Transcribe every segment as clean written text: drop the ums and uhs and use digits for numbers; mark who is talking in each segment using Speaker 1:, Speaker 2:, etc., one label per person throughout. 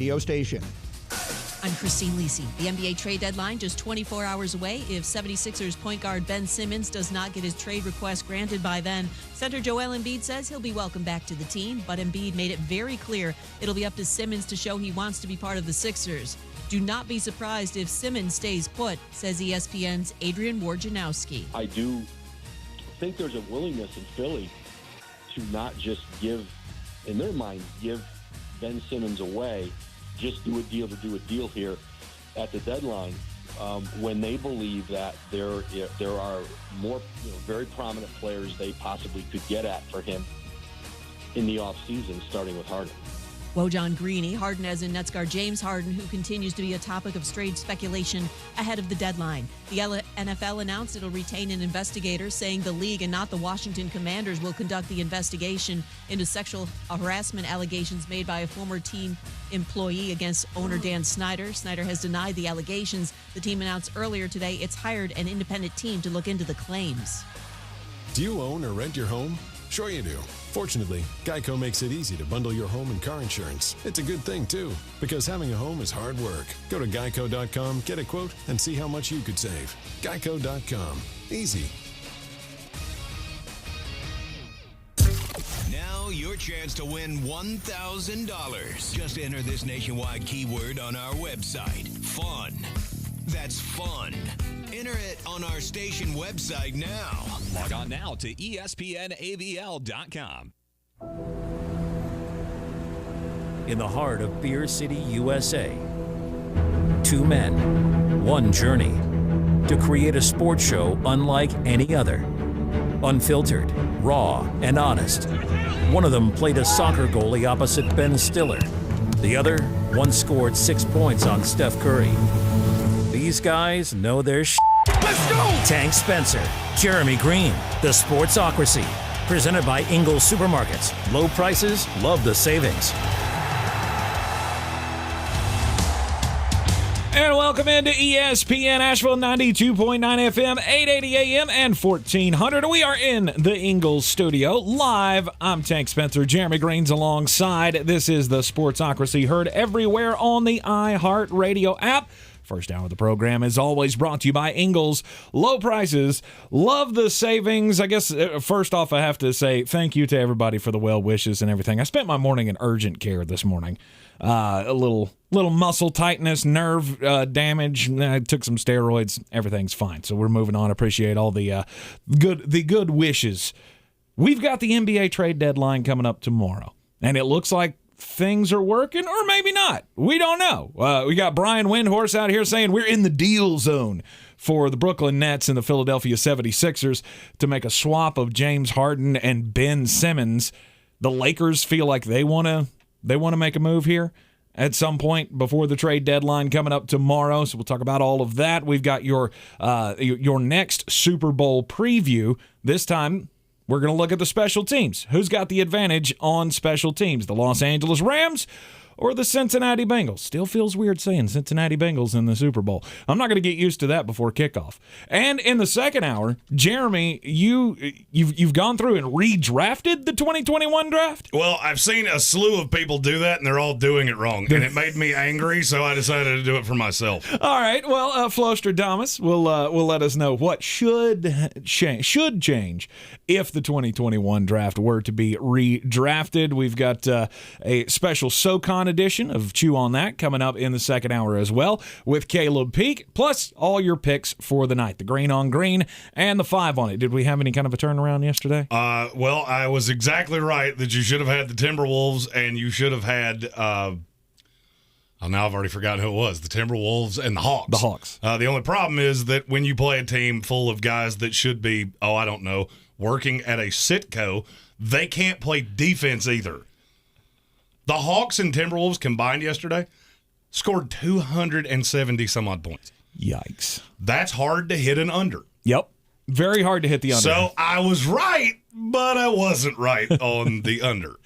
Speaker 1: radio station.
Speaker 2: I'm Christine Lisi. The NBA trade deadline just 24 hours away. If 76ers point guard Ben Simmons does not get his trade request granted by then, center Joel Embiid says he'll be welcome back to the team, but Embiid made it very clear it'll be up to Simmons to show he wants to be part of the Sixers. Do not be surprised if Simmons stays put, says ESPN's Adrian Wojnarowski.
Speaker 3: I do think there's a willingness in Philly to not just give Ben Simmons away, just do a deal to do a deal here at the deadline, when they believe that there are more very prominent players they possibly could get at for him in the offseason, starting with Harden.
Speaker 2: Woj Greene, Harden as in Nets guard James Harden, who continues to be a topic of trade speculation ahead of the deadline. The NFL announced it'll retain an investigator, saying the league and not the Washington Commanders will conduct the investigation into sexual harassment allegations made by a former team employee against owner Dan Snyder. Snyder has denied the allegations. The team announced earlier today it's hired an independent team to look into the claims.
Speaker 4: Do you own or rent your home? Sure you do. Fortunately, Geico makes it easy to bundle your home and car insurance. It's a good thing, too, because having a home is hard work. Go to geico.com, get a quote, and see how much you could save. Geico.com. Easy.
Speaker 5: Now your chance to win $1,000. Just enter this nationwide keyword on our website. Fun. That's fun. Enter it on our station website now.
Speaker 6: Log on now to ESPNAVL.com.
Speaker 7: In the heart of Beer City, USA, two men, one journey to create a sports show unlike any other. Unfiltered, raw, and honest. One of them played a soccer goalie opposite Ben Stiller. The other once scored 6 points on Steph Curry. These guys know their shit.
Speaker 5: Let's go!
Speaker 7: Tank Spencer, Jeremy Greene, The Sportsocracy. Presented by Ingles Supermarkets. Low prices, love the savings.
Speaker 8: And welcome into ESPN Asheville 92.9 FM, 880 AM, and 1400. We are in the Ingles studio live. I'm Tank Spencer. Jeremy Green's alongside. This is the Sportsocracy, heard everywhere on the iHeartRadio app. First hour of the program is always brought to you by Ingles. Low prices, love the savings. I guess, first off, I have to say thank you to everybody for the well wishes and everything. I spent my morning in urgent care this morning. A little muscle tightness, nerve damage. I took some steroids. Everything's fine. So we're moving on. Appreciate all the good wishes. We've got the NBA trade deadline coming up tomorrow, and it looks like things are working, or maybe not. We don't know. We got Brian Windhorse out here saying we're in the deal zone for the Brooklyn Nets and the Philadelphia 76ers to make a swap of James Harden and Ben Simmons. The Lakers feel like they want to make a move here at some point before the trade deadline coming up tomorrow. So we'll talk about all of that. We've got your next Super Bowl preview. This time we're going to look at the special teams. Who's got the advantage on special teams? The Los Angeles Rams or the Cincinnati Bengals? Still feels weird saying Cincinnati Bengals in the Super Bowl. I'm not going to get used to that before kickoff. And in the second hour, Jeremy, you've gone through and redrafted the 2021 draft?
Speaker 9: Well, I've seen a slew of people do that, and they're all doing it wrong. And it made me angry, so I decided to do it for myself.
Speaker 8: All right. Well, Flostradamus will let us know what should change if the 2021 draft were to be redrafted. We've got a special SoCon edition of Chew on That coming up in the second hour as well with Caleb Peak, plus all your picks for the night, the Green on Green and the 5 on it. Did we have any kind of a turnaround yesterday?
Speaker 9: Well, I was exactly right that you should have had the Timberwolves and you should have had now I've already forgotten who it was, the Timberwolves and the Hawks.
Speaker 8: The Hawks.
Speaker 9: The only problem is that when you play a team full of guys that should be, working at a Sitco, they can't play defense either. The Hawks and Timberwolves combined yesterday scored 270-some-odd points.
Speaker 8: Yikes.
Speaker 9: That's hard to hit an under.
Speaker 8: Yep. Very hard to hit the under.
Speaker 9: So I was right but I wasn't right on the under.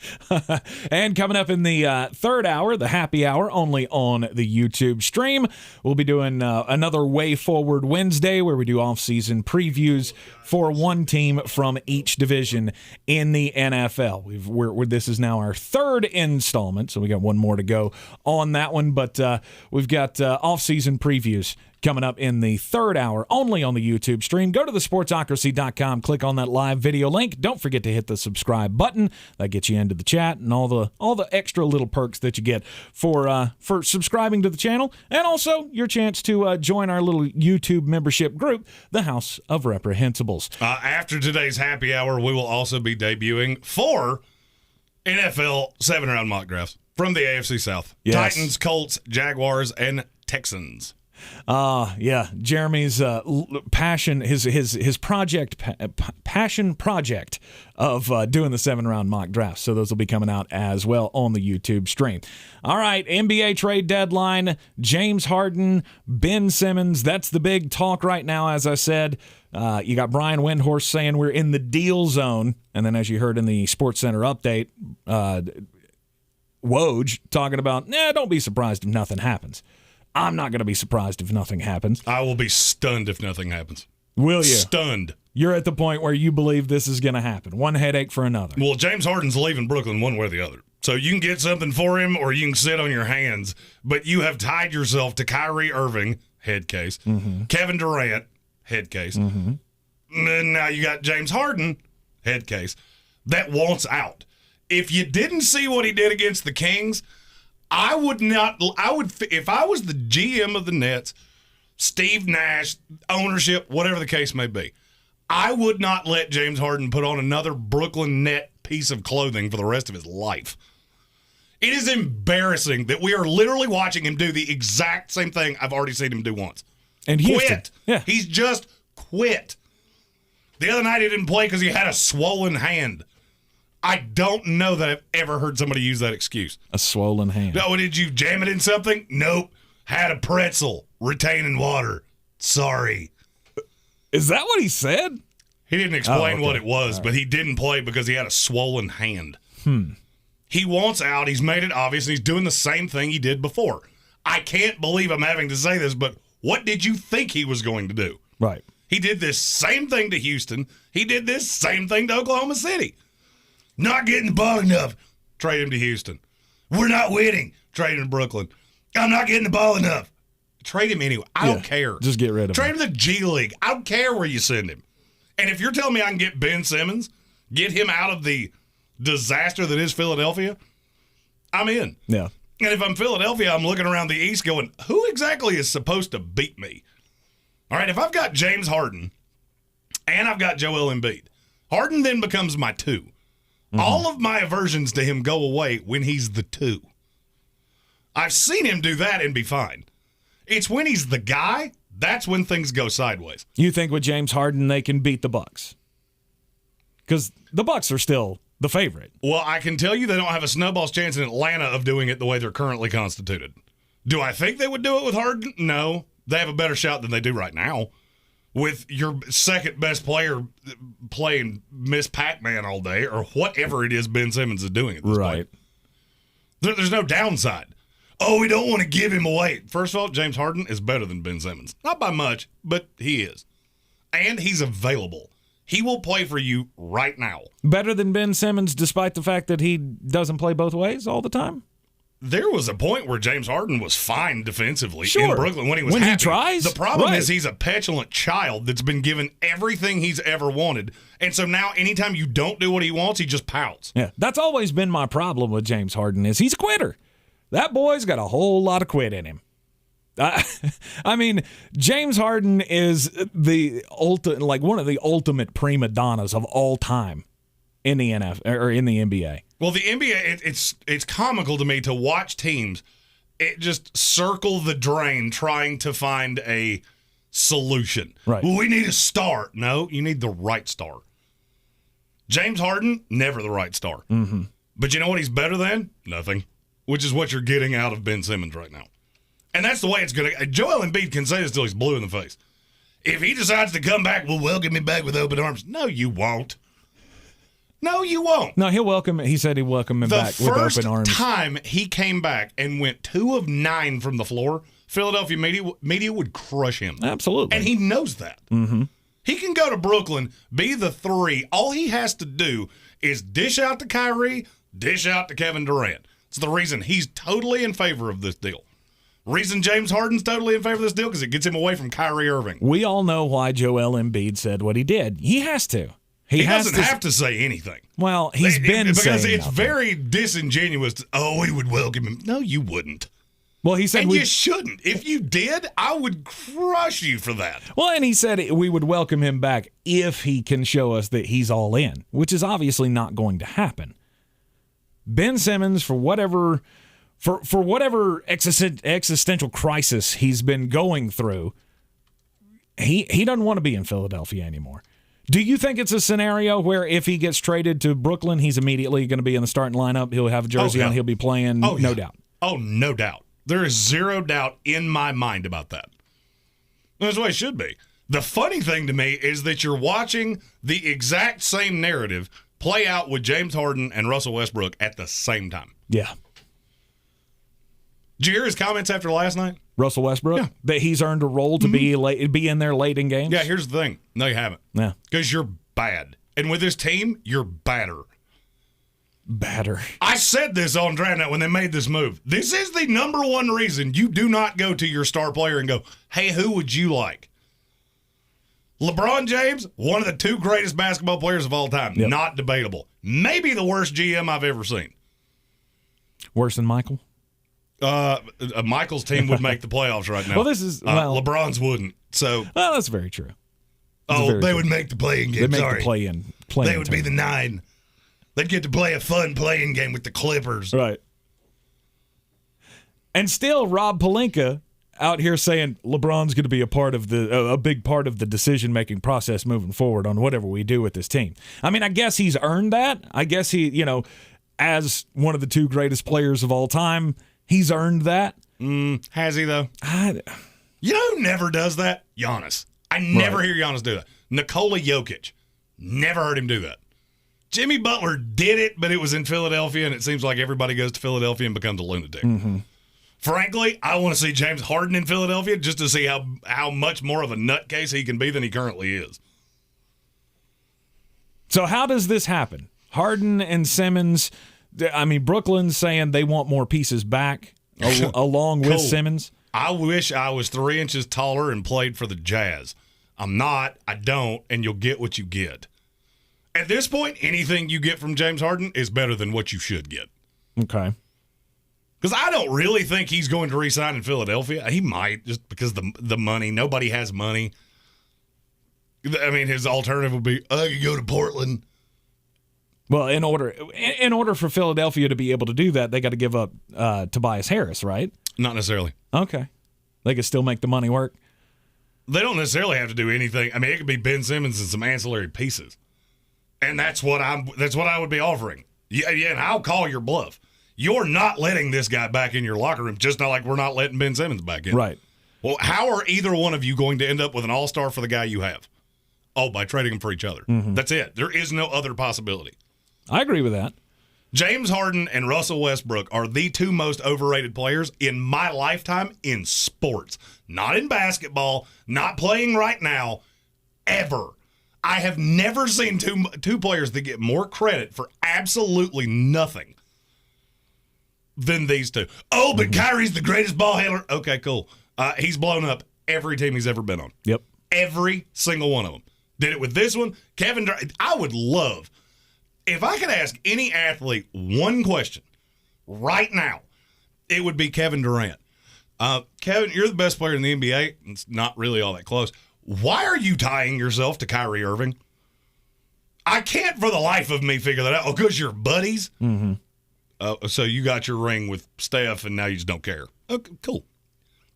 Speaker 8: And coming up in the third hour, the happy hour, only on the YouTube stream, we'll be doing another Way Forward Wednesday where we do off-season previews for one team from each division in the NFL. This is now our third installment, so we got one more to go on that one, but we've got off-season previews coming up in the third hour, only on the YouTube stream. Go to thesportsocracy.com, click on that live video link. Don't forget to hit the subscribe button. That gets you into the chat and all the extra little perks that you get for subscribing to the channel, and also your chance to join our little YouTube membership group, the House of Reprehensibles.
Speaker 9: After today's happy hour, we will also be debuting 4 NFL 7-round mock drafts from the AFC South.
Speaker 8: Yes.
Speaker 9: Titans, Colts, Jaguars, and Texans.
Speaker 8: Yeah, Jeremy's passion, his passion project of doing the 7-round mock draft. So those will be coming out as well on the YouTube stream. All right, NBA trade deadline, James Harden, Ben Simmons. That's the big talk right now, as I said. You got Brian Windhorst saying we're in the deal zone. And then as you heard in the SportsCenter update, Woj talking about, don't be surprised if nothing happens. I'm not going to be surprised if nothing happens.
Speaker 9: I will be stunned if nothing happens.
Speaker 8: Will you?
Speaker 9: Stunned.
Speaker 8: You're at the point where you believe this is going to happen. One headache for another.
Speaker 9: Well, James Harden's leaving Brooklyn one way or the other. So you can get something for him or you can sit on your hands, but you have tied yourself to Kyrie Irving, head case, Kevin Durant, head case. And now you got James Harden, head case, that wants out. If you didn't see what he did against the Kings, if I was the GM of the Nets, Steve Nash, ownership, whatever the case may be, I would not let James Harden put on another Brooklyn Net piece of clothing for the rest of his life. It is embarrassing that we are literally watching him do the exact same thing I've already seen him do once.
Speaker 8: And Houston.
Speaker 9: Quit.
Speaker 8: Yeah.
Speaker 9: He's just quit. The other night he didn't play because he had a swollen hand. I don't know that I've ever heard somebody use that excuse.
Speaker 8: A swollen hand.
Speaker 9: No, did you jam it in something? Nope. Had a pretzel. Retaining water. Sorry.
Speaker 8: Is that what he said?
Speaker 9: He didn't explain what it was, but he didn't play because he had a swollen hand. He wants out. He's made it obvious, and he's doing the same thing he did before. I can't believe I'm having to say this, but what did you think he was going to do?
Speaker 8: Right.
Speaker 9: He did this same thing to Houston. He did this same thing to Oklahoma City. Not getting the ball enough. Trade him to Houston. We're not winning. Trade him to Brooklyn. I'm not getting the ball enough. Trade him anyway. I don't care.
Speaker 8: Just get rid of him.
Speaker 9: Trade him to the G League. I don't care where you send him. And if you're telling me I can get Ben Simmons, get him out of the disaster that is Philadelphia, I'm in.
Speaker 8: Yeah.
Speaker 9: And if I'm Philadelphia, I'm looking around the East going, who exactly is supposed to beat me? All right, if I've got James Harden and I've got Joel Embiid, Harden then becomes my 2. All of my aversions to him go away when he's the 2. I've seen him do that and be fine. It's when he's the guy, that's when things go sideways.
Speaker 8: You think with James Harden they can beat the Bucks? Because the Bucks are still the favorite.
Speaker 9: Well, I can tell you they don't have a snowball's chance in Atlanta of doing it the way they're currently constituted. Do I think they would do it with Harden? No. They have a better shot than they do right now. With your second best player playing Miss Pac-Man all day, or whatever it is Ben Simmons is doing at this point. There's no downside. Oh, we don't want to give him away. First of all, James Harden is better than Ben Simmons. Not by much, but he is. And he's available. He will play for you right now.
Speaker 8: Better than Ben Simmons, despite the fact that he doesn't play both ways all the time?
Speaker 9: There was a point where James Harden was fine defensively in Brooklyn when he was happy.
Speaker 8: He tries?
Speaker 9: The problem is he's a petulant child that's been given everything he's ever wanted. And so now anytime you don't do what he wants, he just pouts.
Speaker 8: Yeah, that's always been my problem with James Harden is he's a quitter. That boy's got a whole lot of quit in him. I mean, James Harden is one of the ultimate prima donnas of all time in the NFL or in the NBA.
Speaker 9: Well, the NBA, it's comical to me to watch teams just circle the drain trying to find a solution.
Speaker 8: Right.
Speaker 9: Well, we need a star. No, you need the right star. James Harden, never the right star. But you know what he's better than? Nothing. Which is what you're getting out of Ben Simmons right now. And that's the way it's going to. Joel Embiid can say this till he's blue in the face. If he decides to come back, well, welcome me back with open arms. No, you won't. No, you won't.
Speaker 8: No, he'll welcome. He said he'd welcome him back with open arms.
Speaker 9: The first time he came back and went 2 of 9 from the floor, Philadelphia media would crush him.
Speaker 8: Absolutely.
Speaker 9: And he knows that.
Speaker 8: Mm-hmm.
Speaker 9: He can go to Brooklyn, be the 3. All he has to do is dish out to Kyrie, dish out to Kevin Durant. It's the reason he's totally in favor of this deal. Reason James Harden's totally in favor of this deal because it gets him away from Kyrie Irving.
Speaker 8: We all know why Joel Embiid said what he did. He has to.
Speaker 9: He doesn't have to say anything.
Speaker 8: Well, he's been saying
Speaker 9: because it's
Speaker 8: nothing.
Speaker 9: very disingenuous. We would welcome him. No, you wouldn't.
Speaker 8: Well, he said
Speaker 9: and you shouldn't. If you did, I would crush you for that.
Speaker 8: Well, and he said we would welcome him back if he can show us that he's all in, which is obviously not going to happen. Ben Simmons, for whatever existential crisis he's been going through, he doesn't want to be in Philadelphia anymore. Do you think it's a scenario where if he gets traded to Brooklyn, he's immediately going to be in the starting lineup? He'll have a jersey on. He'll be playing. No doubt.
Speaker 9: Oh, no doubt. There is zero doubt in my mind about that. That's the way it should be. The funny thing to me is that you're watching the exact same narrative play out with James Harden and Russell Westbrook at the same time.
Speaker 8: Yeah.
Speaker 9: Did you hear his comments after last night?
Speaker 8: Russell Westbrook?
Speaker 9: Yeah.
Speaker 8: That he's earned a role to be in there late in games?
Speaker 9: Yeah, here's the thing. No, you haven't.
Speaker 8: Yeah.
Speaker 9: Because you're bad. And with this team, you're badder.
Speaker 8: Badder.
Speaker 9: I said this on Draft Night when they made this move. This is the number one reason you do not go to your star player and go, hey, who would you like? LeBron James, one of the 2 greatest basketball players of all time.
Speaker 8: Yep.
Speaker 9: Not debatable. Maybe the worst GM I've ever seen.
Speaker 8: Worse than Michael?
Speaker 9: Michael's team would make the playoffs right now.
Speaker 8: Well, this is
Speaker 9: LeBron's wouldn't. So
Speaker 8: that's very true.
Speaker 9: Would make the play-in game.
Speaker 8: They make the play-in.
Speaker 9: They would be the 9. They'd get to play a fun play-in game with the Clippers.
Speaker 8: Right. And still, Rob Pelinka out here saying LeBron's going to be a big part of the decision-making process moving forward on whatever we do with this team. I mean, I guess he's earned that. I guess he, as one of the 2 greatest players of all time, he's earned that.
Speaker 9: Has he, though? You know who never does that? Giannis. I never hear Giannis do that. Nikola Jokic. Never heard him do that. Jimmy Butler did it, but it was in Philadelphia, and it seems like everybody goes to Philadelphia and becomes a lunatic.
Speaker 8: Mm-hmm.
Speaker 9: Frankly, I want to see James Harden in Philadelphia just to see how much more of a nutcase he can be than he currently is.
Speaker 8: So how does this happen? Harden and Simmons, Brooklyn's saying they want more pieces back along with Simmons.
Speaker 9: I wish I was 3 inches taller and played for the Jazz. I'm not, I don't, and you'll get what you get. At this point, anything you get from James Harden is better than what you should get.
Speaker 8: Okay.
Speaker 9: Because I don't really think he's going to re-sign in Philadelphia. He might, just because the money. Nobody has money. His alternative would be, I could go to Portland.
Speaker 8: Well, in order for Philadelphia to be able to do that, they got to give up Tobias Harris, right?
Speaker 9: Not necessarily.
Speaker 8: Okay. They could still make the money work.
Speaker 9: They don't necessarily have to do anything. It could be Ben Simmons and some ancillary pieces. And that's what I would be offering. Yeah, and I'll call your bluff. You're not letting this guy back in your locker room, just not like we're not letting Ben Simmons back in.
Speaker 8: Right.
Speaker 9: Well, how are either one of you going to end up with an all-star for the guy you have? Oh, by trading him for each other.
Speaker 8: Mm-hmm.
Speaker 9: That's it. There is no other possibility.
Speaker 8: I agree with that.
Speaker 9: James Harden and Russell Westbrook are the 2 most overrated players in my lifetime in sports. Not in basketball, not playing right now, ever. I have never seen two players that get more credit for absolutely nothing than these 2. Oh, but Kyrie's the greatest ball handler. Okay, cool. He's blown up every team he's ever been on.
Speaker 8: Yep.
Speaker 9: Every single one of them. Did it with this one. Kevin Durant. I would love, if I could ask any athlete one question right now, it would be Kevin Durant. Kevin, you're the best player in the NBA. It's not really all that close. Why are you tying yourself to Kyrie Irving? I can't for the life of me figure that out. Oh, because you're buddies?
Speaker 8: Mm-hmm.
Speaker 9: So you got your ring with Steph, and now you just don't care. Okay, cool.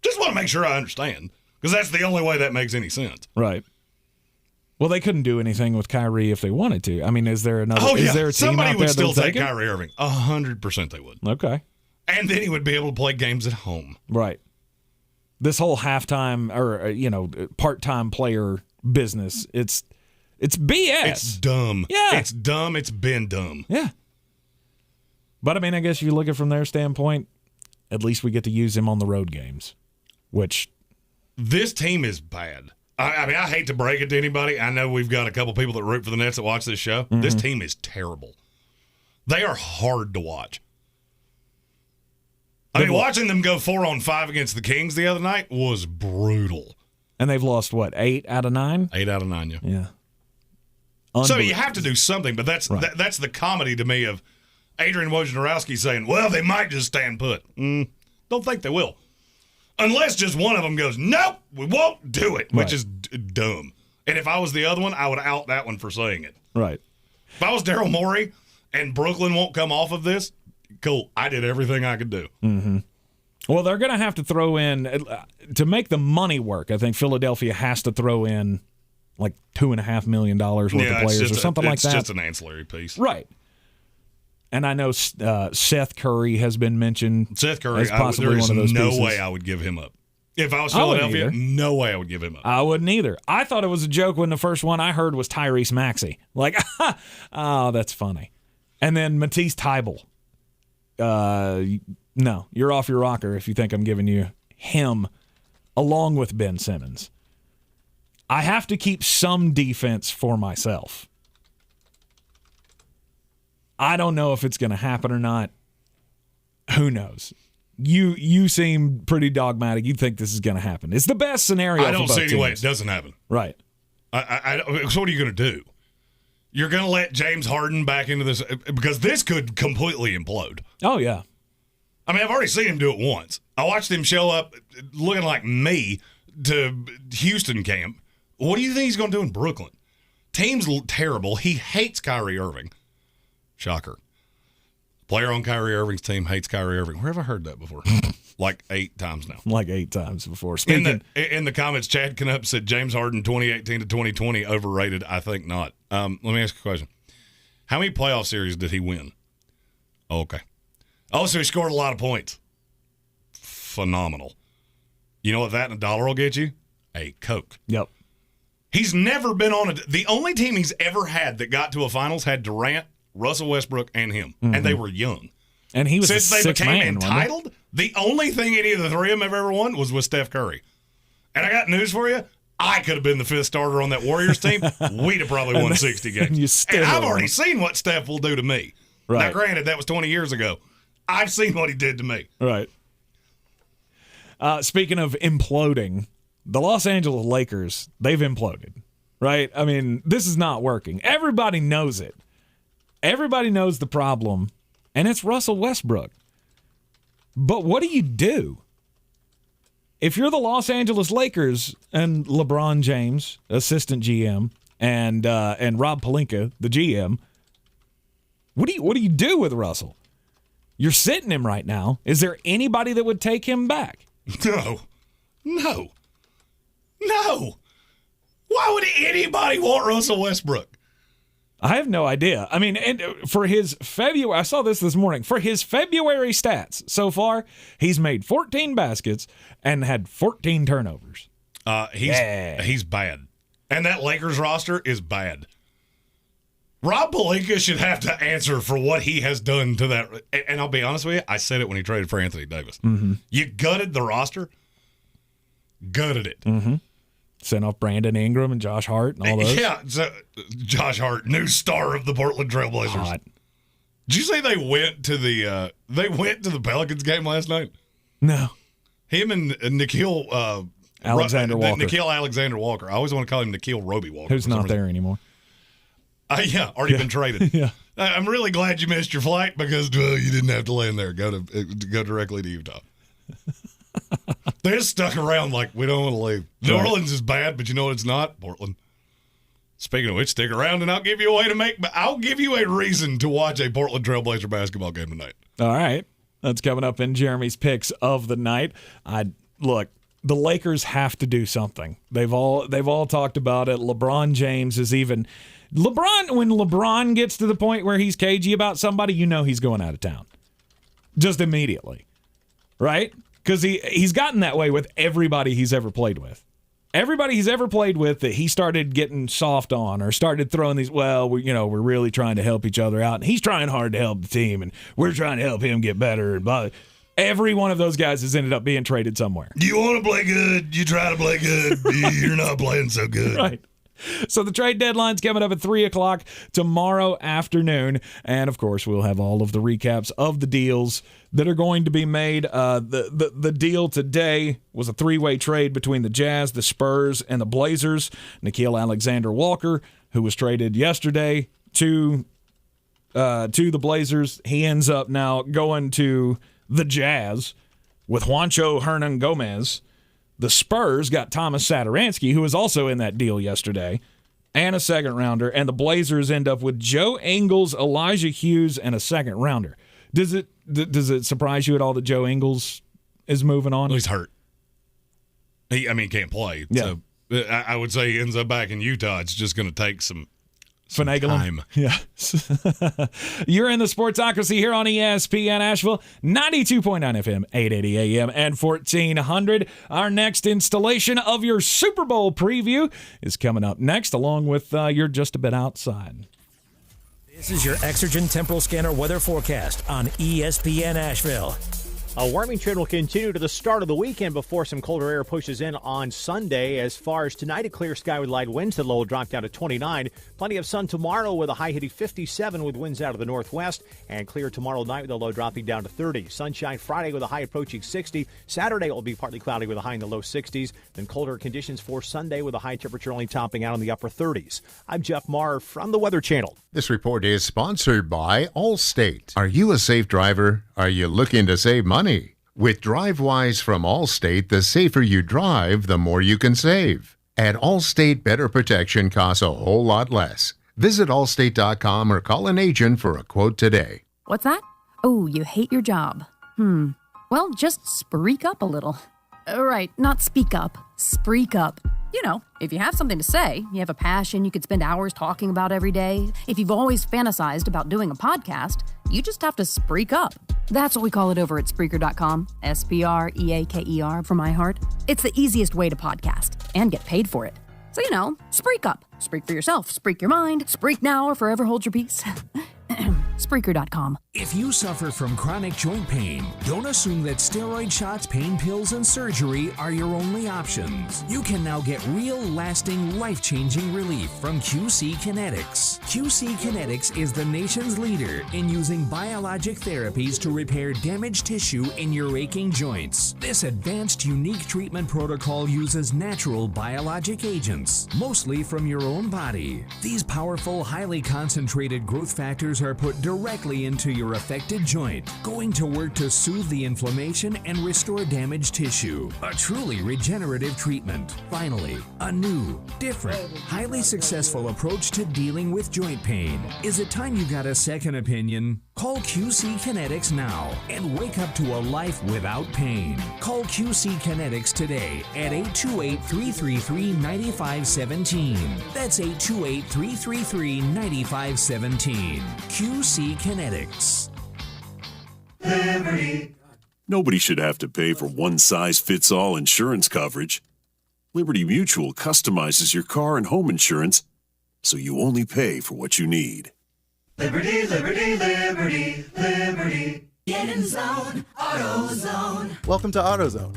Speaker 9: Just want to make sure I understand, because that's the only way that makes any sense.
Speaker 8: Right. Well, they couldn't do anything with Kyrie if they wanted to. Is there another?
Speaker 9: Oh, yeah.
Speaker 8: Is there a team
Speaker 9: Somebody
Speaker 8: out
Speaker 9: would
Speaker 8: there
Speaker 9: still
Speaker 8: that'll
Speaker 9: take
Speaker 8: take it?
Speaker 9: Kyrie Irving. 100% they would.
Speaker 8: Okay.
Speaker 9: And then he would be able to play games at home.
Speaker 8: Right. This whole halftime or part-time player business, it's It's BS.
Speaker 9: It's dumb.
Speaker 8: Yeah.
Speaker 9: It's dumb. It's been dumb.
Speaker 8: Yeah. But, I mean, I guess if you look at it from their standpoint, at least we get to use him on the road games, which...
Speaker 9: This team is bad. I mean, I hate to break it to anybody. I know we've got a couple people that root for the Nets that watch this show. Mm-hmm. This team is terrible. They are hard to watch. I mean, watching them go 4-on-5 against the Kings the other night was brutal.
Speaker 8: And they've lost, what, 8 out of 9?
Speaker 9: 8 out of 9, yeah.
Speaker 8: Yeah.
Speaker 9: So you have to do something, but that's the comedy to me of Adrian Wojnarowski saying, well, they might just stand put. Don't think they will. Unless just one of them goes, nope, we won't do it, which is dumb. And if I was the other one, I would out that one for saying it.
Speaker 8: Right.
Speaker 9: If I was Daryl Morey and Brooklyn won't come off of this, cool. I did everything I could do.
Speaker 8: Mm-hmm. Well, they're going to have to throw in, to make the money work, I think Philadelphia has to throw in like $2.5 million worth of players or something like that.
Speaker 9: It's just an ancillary piece.
Speaker 8: Right. And I know Seth Curry has been mentioned.
Speaker 9: Seth Curry,
Speaker 8: as possibly one of those
Speaker 9: no
Speaker 8: pieces.
Speaker 9: way I would give him up. If I was Philadelphia, no way I would give him up.
Speaker 8: I wouldn't either. I thought it was a joke when the first one I heard was Tyrese Maxey. Like, oh, that's funny. And then Matisse Thybulle. No, you're off your rocker if you think I'm giving you him along with Ben Simmons. I have to keep some defense for myself. I don't know if it's going to happen or not. Who knows? You seem pretty dogmatic. You think this is going to happen. It's the best scenario.
Speaker 9: I don't
Speaker 8: for both
Speaker 9: see any way it
Speaker 8: teams.
Speaker 9: doesn't happen.
Speaker 8: Right.
Speaker 9: So what are you going to do? You're going to let James Harden back into this because this could completely implode.
Speaker 8: Oh yeah.
Speaker 9: I mean, I've already seen him do it once. I watched him show up looking like me to Houston camp. What do you think he's going to do in Brooklyn? Team's terrible. He hates Kyrie Irving. Shocker. Player on Kyrie Irving's team hates Kyrie Irving. Where have I heard that before? Like 8 times now.
Speaker 8: Like 8 times before.
Speaker 9: In the comments, Chad Knupp said James Harden 2018 to 2020 overrated. I think not. Let me ask you a question. How many playoff series did he win? Oh, okay. Oh, so he scored a lot of points. Phenomenal. You know what that in a dollar will get you? A Coke.
Speaker 8: Yep.
Speaker 9: He's never been on the only team he's ever had that got to a finals had Durant, Russell Westbrook, and him. Mm-hmm. And they were young.
Speaker 8: And he was
Speaker 9: Since they became entitled, the only thing any of the three of them have ever won was with Steph Curry. And I got news for you. I could have been the 5th starter on that Warriors team. We'd have probably won 60 games. And I've already seen what Steph will do to me. Right. Now, granted, that was 20 years ago. I've seen what he did to me.
Speaker 8: Right. Speaking of imploding, the Los Angeles Lakers, they've imploded. Right? I mean, this is not working. Everybody knows it. Everybody knows the problem, and it's Russell Westbrook. But what do? If you're the Los Angeles Lakers and LeBron James, assistant GM, and Rob Pelinka, the GM, what do you do with Russell? You're sitting him right now. Is there anybody that would take him back?
Speaker 9: No. Why would anybody want Russell Westbrook?
Speaker 8: I have no idea. I mean, and for his February, I saw this morning. For his February stats so far, he's made 14 baskets and had 14 turnovers.
Speaker 9: He's bad. And that Lakers roster is bad. Rob Pelinka should have to answer for what he has done to that. And I'll be honest with you, I said it when he traded for Anthony Davis. Mm-hmm. You gutted the roster. Gutted it.
Speaker 8: Mm-hmm. Sent off Brandon Ingram and Josh Hart and all those.
Speaker 9: Yeah, so Josh Hart, new star of the Portland Trailblazers.
Speaker 8: Hot.
Speaker 9: Did you say they went to the Pelicans game last night?
Speaker 8: No.
Speaker 9: Him and Nikhil
Speaker 8: Alexander-Walker.
Speaker 9: Nikhil Alexander-Walker. I always want to call him Nikhil Roby-Walker.
Speaker 8: Who's not there anymore.
Speaker 9: Already been traded.
Speaker 8: Yeah.
Speaker 9: I'm really glad you missed your flight because you didn't have to land there. Go directly to Utah. They just stuck around like we don't want to leave. New Orleans is bad, but you know what it's not? Portland. Speaking of which, stick around and I'll give you a reason to watch a Portland Trailblazer basketball game tonight.
Speaker 8: All right. That's coming up in Jeremy's picks of the night. Look, the Lakers have to do something. They've all talked about it. LeBron James is even when LeBron gets to the point where he's cagey about somebody, you know he's going out of town. Just immediately. Right? Because he's gotten that way with everybody he's ever played with. everybody he's ever played with that he started getting soft on or started throwing these, well, we're really trying to help each other out, and he's trying hard to help the team, and we're trying to help him get better, and blah. Every one of those guys has ended up being traded somewhere.
Speaker 9: You want to play good, you try to play good, you're not playing so good.
Speaker 8: Right. So the trade deadline's coming up at 3 o'clock tomorrow afternoon. And, of course, we'll have all of the recaps of the deals that are going to be made. The deal today was a three-way trade between the Jazz, the Spurs, and the Blazers. Nickeil Alexander-Walker, who was traded yesterday to the Blazers, he ends up now going to the Jazz with Juancho Hernan-Gomez. The Spurs got Thomas Satoransky, who was also in that deal yesterday, and a second-rounder. And the Blazers end up with Joe Ingles, Elijah Hughes, and a second-rounder. Does it surprise you at all that Joe Ingles is moving on?
Speaker 9: Well, he's hurt. He can't play.
Speaker 8: Yeah.
Speaker 9: So I would say he ends up back in Utah. It's just going to take some
Speaker 8: finagling. Yeah. You're in the Sportsocracy here on ESPN Asheville, 92.9 FM, 880 AM, and 1400. Our next installation of your Super Bowl preview is coming up next, along with You're Just a Bit Outside.
Speaker 7: This is your Exergen Temporal Scanner weather forecast on ESPN Asheville.
Speaker 1: A warming trend will continue to the start of the weekend before some colder air pushes in on Sunday. As far as tonight, a clear sky with light winds. The low will drop down to 29. Plenty of sun tomorrow with a high hitting 57 with winds out of the northwest. And clear tomorrow night with a low dropping down to 30. Sunshine Friday with a high approaching 60. Saturday will be partly cloudy with a high in the low 60s. Then colder conditions for Sunday with a high temperature only topping out in the upper 30s. I'm Jeff Maher from the Weather Channel.
Speaker 6: This report is sponsored by Allstate. Are you a safe driver? Are you looking to save money? With DriveWise from Allstate, the safer you drive, the more you can save. At Allstate, better protection costs a whole lot less. Visit allstate.com or call an agent for a quote today.
Speaker 10: What's that? Oh, you hate your job. Well, just speak up a little. Right, not speak up. Spreak up. You know, if you have something to say, you have a passion you could spend hours talking about every day, if you've always fantasized about doing a podcast, you just have to speak up. That's what we call it over at Spreaker.com. Spreaker for my heart. It's the easiest way to podcast and get paid for it. So, you know, speak up. Speak for yourself. Speak your mind. Speak now or forever hold your peace. Spreaker.com.
Speaker 11: If you suffer from chronic joint pain, don't assume that steroid shots, pain pills, and surgery are your only options. You can now get real, lasting, life-changing relief from QC Kinetics. QC Kinetics is the nation's leader in using biologic therapies to repair damaged tissue in your aching joints. This advanced, unique treatment protocol uses natural biologic agents, mostly from your own body. These powerful, highly concentrated growth factors are put directly into your affected joint, going to work to soothe the inflammation and restore damaged tissue. A truly regenerative treatment. Finally, a new, different, highly successful approach to dealing with joint pain. Is it time you got a second opinion? Call QC Kinetics now and wake up to a life without pain. Call QC Kinetics today at 828-333-9517. That's 828-333-9517. QC Kinetics.
Speaker 12: Liberty. Nobody should have to pay for one-size-fits-all insurance coverage. Liberty Mutual customizes your car and home insurance so you only pay for what you need.
Speaker 13: Liberty, liberty, liberty, liberty. Get in zone, AutoZone.
Speaker 14: Welcome to AutoZone.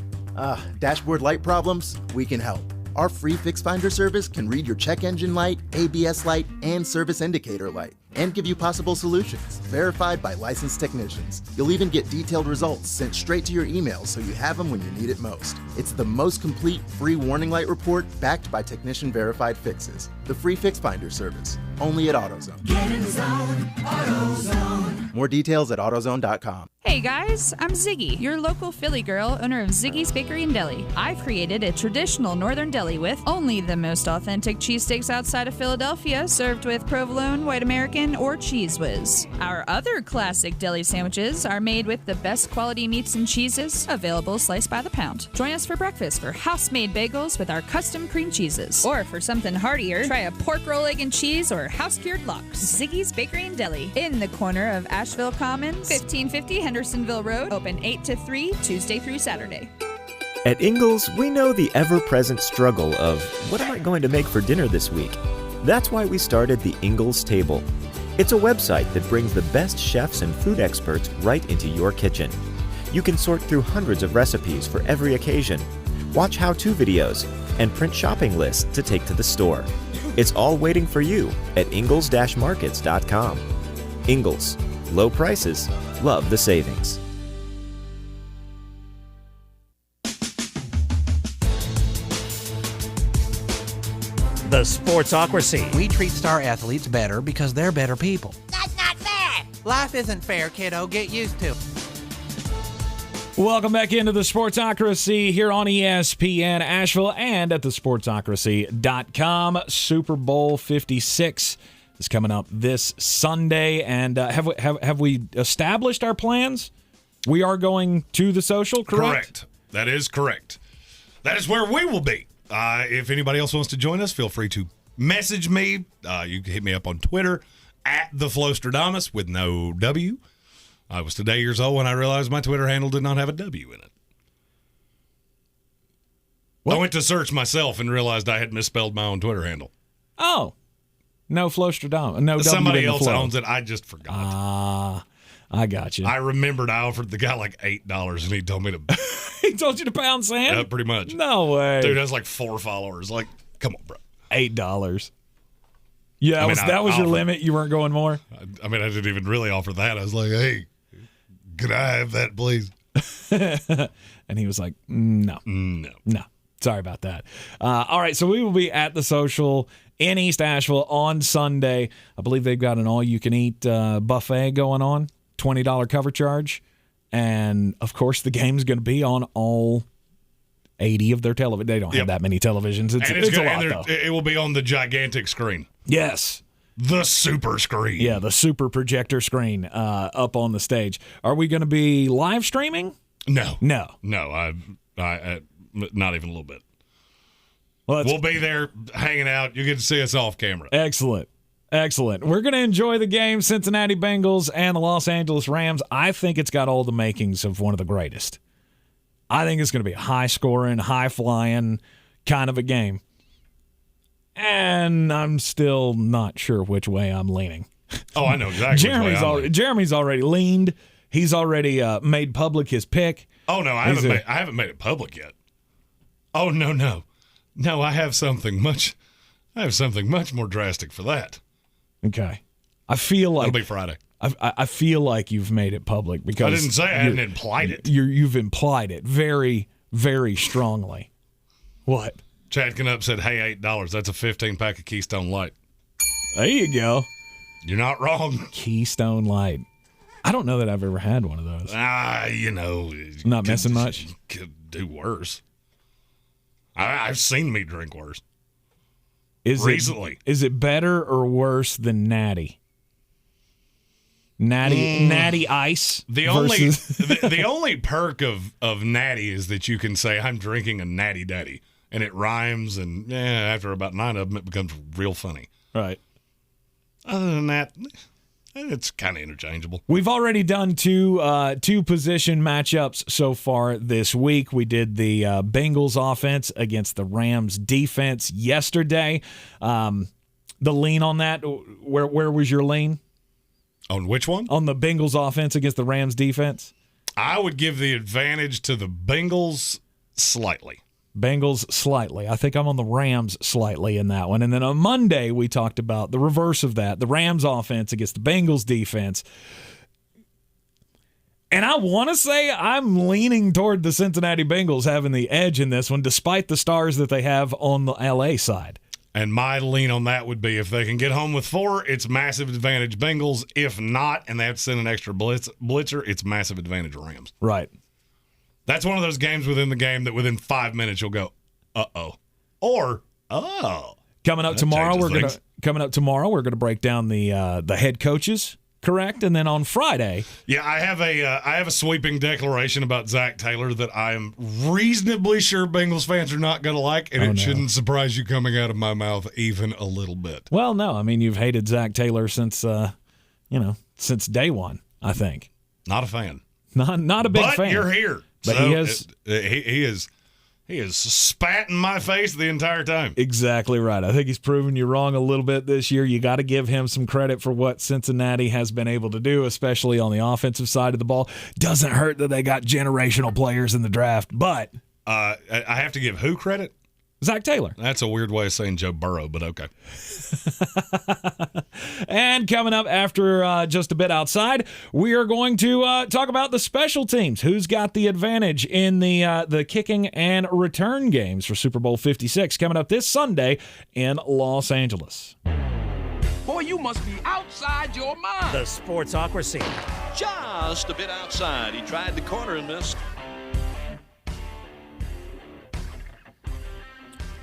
Speaker 14: Dashboard light problems? We can help. Our free Fix Finder service can read your check engine light, ABS light, and service indicator light, and give you possible solutions, verified by licensed technicians. You'll even get detailed results sent straight to your email so you have them when you need it most. It's the most complete free warning light report backed by technician-verified fixes. The free Fix Finder service, only at AutoZone.
Speaker 13: Get in zone, AutoZone.
Speaker 14: More details at AutoZone.com.
Speaker 15: Hey guys, I'm Ziggy, your local Philly girl, owner of Ziggy's Bakery and Deli. I've created a traditional northern deli with only the most authentic cheesesteaks outside of Philadelphia, served with provolone, white American, or Cheese Whiz. Our other classic deli sandwiches are made with the best quality meats and cheeses, available sliced by the pound. Join us for breakfast for house-made bagels with our custom cream cheeses. Or for something heartier, try a pork roll, egg and cheese, or house-cured lox. Ziggy's Bakery and Deli, in the corner of Asheville Commons, 1550 Hendersonville Road, open 8 to 3, Tuesday through Saturday.
Speaker 16: At Ingalls, we know the ever-present struggle of, what am I going to make for dinner this week? That's why we started the Ingalls Table. It's a website that brings the best chefs and food experts right into your kitchen. You can sort through hundreds of recipes for every occasion, watch how-to videos, and print shopping lists to take to the store. It's all waiting for you at ingalls-markets.com. Ingalls. Low prices. Love the savings.
Speaker 17: The Sportsocracy.
Speaker 18: We treat star athletes better because they're better people.
Speaker 19: That's not fair!
Speaker 18: Life isn't fair, kiddo. Get used to it.
Speaker 8: Welcome back into the Sportsocracy here on ESPN Asheville and at thesportsocracy.com. Super Bowl 56 is coming up this Sunday. And have we established our plans? We are going to the social, correct?
Speaker 9: Correct. That is correct. That is where we will be. If anybody else wants to join us, feel free to message me. You can hit me up on Twitter at @TheFlostradamus with no W. I was today years old when I realized my Twitter handle did not have a W in it. What? I went to search myself and realized I had misspelled my own Twitter handle.
Speaker 8: Oh. No Flostradamus. No W.
Speaker 9: Somebody else owns it. I just forgot.
Speaker 8: I got you.
Speaker 9: I remembered I offered the guy like $8 and he told me to...
Speaker 8: He told you to pound sand?
Speaker 9: Yeah, pretty much.
Speaker 8: No way.
Speaker 9: Dude has like 4 followers. Like, come on, bro.
Speaker 8: $8. Yeah, that was your limit? You weren't going more?
Speaker 9: I mean, I didn't even really offer that. I was like, hey, could I have that, please?
Speaker 8: And he was like, no. Sorry about that. All right, so we will be at the social in East Asheville on Sunday. I believe they've got an all-you-can-eat buffet going on, $20 cover charge. And, of course, the game's going to be on all 80 of their television. They don't have that many televisions. It's a lot, though.
Speaker 9: It will be on the gigantic screen.
Speaker 8: Yes.
Speaker 9: The super screen.
Speaker 8: Yeah, the super projector screen up on the stage. Are we going to be live streaming?
Speaker 9: No.
Speaker 8: No.
Speaker 9: No, I not even a little bit.
Speaker 8: Well,
Speaker 9: we'll be there hanging out. You get to see us off camera.
Speaker 8: Excellent. We're going to enjoy the game, Cincinnati Bengals and the Los Angeles Rams. I think it's got all the makings of one of the greatest. I think it's going to be a high-scoring, high-flying kind of a game. And I'm still not sure which way I'm leaning.
Speaker 9: Oh, I know exactly.
Speaker 8: Jeremy's already leaned. He's already made public his pick.
Speaker 9: Oh, no, I haven't made it public yet. Oh, no. No, I have something much more drastic for that.
Speaker 8: Okay. I feel like
Speaker 9: it'll be Friday.
Speaker 8: I feel like you've made it public because
Speaker 9: I didn't say I hadn't implied it.
Speaker 8: You've implied it very, very strongly. What?
Speaker 9: Chad Knupp said, "Hey, $8. That's a 15-pack of Keystone Light."
Speaker 8: There you go.
Speaker 9: You're not wrong.
Speaker 8: Keystone Light. I don't know that I've ever had one of those.
Speaker 9: Not
Speaker 8: missing much.
Speaker 9: Could do worse. I've seen me drink worse.
Speaker 8: Recently. Is it better or worse than Natty? Natty Ice.
Speaker 9: The only perk of Natty is that you can say I'm drinking a Natty Daddy, and it rhymes, and after about 9 of them, it becomes real funny.
Speaker 8: Right.
Speaker 9: Other than that, it's kind of interchangeable.
Speaker 8: We've already done two position matchups so far this week. We did the Bengals offense against the Rams defense yesterday. The lean on that, where was your lean?
Speaker 9: On which one?
Speaker 8: On the Bengals offense against the Rams defense.
Speaker 9: I would give the advantage to the Bengals slightly.
Speaker 8: Bengals slightly. I think I'm on the Rams slightly in that one. And then on Monday, we talked about the reverse of that, the Rams offense against the Bengals defense. And I want to say I'm leaning toward the Cincinnati Bengals having the edge in this one, despite the stars that they have on the LA side.
Speaker 9: And my lean on that would be if they can get home with 4, it's massive advantage Bengals. If not, and they have to send an extra blitzer, it's massive advantage Rams.
Speaker 8: Right.
Speaker 9: That's one of those games within the game that within 5 minutes you'll go, uh-oh. Or, oh.
Speaker 8: Coming up tomorrow, we're gonna break down the head coaches, correct? And then on Friday,
Speaker 9: I have a sweeping declaration about Zach Taylor that I am reasonably sure Bengals fans are not going to like, and shouldn't surprise you coming out of my mouth even a little bit.
Speaker 8: Well, no, I mean you've hated Zach Taylor since since day one. I think
Speaker 9: not a fan,
Speaker 8: not a big fan.
Speaker 9: But you're here.
Speaker 8: But
Speaker 9: so
Speaker 8: he has.
Speaker 9: He is. He is spat in my face the entire time.
Speaker 8: Exactly right. I think he's proven you wrong a little bit this year. You got to give him some credit for what Cincinnati has been able to do, especially on the offensive side of the ball. Doesn't hurt that they got generational players in the draft, but
Speaker 9: I have to give who credit?
Speaker 8: Zach Taylor.
Speaker 9: That's a weird way of saying Joe Burrow, but okay.
Speaker 8: And coming up after just a bit outside, we are going to talk about the special teams. Who's got the advantage in the kicking and return games for Super Bowl 56 coming up this Sunday in Los Angeles.
Speaker 13: Boy, you must be outside your mind.
Speaker 17: The Sportsocracy.
Speaker 19: Just a bit outside. He tried the corner and missed.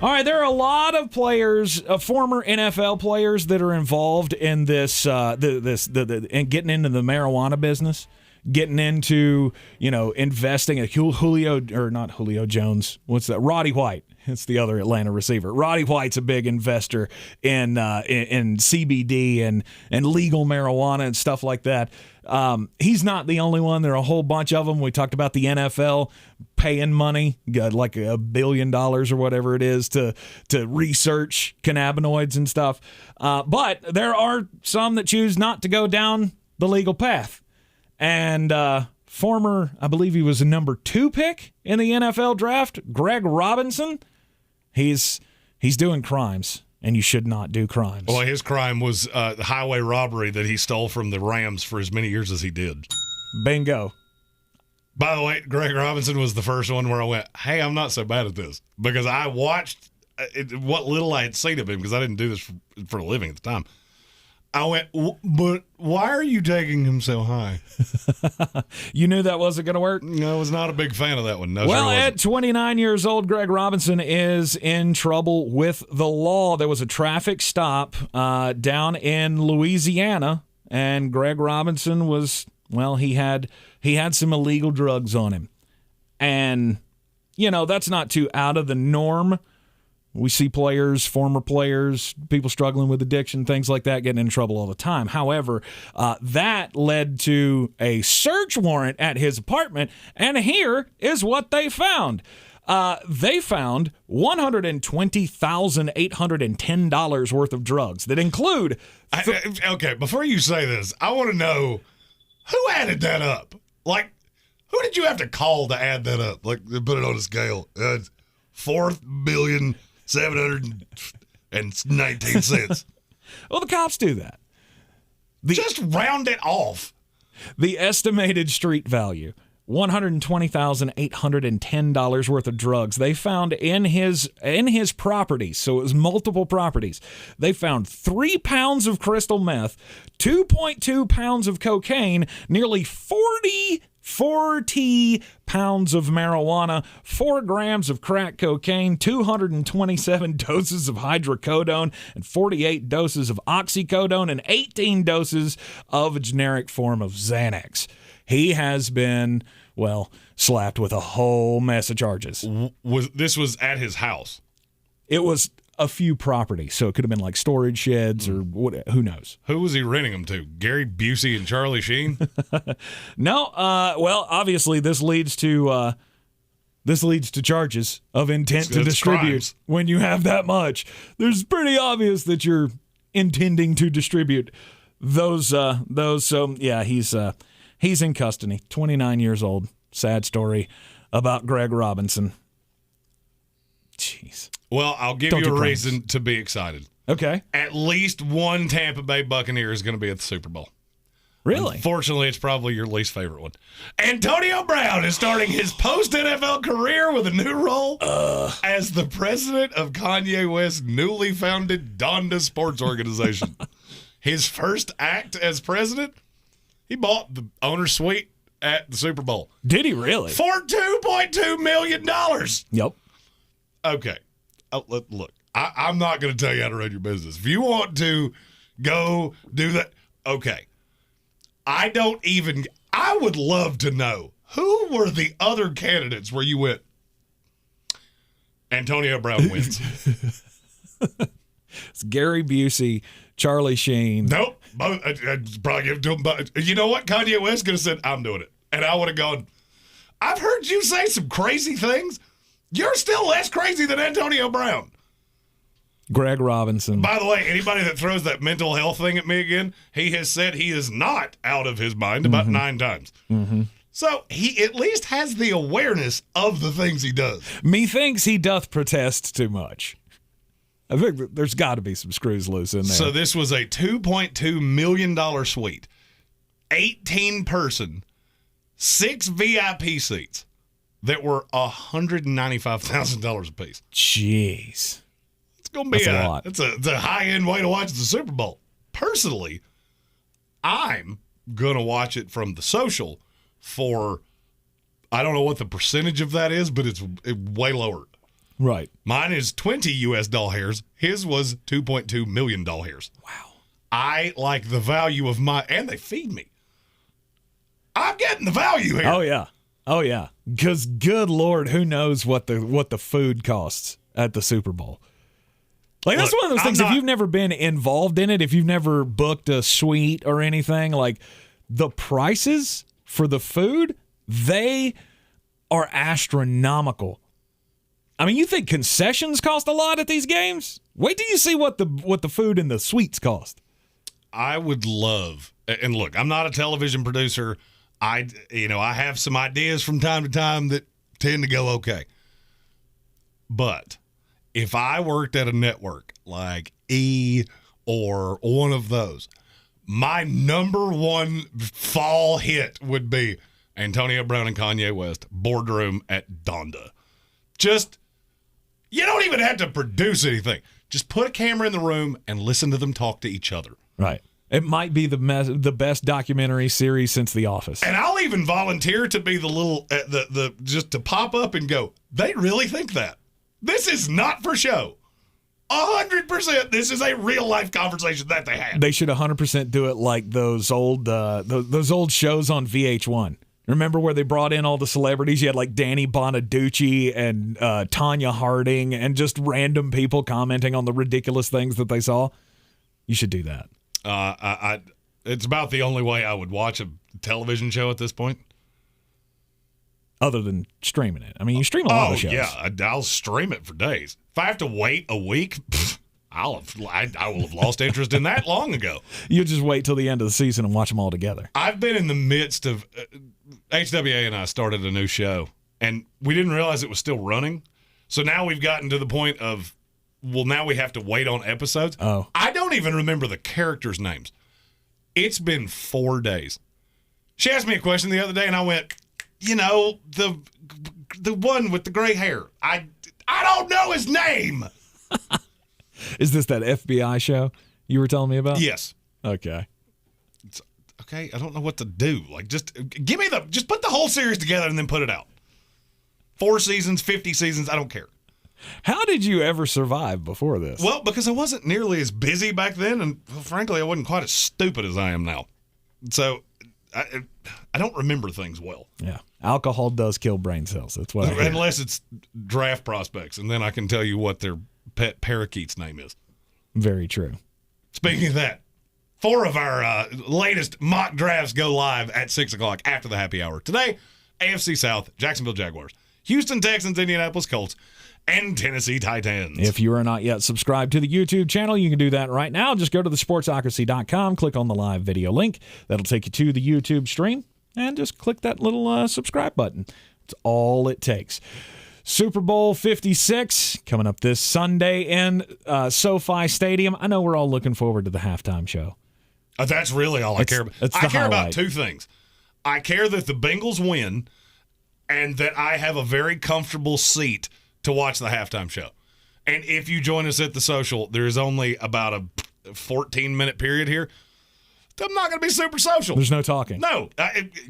Speaker 8: All right, there are a lot of players, former NFL players, that are involved in this, and getting into the marijuana business, getting into, investing. Not Julio Jones. What's that? Roddy White. It's the other Atlanta receiver. Roddy White's a big investor in CBD and legal marijuana and stuff like that. He's not the only one. There are a whole bunch of them. We talked about the NFL paying money, like $1 billion or whatever it is, to research cannabinoids and stuff. But there are some that choose not to go down the legal path. And former, I believe he was a number 2 pick in the NFL draft, Greg Robinson, he's doing crimes. And you should not do crimes.
Speaker 9: Well, his crime was the highway robbery that he stole from the Rams for as many years as he did.
Speaker 8: Bingo.
Speaker 9: By the way, Greg Robinson was the first one where I went, hey, I'm not so bad at this. Because I watched what little I had seen of him, because I didn't do this for a living at the time. I went, but why are you taking him so high?
Speaker 8: You knew that wasn't going to work?
Speaker 9: No, I was not a big fan of that one. No,
Speaker 8: well,
Speaker 9: sure
Speaker 8: at 29 years old, Greg Robinson is in trouble with the law. There was a traffic stop down in Louisiana, and Greg Robinson was, well, he had some illegal drugs on him. And, that's not too out of the norm. We see players, former players, people struggling with addiction, things like that, getting in trouble all the time. However, that led to a search warrant at his apartment, and here is what they found. They found $120,810 worth of drugs that include...
Speaker 9: okay, before you say this, I want to know who added that up? Like, who did you have to call to add that up? Like, put it on a scale. 4,719 cents.
Speaker 8: Well, the cops do that.
Speaker 9: Just round it off.
Speaker 8: The estimated street value, $120,810 worth of drugs they found in his properties. So it was multiple properties. They found 3 pounds of crystal meth, 2.2 pounds of cocaine, nearly 40 pounds of marijuana, 4 grams of crack cocaine, 227 doses of hydrocodone, and 48 doses of oxycodone, and 18 doses of a generic form of Xanax. He has been, slapped with a whole mess of charges.
Speaker 9: This was at his house?
Speaker 8: It was a few properties, so it could have been like storage sheds or what, who knows.
Speaker 9: Who was he renting them to? Gary Busey and Charlie Sheen?
Speaker 8: No, obviously this leads to charges of intent to distribute.
Speaker 9: Crimes.
Speaker 8: When you have that much, there's pretty obvious that you're intending to distribute those. So yeah, he's in custody. 29 years old. Sad story about Greg Robinson. Jeez.
Speaker 9: Well, I'll give you a reason to be excited.
Speaker 8: Okay.
Speaker 9: At least one Tampa Bay Buccaneer is going to be at the Super Bowl.
Speaker 8: Really?
Speaker 9: Unfortunately, it's probably your least favorite one. Antonio Brown is starting his post-NFL career with a new role as the president of Kanye West's newly founded Donda Sports Organization. His first act as president, he bought the owner's suite at the Super Bowl.
Speaker 8: Did he really?
Speaker 9: For $2.2 million.
Speaker 8: Yep.
Speaker 9: Okay. Look, I'm not going to tell you how to run your business. If you want to go do that, okay. I would love to know, who were the other candidates where you went, Antonio Brown wins?
Speaker 8: It's Gary Busey, Charlie Sheen.
Speaker 9: Nope. I'd probably give it to him. But you know what? Kanye West could have said, I'm doing it. And I would have gone, I've heard you say some crazy things. You're still less crazy than Antonio Brown.
Speaker 8: Greg Robinson.
Speaker 9: By the way, anybody that throws that mental health thing at me again, he has said he is not out of his mind about 9 times.
Speaker 8: Mm-hmm.
Speaker 9: So he at least has the awareness of the things he does.
Speaker 8: Methinks he doth protest too much. I think there's got to be some screws loose in there.
Speaker 9: So this was a $2.2 million suite, 18-person, 6 VIP seats that were $195,000 a piece.
Speaker 8: Jeez.
Speaker 9: It's going to be
Speaker 8: a lot.
Speaker 9: It's a high-end way to watch the Super Bowl. Personally, I'm going to watch it from the social for, I don't know what the percentage of that is, but it's way lower.
Speaker 8: Right.
Speaker 9: Mine is 20 U.S. doll hairs. His was $2.2 million doll hairs.
Speaker 8: Wow.
Speaker 9: I like the value of and they feed me. I'm getting the value here.
Speaker 8: Oh, yeah. Oh, yeah. Because, good Lord, who knows what the food costs at the Super Bowl. Like, that's one of those things, if you've never been involved in it, if you've never booked a suite or anything, like, the prices for the food, they are astronomical. I mean, you think concessions cost a lot at these games? Wait till you see what the food in the suites cost.
Speaker 9: I would love, and look, I'm not a television producer. I have some ideas from time to time that tend to go okay. But if I worked at a network like E or one of those, my number one fall hit would be Antonio Brown and Kanye West, boardroom at Donda. You don't even have to produce anything. Just put a camera in the room and listen to them talk to each other.
Speaker 8: Right. It might be the best documentary series since The Office.
Speaker 9: And I'll even volunteer to be the little, just to pop up and go, they really think that. This is not for show. 100%. This is a real life conversation that they had.
Speaker 8: They should 100% do it like those old shows on VH1. Remember where they brought in all the celebrities? You had like Danny Bonaducci and Tanya Harding and just random people commenting on the ridiculous things that they saw. You should do that.
Speaker 9: It's about the only way I would watch a television show at this point.
Speaker 8: Other than streaming it. I mean, you stream a lot of shows.
Speaker 9: Yeah, I'll stream it for days. If I have to wait a week, I will have lost interest in that long ago.
Speaker 8: You just wait till the end of the season and watch them all together.
Speaker 9: I've been in the midst of HWA and I started a new show, and we didn't realize it was still running. So now we've gotten to the point of, well, now we have to wait on episodes.
Speaker 8: Oh.
Speaker 9: I don't even remember the characters' names. It's been 4 days. She asked me a question the other day, and I went, the one with the gray hair. I don't know his name.
Speaker 8: Is this that FBI show you were telling me about?
Speaker 9: Yes.
Speaker 8: Okay.
Speaker 9: Okay, I don't know what to do. Like, just put the whole series together and then put it out. 4 seasons, 50 seasons, I don't care.
Speaker 8: How did you ever survive before this?
Speaker 9: Well, because I wasn't nearly as busy back then, and frankly, I wasn't quite as stupid as I am now. So, I don't remember things well.
Speaker 8: Yeah. Alcohol does kill brain cells. That's what I hear.
Speaker 9: Unless it's draft prospects, and then I can tell you what their pet parakeet's name is.
Speaker 8: Very true.
Speaker 9: Speaking of that, 4 of our latest mock drafts go live at 6 o'clock after the happy hour. Today, AFC South, Jacksonville Jaguars, Houston Texans, Indianapolis Colts, and Tennessee Titans.
Speaker 8: If you are not yet subscribed to the YouTube channel, you can do that right now. Just go to thesportsocracy.com, click on the live video link. That'll take you to the YouTube stream, and just click that little subscribe button. It's all it takes. Super Bowl 56 coming up this Sunday in SoFi Stadium. I know we're all looking forward to the halftime show.
Speaker 9: That's really all I care about. I care about 2 things. I care that the Bengals win and that I have a very comfortable seat to watch the halftime show. And if you join us at the social, there is only about a 14-minute period here. I'm not going to be super social.
Speaker 8: There's no talking.
Speaker 9: No.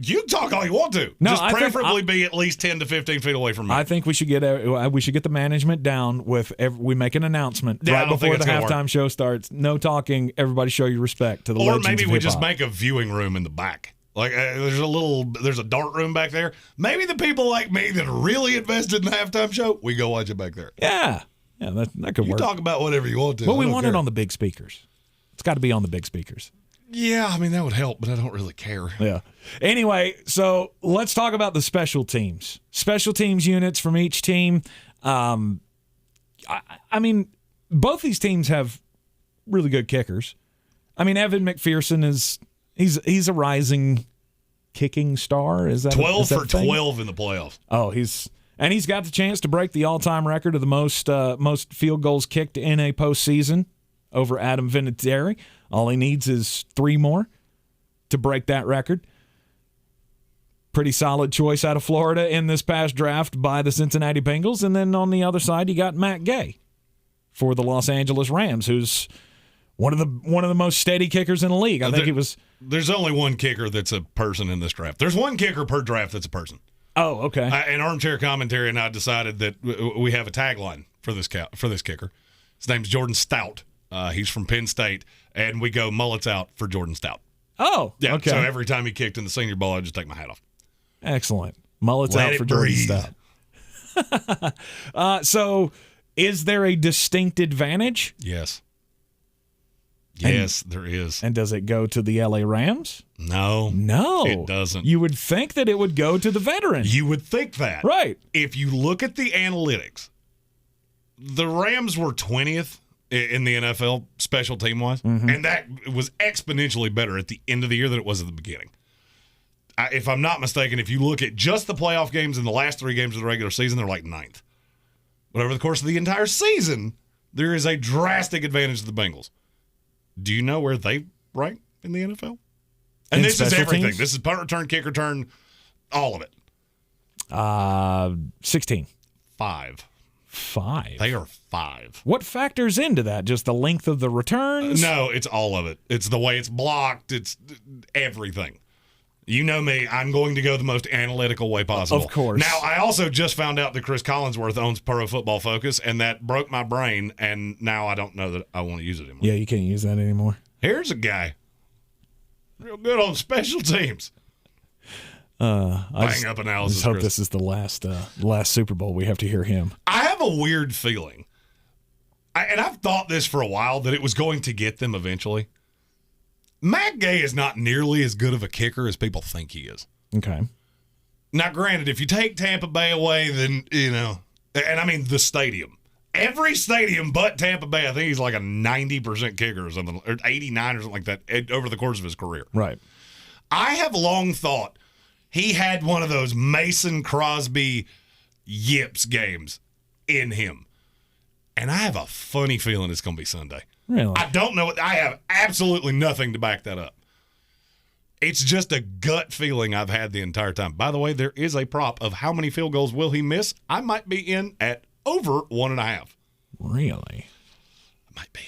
Speaker 9: You can talk all you want to.
Speaker 8: No,
Speaker 9: just preferably be at least 10 to 15 feet away from me.
Speaker 8: I think we should get the management down with we make an announcement right before the halftime show starts. No talking. Everybody show your respect to the legends of hip-hop.
Speaker 9: Or maybe we just make a viewing room in the back. Like there's a dart room back there. Maybe the people like me that are really invested in the halftime show, we go watch it back there.
Speaker 8: Yeah, that could work.
Speaker 9: You talk about whatever you want to.
Speaker 8: Well, we want it on the big speakers. It's got to be on the big speakers.
Speaker 9: Yeah, I mean, that would help, but I don't really care.
Speaker 8: Yeah. Anyway, so let's talk about the special teams. Special teams units from each team. I mean, both these teams have really good kickers. I mean, Evan McPherson he's a rising kicking star. Is that
Speaker 9: 12
Speaker 8: is that
Speaker 9: for
Speaker 8: thing?
Speaker 9: 12 in the playoffs?
Speaker 8: Oh, he's got the chance to break the all-time record of the most field goals kicked in a postseason over Adam Vinatieri. All he needs is 3 more to break that record. Pretty solid choice out of Florida in this past draft by the Cincinnati Bengals. And then on the other side, you got Matt Gay for the Los Angeles Rams, who's one of the most steady kickers in the league. I think he was.
Speaker 9: There's only one kicker that's a person in this draft. There's one kicker per draft that's a person.
Speaker 8: Oh, okay.
Speaker 9: And Armchair Commentary and I decided that we have a tagline for this kicker. His name's Jordan Stout. He's from Penn State, and we go mullets out for Jordan Stout.
Speaker 8: Oh,
Speaker 9: yeah.
Speaker 8: Okay.
Speaker 9: So every time he kicked in the Senior Bowl, I just take my hat off.
Speaker 8: Excellent. Mullets out for Jordan Stout. So, is there a distinct advantage?
Speaker 9: Yes. Yes, there is.
Speaker 8: And does it go to the LA Rams?
Speaker 9: No. It doesn't.
Speaker 8: You would think that it would go to the veteran.
Speaker 9: You would think that.
Speaker 8: Right.
Speaker 9: If you look at the analytics, the Rams were 20th in the NFL special team-wise, and that was exponentially better at the end of the year than it was at the beginning. If I'm not mistaken, if you look at just the playoff games and the last 3 games of the regular season, they're like 9th. But over the course of the entire season, there is a drastic advantage to the Bengals. Do you know where they rank in the NFL? And this is everything.
Speaker 8: Teams?
Speaker 9: This is punt return, kick return, all of it.
Speaker 8: 16.
Speaker 9: 5.
Speaker 8: 5.
Speaker 9: They are 5.
Speaker 8: What factors into that? Just the length of the returns?
Speaker 9: No, it's all of it. It's the way it's blocked. It's everything. You know me. I'm going to go the most analytical way possible.
Speaker 8: Of course.
Speaker 9: Now, I also just found out that Chris Collinsworth owns Pro Football Focus, and that broke my brain, and now I don't know that I want to use it anymore.
Speaker 8: Yeah, you can't use that anymore.
Speaker 9: Here's a guy. Real good on special teams. Bang up analysis.
Speaker 8: I just hope
Speaker 9: Chris.
Speaker 8: this is the last Super Bowl we have to hear him.
Speaker 9: I have a weird feeling, and I've thought this for a while, that it was going to get them eventually. Matt Gay is not nearly as good of a kicker as people think he is.
Speaker 8: Okay.
Speaker 9: Now, granted, if you take Tampa Bay away, then, and I mean the stadium. Every stadium but Tampa Bay, I think he's like a 90% kicker or something, or 89 or something like that over the course of his career.
Speaker 8: Right.
Speaker 9: I have long thought he had one of those Mason Crosby yips games in him. And I have a funny feeling it's going to be Sunday.
Speaker 8: Really?
Speaker 9: I don't know. I have absolutely nothing to back that up. It's just a gut feeling I've had the entire time. By the way, there is a prop of how many field goals will he miss. I might be in at over 1.5.
Speaker 8: Really?
Speaker 9: I might be.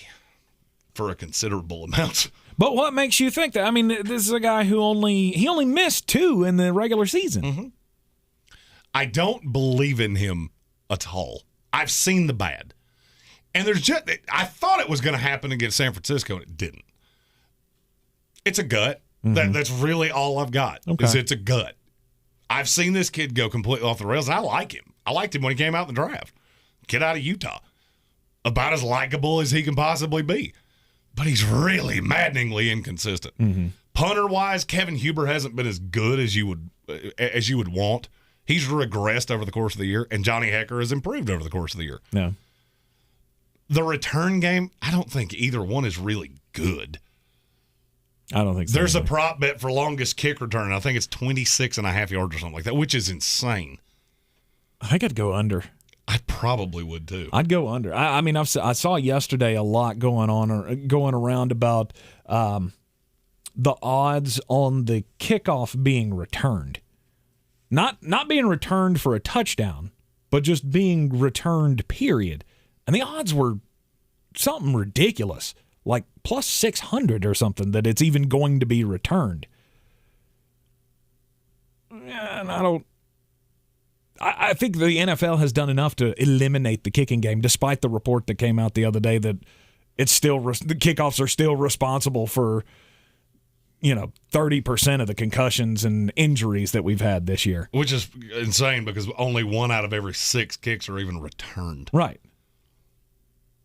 Speaker 9: For a considerable amount.
Speaker 8: But what makes you think that? I mean, this is a guy who only missed 2 in the regular season.
Speaker 9: Mm-hmm. I don't believe in him at all. I've seen the bad. And I thought it was going to happen against San Francisco, and it didn't. It's a gut.
Speaker 8: Mm-hmm.
Speaker 9: That's really all I've got.
Speaker 8: Okay.
Speaker 9: Is it's a gut. I've seen this kid go completely off the rails, and I like him. I liked him when he came out in the draft. Kid out of Utah. About as likable as he can possibly be. But he's really maddeningly inconsistent.
Speaker 8: Mm-hmm.
Speaker 9: Punter-wise, Kevin Huber hasn't been as good as you would want. He's regressed over the course of the year, and Johnny Hecker has improved over the course of the year.
Speaker 8: Yeah.
Speaker 9: The return game, I don't think either one is really good.
Speaker 8: I don't think so.
Speaker 9: There's a prop bet for longest kick return. I think it's 26.5 yards or something like that, which is insane.
Speaker 8: I think I'd go under.
Speaker 9: I probably would too.
Speaker 8: I'd go under. I mean, I saw yesterday a lot going around about the odds on the kickoff being returned. Not being returned for a touchdown, but just being returned, period. And the odds were something ridiculous, like plus 600 or something, that it's even going to be returned. And I think the NFL has done enough to eliminate the kicking game, despite the report that came out the other day that the kickoffs are still responsible for 30% of the concussions and injuries that we've had this year.
Speaker 9: Which is insane because only 1 out of every 6 kicks are even returned.
Speaker 8: Right.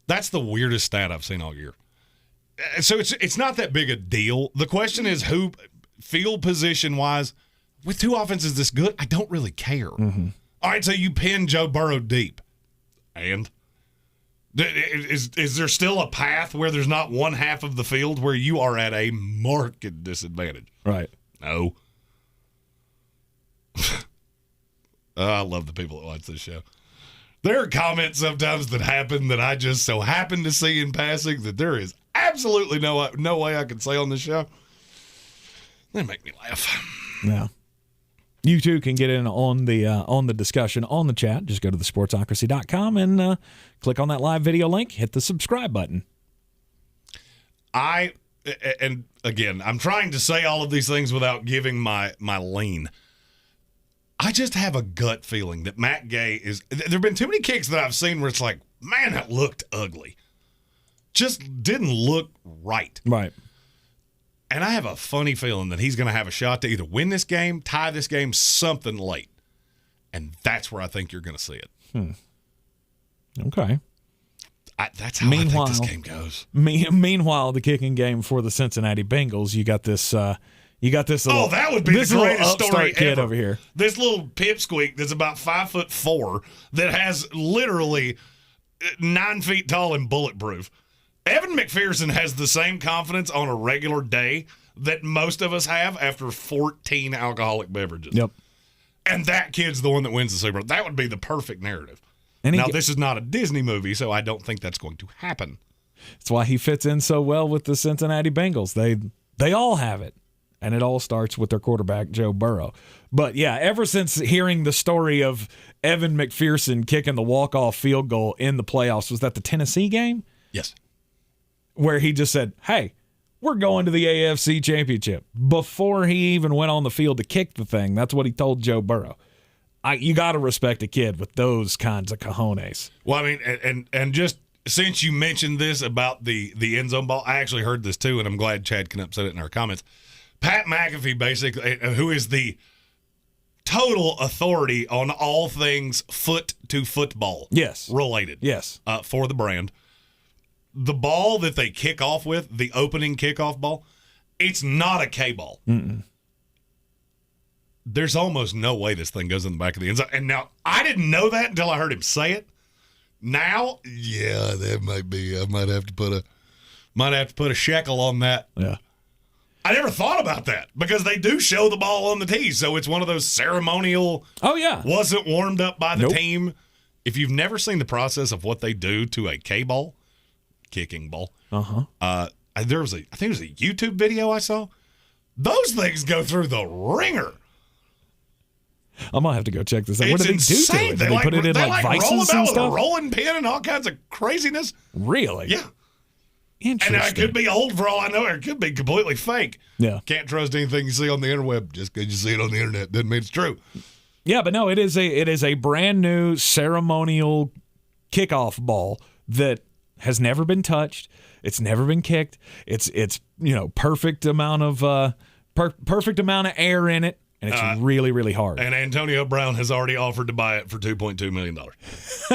Speaker 9: That's the weirdest stat I've seen all year. So it's not that big a deal. The question is who, field position-wise, with 2 offenses this good, I don't really care.
Speaker 8: Mm-hmm.
Speaker 9: All right, so you pin Joe Burrow deep. And is there still a path where there's not one half of the field where you are at a marked disadvantage?
Speaker 8: Right.
Speaker 9: No. I love the people that watch this show. There are comments sometimes that happen that I just so happen to see in passing that there is absolutely no way I can say on the show. They make me laugh.
Speaker 8: Yeah. You too can get in on the discussion on the chat. Just go to thesportsocracy.com and click on that live video link. Hit the subscribe button.
Speaker 9: And again, I'm trying to say all of these things without giving my lean. I just have a gut feeling that Matt Gay is. There have been too many kicks that I've seen where it's like, man, that looked ugly. Just didn't look right.
Speaker 8: Right.
Speaker 9: And I have a funny feeling that he's going to have a shot to either win this game, tie this game, something late. And that's where I think you're going to see it.
Speaker 8: Okay.
Speaker 9: That's how I think this game goes.
Speaker 8: Meanwhile, the kicking game for the Cincinnati Bengals, you got this little,
Speaker 9: that would be the greatest story
Speaker 8: kid
Speaker 9: ever.
Speaker 8: Over here.
Speaker 9: This little pipsqueak that's about 5'4" that has literally 9 feet tall and bulletproof. Evan McPherson has the same confidence on a regular day that most of us have after 14 alcoholic beverages.
Speaker 8: Yep.
Speaker 9: And that kid's the one that wins the Super Bowl. That would be the perfect narrative. Now, this is not a Disney movie, so I don't think that's going to happen.
Speaker 8: That's why he fits in so well with the Cincinnati Bengals. They all have it. And it all starts with their quarterback, Joe Burrow. But, yeah, ever since hearing the story of Evan McPherson kicking the walk-off field goal in the playoffs, was that the Tennessee game?
Speaker 9: Yes.
Speaker 8: Where he just said, hey, we're going to the AFC Championship. Before he even went on the field to kick the thing, that's what he told Joe Burrow. You got to respect a kid with those kinds of cojones.
Speaker 9: Well, I mean, and just since you mentioned this about the end zone ball, I actually heard this too, and I'm glad Chad can upset it in our comments. Pat McAfee, basically, who is the total authority on all things foot to football related for the brand. The ball that they kick off with, the opening kickoff ball, it's not a K ball.
Speaker 8: Mm-mm.
Speaker 9: There's almost no way this thing goes in the back of the end zone. And now, I didn't know that until I heard him say it. Now, yeah, that might be. I might have to put a shekel on that.
Speaker 8: Yeah.
Speaker 9: I never thought about that because they do show the ball on the tee, so it's one of those ceremonial.
Speaker 8: Oh yeah,
Speaker 9: wasn't warmed up by the team. If you've never seen the process of what they do to a K ball, kicking ball, I think it was a YouTube video I saw. Those things go through the ringer.
Speaker 8: I'm gonna have to go check this out.
Speaker 9: It's
Speaker 8: what do they
Speaker 9: insane.
Speaker 8: do to it? Do they put it in like vices
Speaker 9: roll
Speaker 8: and
Speaker 9: about
Speaker 8: stuff?
Speaker 9: With a rolling pin and all kinds of craziness.
Speaker 8: Really?
Speaker 9: Yeah.
Speaker 8: Interesting.
Speaker 9: And it could be old for all I know. It could be completely fake.
Speaker 8: Yeah.
Speaker 9: Can't trust anything you see on the interweb. Just because you see it on the internet doesn't mean it's true.
Speaker 8: Yeah, but no, it is a brand new ceremonial kickoff ball that has never been touched. It's never been kicked. It's perfect amount of perfect amount of air in it, and it's really, really hard.
Speaker 9: And Antonio Brown has already offered to buy it for $2.2 million.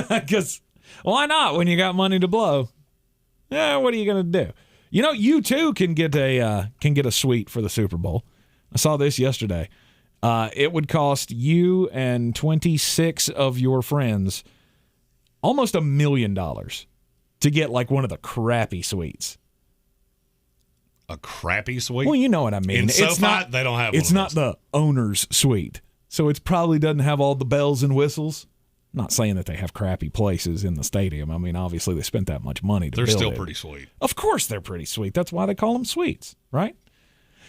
Speaker 8: Because why not when you got money to blow? Yeah, what are you going to do? You too can get a suite for the Super Bowl. I saw this yesterday. It would cost you and 26 of your friends almost $1 million to get like one of the crappy suites.
Speaker 9: A crappy suite?
Speaker 8: Well, you know what I mean.
Speaker 9: In
Speaker 8: It's
Speaker 9: SoFi,
Speaker 8: not.
Speaker 9: they don't have.
Speaker 8: It's not the owner's suite, so it probably doesn't have all the bells and whistles. Not saying that they have crappy places in the stadium. I mean, obviously they spent that much money to build it.
Speaker 9: They're still pretty sweet.
Speaker 8: Of course they're pretty sweet. That's why they call them suites, right?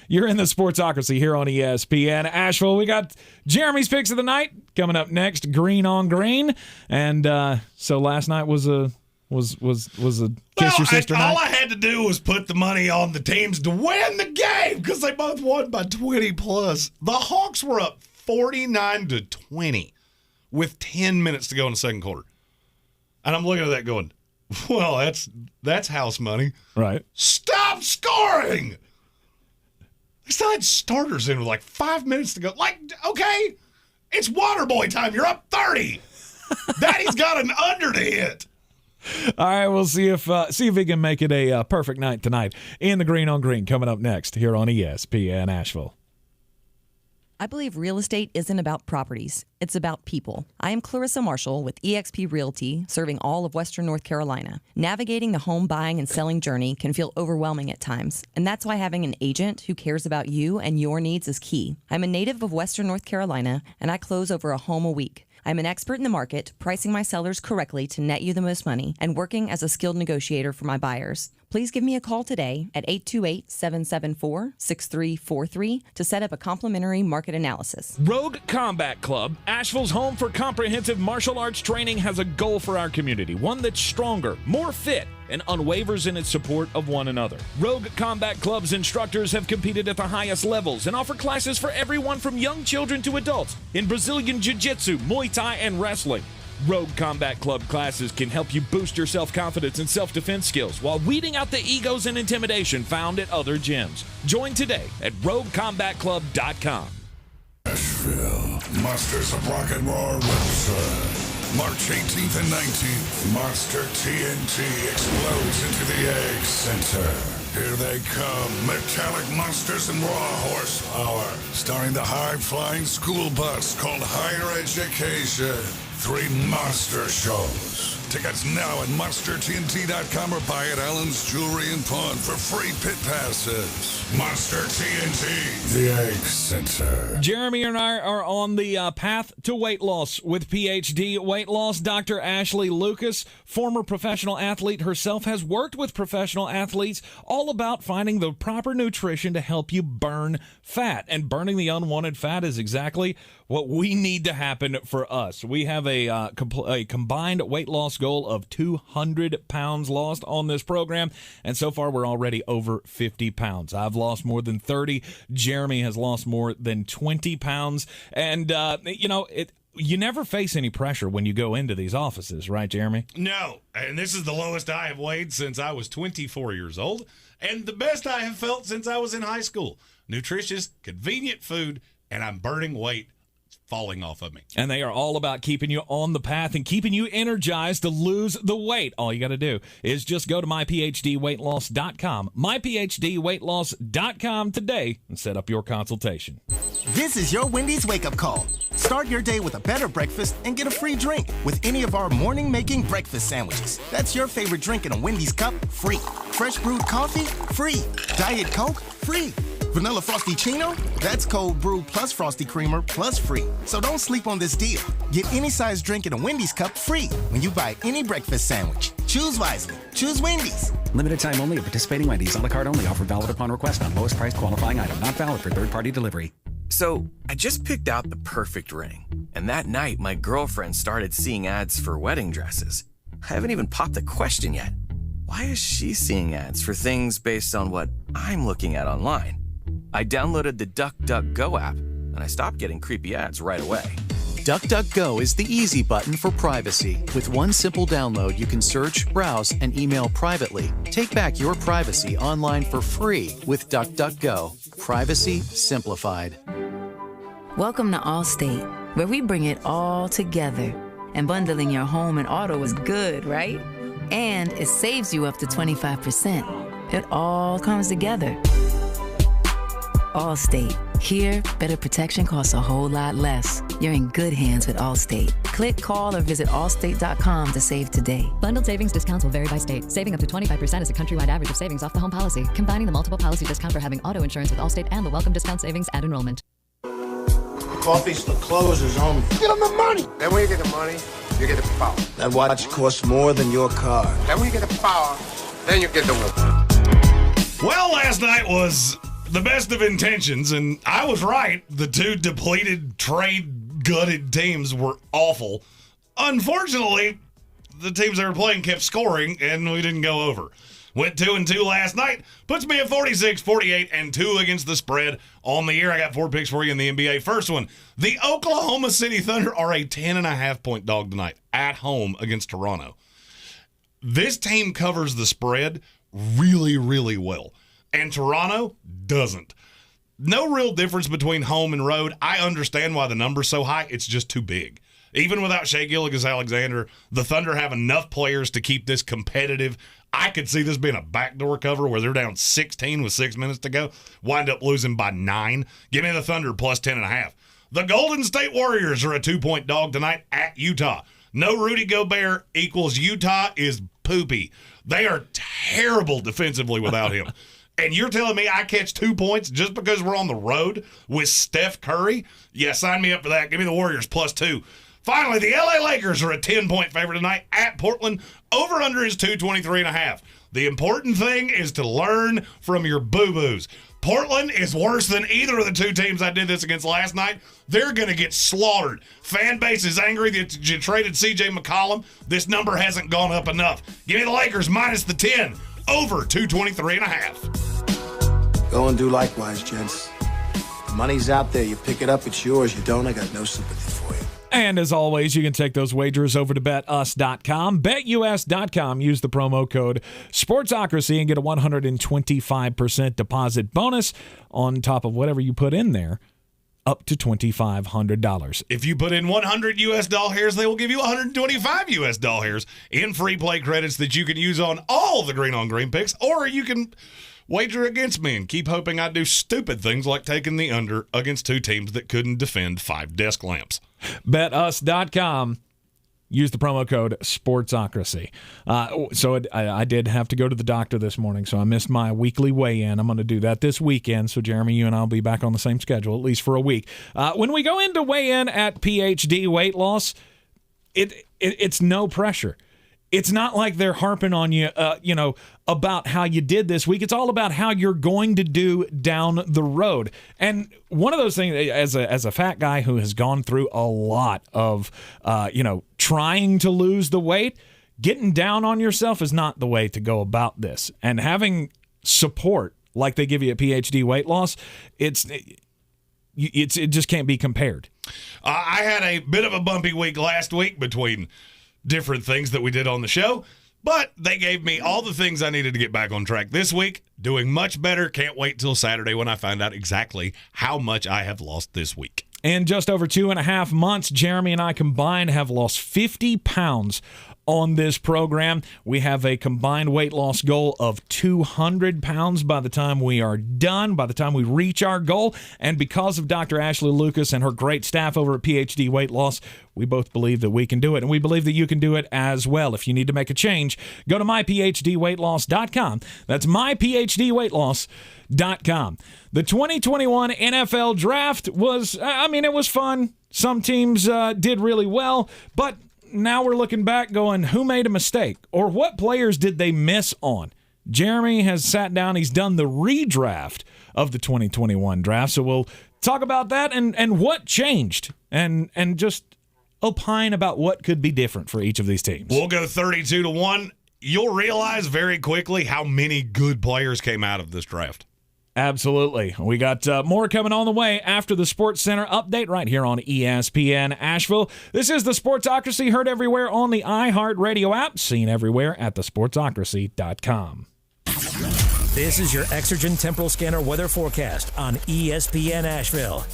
Speaker 8: You're in the Sportsocracy here on ESPN Asheville. We got Jeremy's picks of the night coming up next. Greene on Greene, and so last night was a kiss your sister night.
Speaker 9: All I had to do was put the money on the teams to win the game because they both won by 20 plus. The Hawks were up 49-20. With 10 minutes to go in the second quarter. And I'm looking at that going, well, that's house money.
Speaker 8: Right.
Speaker 9: Stop scoring! They still had starters in with like 5 minutes to go. Like, okay, it's Waterboy time. You're up 30. Daddy's got an under to hit.
Speaker 8: All right, we'll see if he can make it a perfect night tonight in the Greene on Greene coming up next here on ESPN Asheville.
Speaker 20: I believe real estate isn't about properties. It's about people. I am Clarissa Marshall with eXp Realty, serving all of Western North Carolina. Navigating the home buying and selling journey can feel overwhelming at times, and that's why having an agent who cares about you and your needs is key. I'm a native of Western North Carolina, and I close over a home a week. I'm an expert in the market, pricing my sellers correctly to net you the most money, and working as a skilled negotiator for my buyers. Please give me a call today at 828-774-6343 to set up a complimentary market analysis.
Speaker 8: Rogue Combat Club, Asheville's home for comprehensive martial arts training, has a goal for our community, one that's stronger, more fit, and unwavers in its support of one another. Rogue Combat Club's instructors have competed at the highest levels and offer classes for everyone from young children to adults in Brazilian Jiu-Jitsu, Muay Thai, and wrestling. Rogue Combat Club classes can help you boost your self-confidence and self-defense skills while weeding out the egos and intimidation found at other gyms. Join today at roguecombatclub.com.
Speaker 21: Nashville, Monsters of Rock and Roll website. March 18th and 19th, Monster TNT explodes into the Egg Center. Here they come, metallic monsters and raw horsepower, starring the high-flying school bus called Higher Education. 3 monster shows. Tickets now at MonsterTNT.com or buy at Allen's Jewelry and Pawn for free pit passes. Monster TNT, the Egg Center.
Speaker 8: Jeremy and I are on the path to weight loss with PhD weight loss. Dr. Ashley Lucas, former professional athlete herself, has worked with professional athletes all about finding the proper nutrition to help you burn fat. And burning the unwanted fat is exactly what we need to happen for us. We have a combined weight loss goal of 200 pounds lost on this program, and so far we're already over 50 pounds. I've lost more than 30. Jeremy has lost more than 20 pounds, and you never face any pressure when you go into these offices, right, Jeremy?
Speaker 9: No, and this is the lowest I have weighed since I was 24 years old, and the best I have felt since I was in high school. Nutritious, convenient food, and I'm burning weight falling off of me.
Speaker 8: And they are all about keeping you on the path and keeping you energized to lose the weight. All you got to do is just go to myphdweightloss.com, myphdweightloss.com today, and set up your consultation.
Speaker 22: This is your Wendy's wake-up call. Start your day with a better breakfast and get a free drink with any of our morning-making breakfast sandwiches. That's your favorite drink in a Wendy's cup, free. Fresh brewed coffee, free. Diet Coke, free. Vanilla Frosty-Chino? That's cold brew plus Frosty Creamer plus free. So don't sleep on this deal. Get any size drink in a Wendy's cup free when you buy any breakfast sandwich. Choose wisely. Choose Wendy's.
Speaker 23: Limited time only at participating Wendy's. A la carte only. Offer valid upon request on lowest priced qualifying item. Not valid for third-party delivery.
Speaker 24: So, I just picked out the perfect ring. And that night, my girlfriend started seeing ads for wedding dresses. I haven't even popped the question yet. Why is she seeing ads for things based on what I'm looking at online? I downloaded the DuckDuckGo app, and I stopped getting creepy ads right away.
Speaker 25: DuckDuckGo is the easy button for privacy. With one simple download, you can search, browse, and email privately. Take back your privacy online for free with DuckDuckGo. Privacy simplified.
Speaker 26: Welcome to Allstate, where we bring it all together. And bundling your home and auto is good, right? And it saves you up to 25%. It all comes together. Allstate. Here, better protection costs a whole lot less. You're in good hands with Allstate. Click, call, or visit allstate.com to save today.
Speaker 27: Bundled savings discounts will vary by state. Saving up to 25% is a countrywide average of savings off the home policy. Combining the multiple policy discount for having auto insurance with Allstate and the welcome discount savings at enrollment.
Speaker 28: Coffee's the closer's home. Get them the money.
Speaker 29: Then when you get the money, you get the power.
Speaker 28: That watch costs more than your car.
Speaker 29: Then when you get the power, then you get the woman.
Speaker 9: Well, last night was the best of intentions, and I was right. The two depleted, trade-gutted teams were awful. Unfortunately, the teams that were playing kept scoring, and we didn't go over. Went 2-2 last night. Puts me at 46, 48, and 2 against the spread on the year. I got 4 picks for you in the NBA. First one, the Oklahoma City Thunder are a 10.5-point dog tonight at home against Toronto. This team covers the spread really, really well, and Toronto doesn't. No real difference between home and road. I understand why the number's so high. It's just too big. Even without Shai Gilgeous-Alexander, the Thunder have enough players to keep this competitive. I could see this being a backdoor cover where they're down 16 with 6 minutes to go, wind up losing by 9. Give me the Thunder plus 10.5. The Golden State Warriors are a 2-point dog tonight at Utah. No Rudy Gobert equals Utah is poopy. They are terrible defensively without him. And you're telling me I catch 2 points just because we're on the road with Steph Curry? Yeah, sign me up for that. Give me the Warriors plus 2. Finally, the LA Lakers are a 10-point favorite tonight at Portland. Over-under is 223.5. The important thing is to learn from your boo-boos. Portland is worse than either of the two teams I did this against last night. They're going to get slaughtered. Fan base is angry that you traded C.J. McCollum. This number hasn't gone up enough. Give me the Lakers minus the 10. Over 223.5.
Speaker 28: Go and do likewise, gents. The money's out there. You pick it up, it's yours. You don't, I got no sympathy for you.
Speaker 8: And as always, you can take those wagers over to betus.com. BetUS.com. Use the promo code Sportsocracy and get a 125% deposit bonus on top of whatever you put in there, up to $2,500.
Speaker 9: If you put in $100, they will give you $125 in free play credits that you can use on all the Green on Green picks, or you can wager against me and keep hoping I do stupid things like taking the under against two teams that couldn't defend 5 desk lamps.
Speaker 8: BetUS.com. Use the promo code Sportsocracy. I did have to go to the doctor this morning, so I missed my weekly weigh-in. I'm going to do that this weekend. So, Jeremy, you and I will be back on the same schedule, at least for a week. When we go into weigh-in at PhD weight loss, it's no pressure. It's not like they're harping on you, about how you did this week. It's all about how you're going to do down the road. And one of those things, as a fat guy who has gone through a lot of, trying to lose the weight, getting down on yourself is not the way to go about this. And having support like they give you at PhD weight loss, it just can't be compared.
Speaker 9: I had a bit of a bumpy week last week between different things that we did on the show, but they gave me all the things I needed to get back on track this week. Doing much better. Can't wait till Saturday when I find out exactly how much I have lost this week.
Speaker 8: In just over 2.5 months, Jeremy and I combined have lost 50 pounds on this program. We have a combined weight loss goal of 200 pounds by the time we are done, by the time we reach our goal. And because of Dr. Ashley Lucas and her great staff over at PhD Weight Loss, we both believe that we can do it, and we believe that you can do it as well. If you need to make a change, go to myphdweightloss.com. That's myphdweightloss.com. The 2021 NFL Draft was, it was fun. Some teams did really well, but now we're looking back going, who made a mistake? Or what players did they miss on? Jeremy has sat down. He's done the redraft of the 2021 draft. So we'll talk about that and what changed and just opine about what could be different for each of these teams.
Speaker 9: We'll go 32-1. You'll realize very quickly how many good players came out of this draft.
Speaker 8: Absolutely. We got more coming on the way after the Sports Center update right here on ESPN Asheville. This is the Sportsocracy, heard everywhere on the iHeartRadio app, seen everywhere at thesportsocracy.com.
Speaker 17: This is your Exergen Temporal Scanner weather forecast on ESPN Asheville.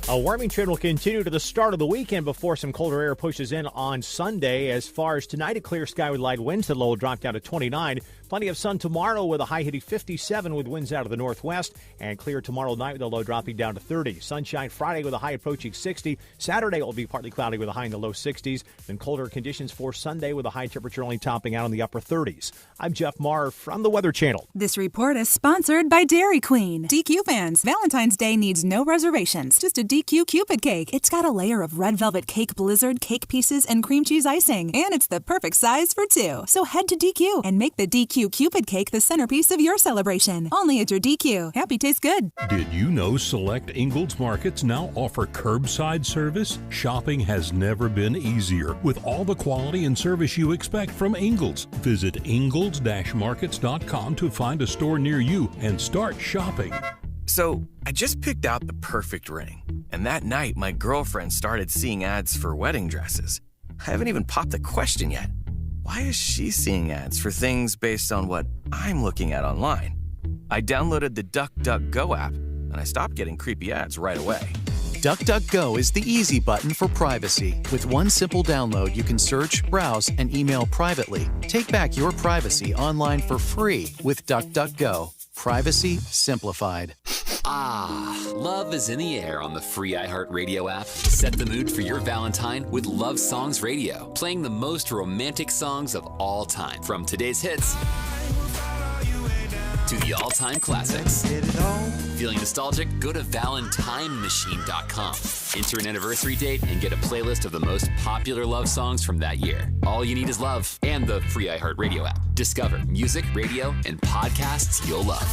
Speaker 1: A warming trend will continue to the start of the weekend before some colder air pushes in on Sunday. As far as tonight, a clear sky with light winds. The low will drop down to 29. Plenty of sun tomorrow with a high hitting 57 with winds out of the northwest. And clear tomorrow night with a low dropping down to 30. Sunshine Friday with a high approaching 60. Saturday will be partly cloudy with a high in the low 60s. Then colder conditions for Sunday with a high temperature only topping out in the upper 30s. I'm Jeff Maher from the Weather Channel.
Speaker 2: This report is sponsored by Dairy Queen. DQ fans, Valentine's Day needs no reservations. Just a DQ Cupid cake. It's got a layer of red velvet cake blizzard, cake pieces, and cream cheese icing. And it's the perfect size for 2. So head to DQ and make the DQ Cupid cake the centerpiece of your celebration. Only at your DQ. Happy tastes good.
Speaker 3: Did you know select Ingalls Markets now offer curbside service? Shopping has never been easier with all the quality and service you expect from Ingalls. Visit Ingalls-Markets.com to find a store near you and start shopping.
Speaker 24: So, I just picked out the perfect ring. And that night, my girlfriend started seeing ads for wedding dresses. I haven't even popped the question yet. Why is she seeing ads for things based on what I'm looking at online? I downloaded the DuckDuckGo app, and I stopped getting creepy ads right away.
Speaker 25: DuckDuckGo is the easy button for privacy. With one simple download, you can search, browse, and email privately. Take back your privacy online for free with DuckDuckGo. Privacy simplified.
Speaker 4: Ah, love is in the air on the free iHeartRadio app. Set the mood for your Valentine with Love Songs Radio, playing the most romantic songs of all time, from today's hits to the all-time classics. Feeling nostalgic? Go to ValentineMachine.com. Enter an anniversary date and get a playlist of the most popular love songs from that year. All you need is love and the free iHeartRadio app. Discover music, radio, and podcasts you'll love.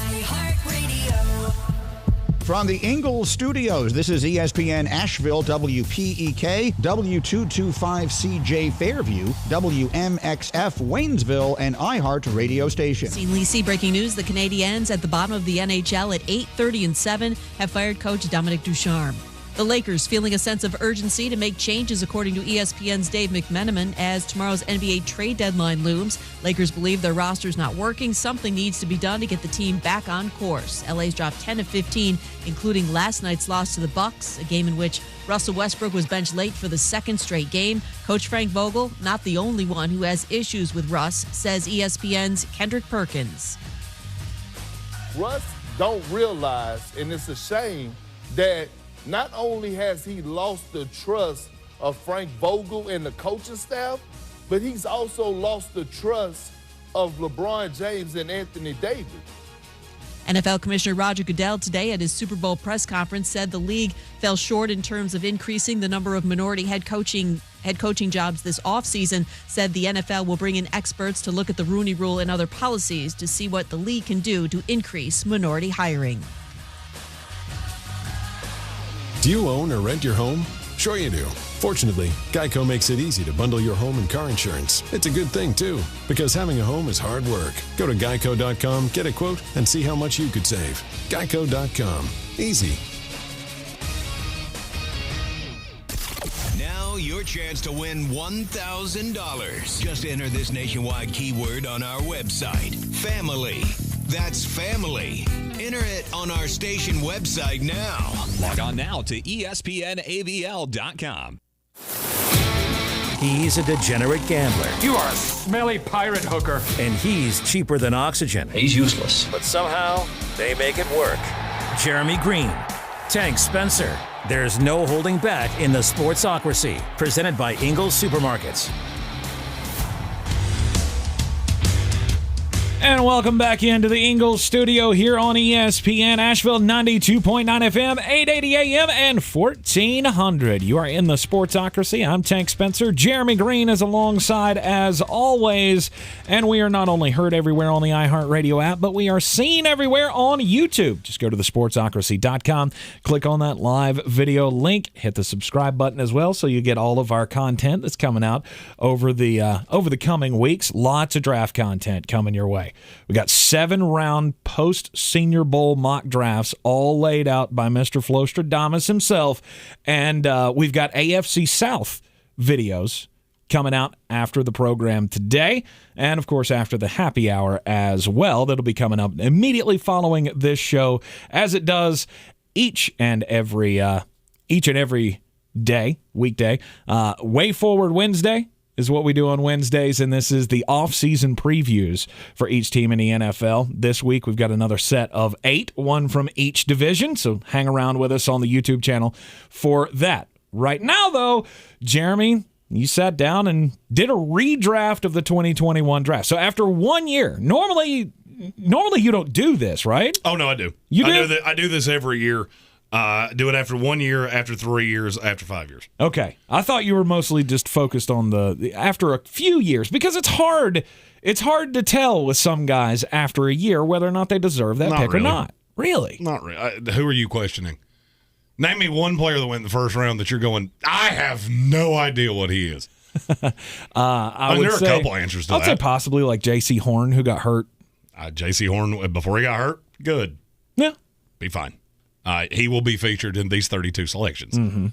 Speaker 5: From the Ingalls Studios, this is ESPN Asheville, WPEK, W225CJ Fairview, WMXF Waynesville, and iHeart radio station.
Speaker 6: St. Lucie breaking news. The Canadiens at the bottom of the NHL at 8:30 and 7 have fired coach Dominic Ducharme. The Lakers feeling a sense of urgency to make changes, according to ESPN's Dave McMenamin, as tomorrow's NBA trade deadline looms. Lakers believe their roster's not working. Something needs to be done to get the team back on course. LA's dropped 10 of 15, including last night's loss to the Bucks, a game in which Russell Westbrook was benched late for the second straight game. Coach Frank Vogel, not the only one who has issues with Russ, says ESPN's Kendrick Perkins.
Speaker 7: Russ don't realize, and it's a shame, that not only has he lost the trust of Frank Vogel and the coaching staff, but he's also lost the trust of LeBron James and Anthony Davis.
Speaker 6: NFL Commissioner Roger Goodell today at his Super Bowl press conference said the league fell short in terms of increasing the number of minority head coaching jobs this offseason. Said the NFL will bring in experts to look at the Rooney Rule and other policies to see what the league can do to increase minority hiring.
Speaker 10: Do you own or rent your home? Sure you do. Fortunately, Geico makes it easy to bundle your home and car insurance. It's a good thing, too, because having a home is hard work. Go to geico.com, get a quote, and see how much you could save. Geico.com. Easy.
Speaker 11: Now your chance to win $1,000. Just enter this nationwide keyword on our website. Family. That's family. Enter it on our station website now.
Speaker 12: Log on now to ESPNABL.com.
Speaker 17: He's a degenerate gambler.
Speaker 14: You are a smelly pirate hooker.
Speaker 17: And he's cheaper than oxygen.
Speaker 12: He's useless.
Speaker 17: But somehow, they make it work. Jeremy Greene, Tank Spencer. There's no holding back in the Sportsocracy. Presented by Ingalls Supermarkets.
Speaker 8: And welcome back into the Ingalls studio here on ESPN Asheville 92.9 FM, 880 AM, and 1400. You are in the Sportsocracy. I'm Tank Spencer. Jeremy Greene is alongside as always. And we are not only heard everywhere on the iHeartRadio app, but we are seen everywhere on YouTube. Just go to thesportsocracy.com, click on that live video link, hit the subscribe button as well so you get all of our content that's coming out over the coming weeks. Lots of draft content coming your way. We got 7-round post-Senior Bowl mock drafts all laid out by Mr. Flostradamus himself, and we've got AFC South videos coming out after the program today, and of course after the happy hour as well. That'll be coming up immediately following this show, as it does each and every day, weekday. Way Forward Wednesday is what we do on Wednesdays, and this is the off-season previews for each team in the NFL. This week, we've got another set of 8, one from each division, so hang around with us on the YouTube channel for that. Right now, though, Jeremy, you sat down and did a redraft of the 2021 draft. So after 1 year, normally you don't do this, right?
Speaker 9: Oh, no, I do.
Speaker 8: You do?
Speaker 9: I do this every year. Do it after 1 year, after 3 years, after 5 years.
Speaker 8: Okay. I thought you were mostly just focused on the after a few years, because it's hard to tell with some guys after a year whether or not they deserve that pick or not. Really?
Speaker 9: Not really. Who are you questioning? Name me one player that went in the first round that you're going, I have no idea what he is.
Speaker 8: There are a couple answers to that. I'd say possibly like J.C. Horn, who got hurt.
Speaker 9: J.C. Horn, before he got hurt, good.
Speaker 8: Yeah.
Speaker 9: Be fine. He will be featured in these 32 selections.
Speaker 8: Mm-hmm.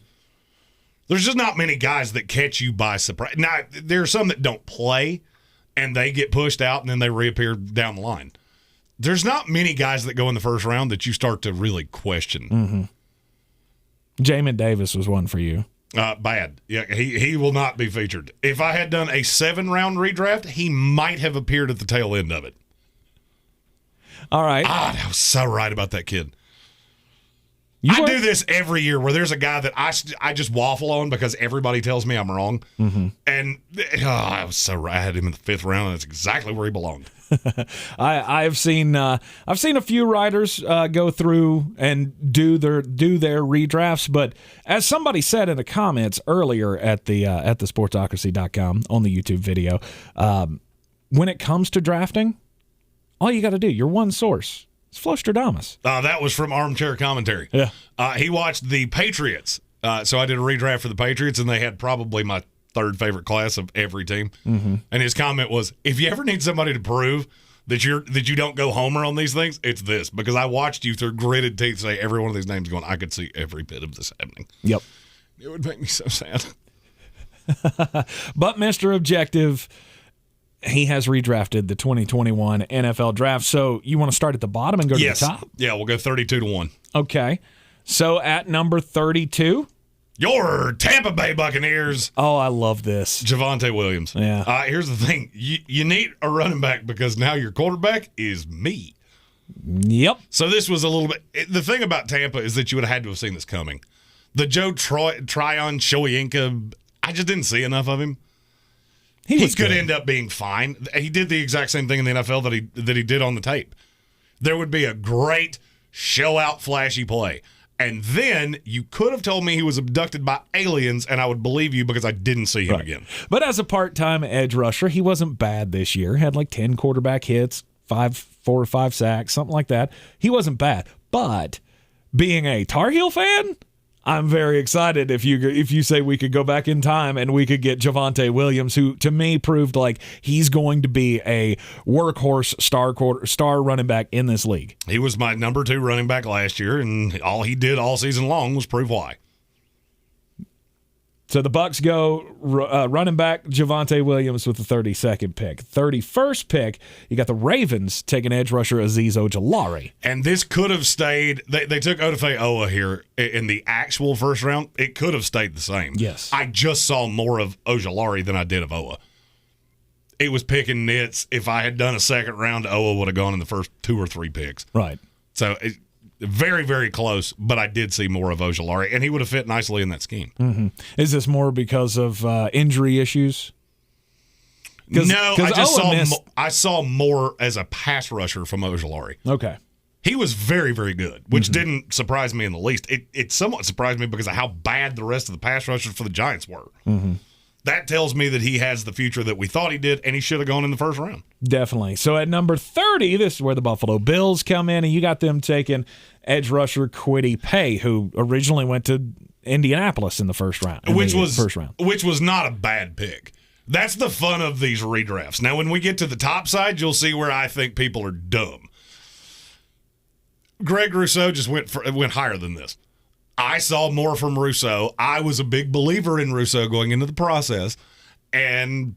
Speaker 9: There's just not many guys that catch you by surprise. Now, there are some that don't play, and they get pushed out, and then they reappear down the line. There's not many guys that go in the first round that you start to really question.
Speaker 8: Mm-hmm. Jamin Davis was one for you.
Speaker 9: Bad. Yeah, he will not be featured. If I had done a 7-round redraft, he might have appeared at the tail end of it.
Speaker 8: All right.
Speaker 9: I was so right about that kid. I do this every year where there's a guy that I just waffle on because everybody tells me I'm wrong.
Speaker 8: Mm-hmm.
Speaker 9: And I was so right. I had him in the 5th round, and that's exactly where he belonged.
Speaker 8: I've seen a few writers go through and do their redrafts, but as somebody said in the comments earlier at the sportsocracy.com on the YouTube video, when it comes to drafting, all you got to do, your one source, it's Flostradamus.
Speaker 9: That was from Armchair Commentary.
Speaker 8: Yeah.
Speaker 9: He watched the Patriots. So I did a redraft for the Patriots, and they had probably my 3rd favorite class of every team.
Speaker 8: Mm-hmm.
Speaker 9: And his comment was, if you ever need somebody to prove that you don't go homer on these things, it's this. Because I watched you through gritted teeth say every one of these names going, I could see every bit of this happening.
Speaker 8: Yep.
Speaker 9: It would make me so sad.
Speaker 8: But Mr. Objective, he has redrafted the 2021 NFL Draft. So you want to start at the bottom and go to the top?
Speaker 9: Yeah, we'll go 32-1.
Speaker 8: Okay. So at number 32,
Speaker 9: your Tampa Bay Buccaneers.
Speaker 8: Oh, I love this.
Speaker 9: Javonte Williams.
Speaker 8: Yeah.
Speaker 9: Here's the thing. You need a running back because now your quarterback is me.
Speaker 8: Yep.
Speaker 9: So this was a little bit – the thing about Tampa is that you would have had to have seen this coming. The Joe Tryon Shoyinka, I just didn't see enough of him. He could end up being fine. He did the exact same thing in the NFL that he did on the tape. There would be a great show-out flashy play. And then you could have told me he was abducted by aliens, and I would believe you because I didn't see him again.
Speaker 8: But as a part-time edge rusher, he wasn't bad this year. Had like 10 quarterback hits, 4 or 5 sacks, something like that. He wasn't bad. But being a Tar Heel fan, I'm very excited if you say we could go back in time and we could get Javonte Williams, who to me proved like he's going to be a workhorse star running back in this league.
Speaker 9: He was my number 2 running back last year, and all he did all season long was prove why.
Speaker 8: So the Bucs go running back Javonte Williams with the 32nd pick. 31st pick, you got the Ravens taking edge rusher Azeez Ojulari.
Speaker 9: And this could have stayed. They took Odafe Owa here in the actual first round. It could have stayed the same.
Speaker 8: Yes.
Speaker 9: I just saw more of Ojulari than I did of Owa. It was picking nits. If I had done a second round, Owa would have gone in the first 2 or 3 picks.
Speaker 8: Right.
Speaker 9: So very, very close, but I did see more of Ojulari, and he would have fit nicely in that scheme.
Speaker 8: Mm-hmm. Is this more because of injury issues?
Speaker 9: No, I saw more as a pass rusher from Ojulari.
Speaker 8: Okay.
Speaker 9: He was very, very good, which didn't surprise me in the least. It somewhat surprised me because of how bad the rest of the pass rushers for the Giants were.
Speaker 8: Mm-hmm.
Speaker 9: That tells me that he has the future that we thought he did, and he should have gone in the first round.
Speaker 8: Definitely. So at number 30, this is where the Buffalo Bills come in, and you got them taking edge rusher Kwity Paye, who originally went to Indianapolis in the first round.
Speaker 9: Which was not a bad pick. That's the fun of these redrafts. Now, when we get to the top side, you'll see where I think people are dumb. Greg Rousseau just went higher than this. I saw more from Rousseau. I was a big believer in Rousseau going into the process, and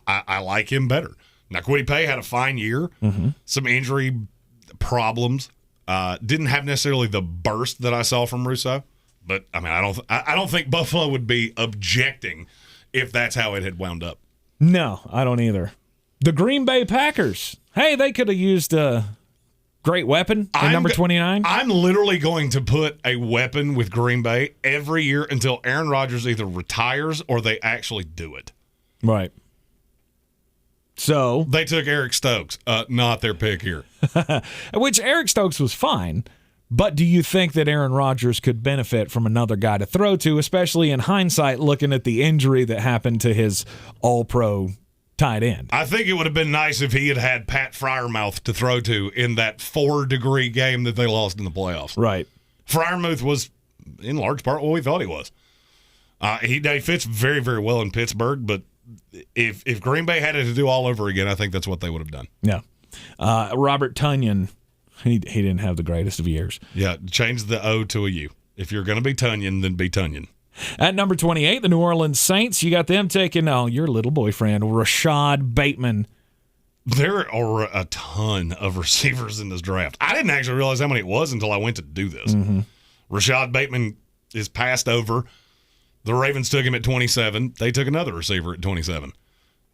Speaker 9: I like him better. Now, Kwity Paye had a fine year, some injury problems. Didn't have necessarily the burst that I saw from Rousseau, but I mean, I don't think Buffalo would be objecting if that's how it had wound up.
Speaker 8: No, I don't either. The Green Bay Packers. Hey, they could have used a great weapon at number 29.
Speaker 9: I'm literally going to put a weapon with Green Bay every year until Aaron Rodgers either retires or they actually do it.
Speaker 8: Right. So
Speaker 9: they took Eric Stokes, not their pick here.
Speaker 8: Which Eric Stokes was fine. But do you think that Aaron Rodgers could benefit from another guy to throw to, especially in hindsight, looking at the injury that happened to his all-pro tight end?
Speaker 9: I think it would have been nice if he had had Pat Freiermuth to throw to in that 4-degree game that they lost in the playoffs.
Speaker 8: Right.
Speaker 9: Freiermuth was, in large part, what we thought he was. He fits very, very well in Pittsburgh, but if Green Bay had it to do all over again, I think that's what they would have done.
Speaker 8: Yeah. Robert Tonyan, he didn't have the greatest of years.
Speaker 9: Yeah, change the O to a U. If you're going to be Tonyan, then be Tonyan.
Speaker 8: At number 28, the New Orleans Saints, you got them taking, your little boyfriend, Rashad Bateman.
Speaker 9: There are a ton of receivers in this draft. I didn't actually realize how many it was until I went to do this.
Speaker 8: Mm-hmm.
Speaker 9: Rashad Bateman is passed over. The Ravens took him at 27. They took another receiver at 27.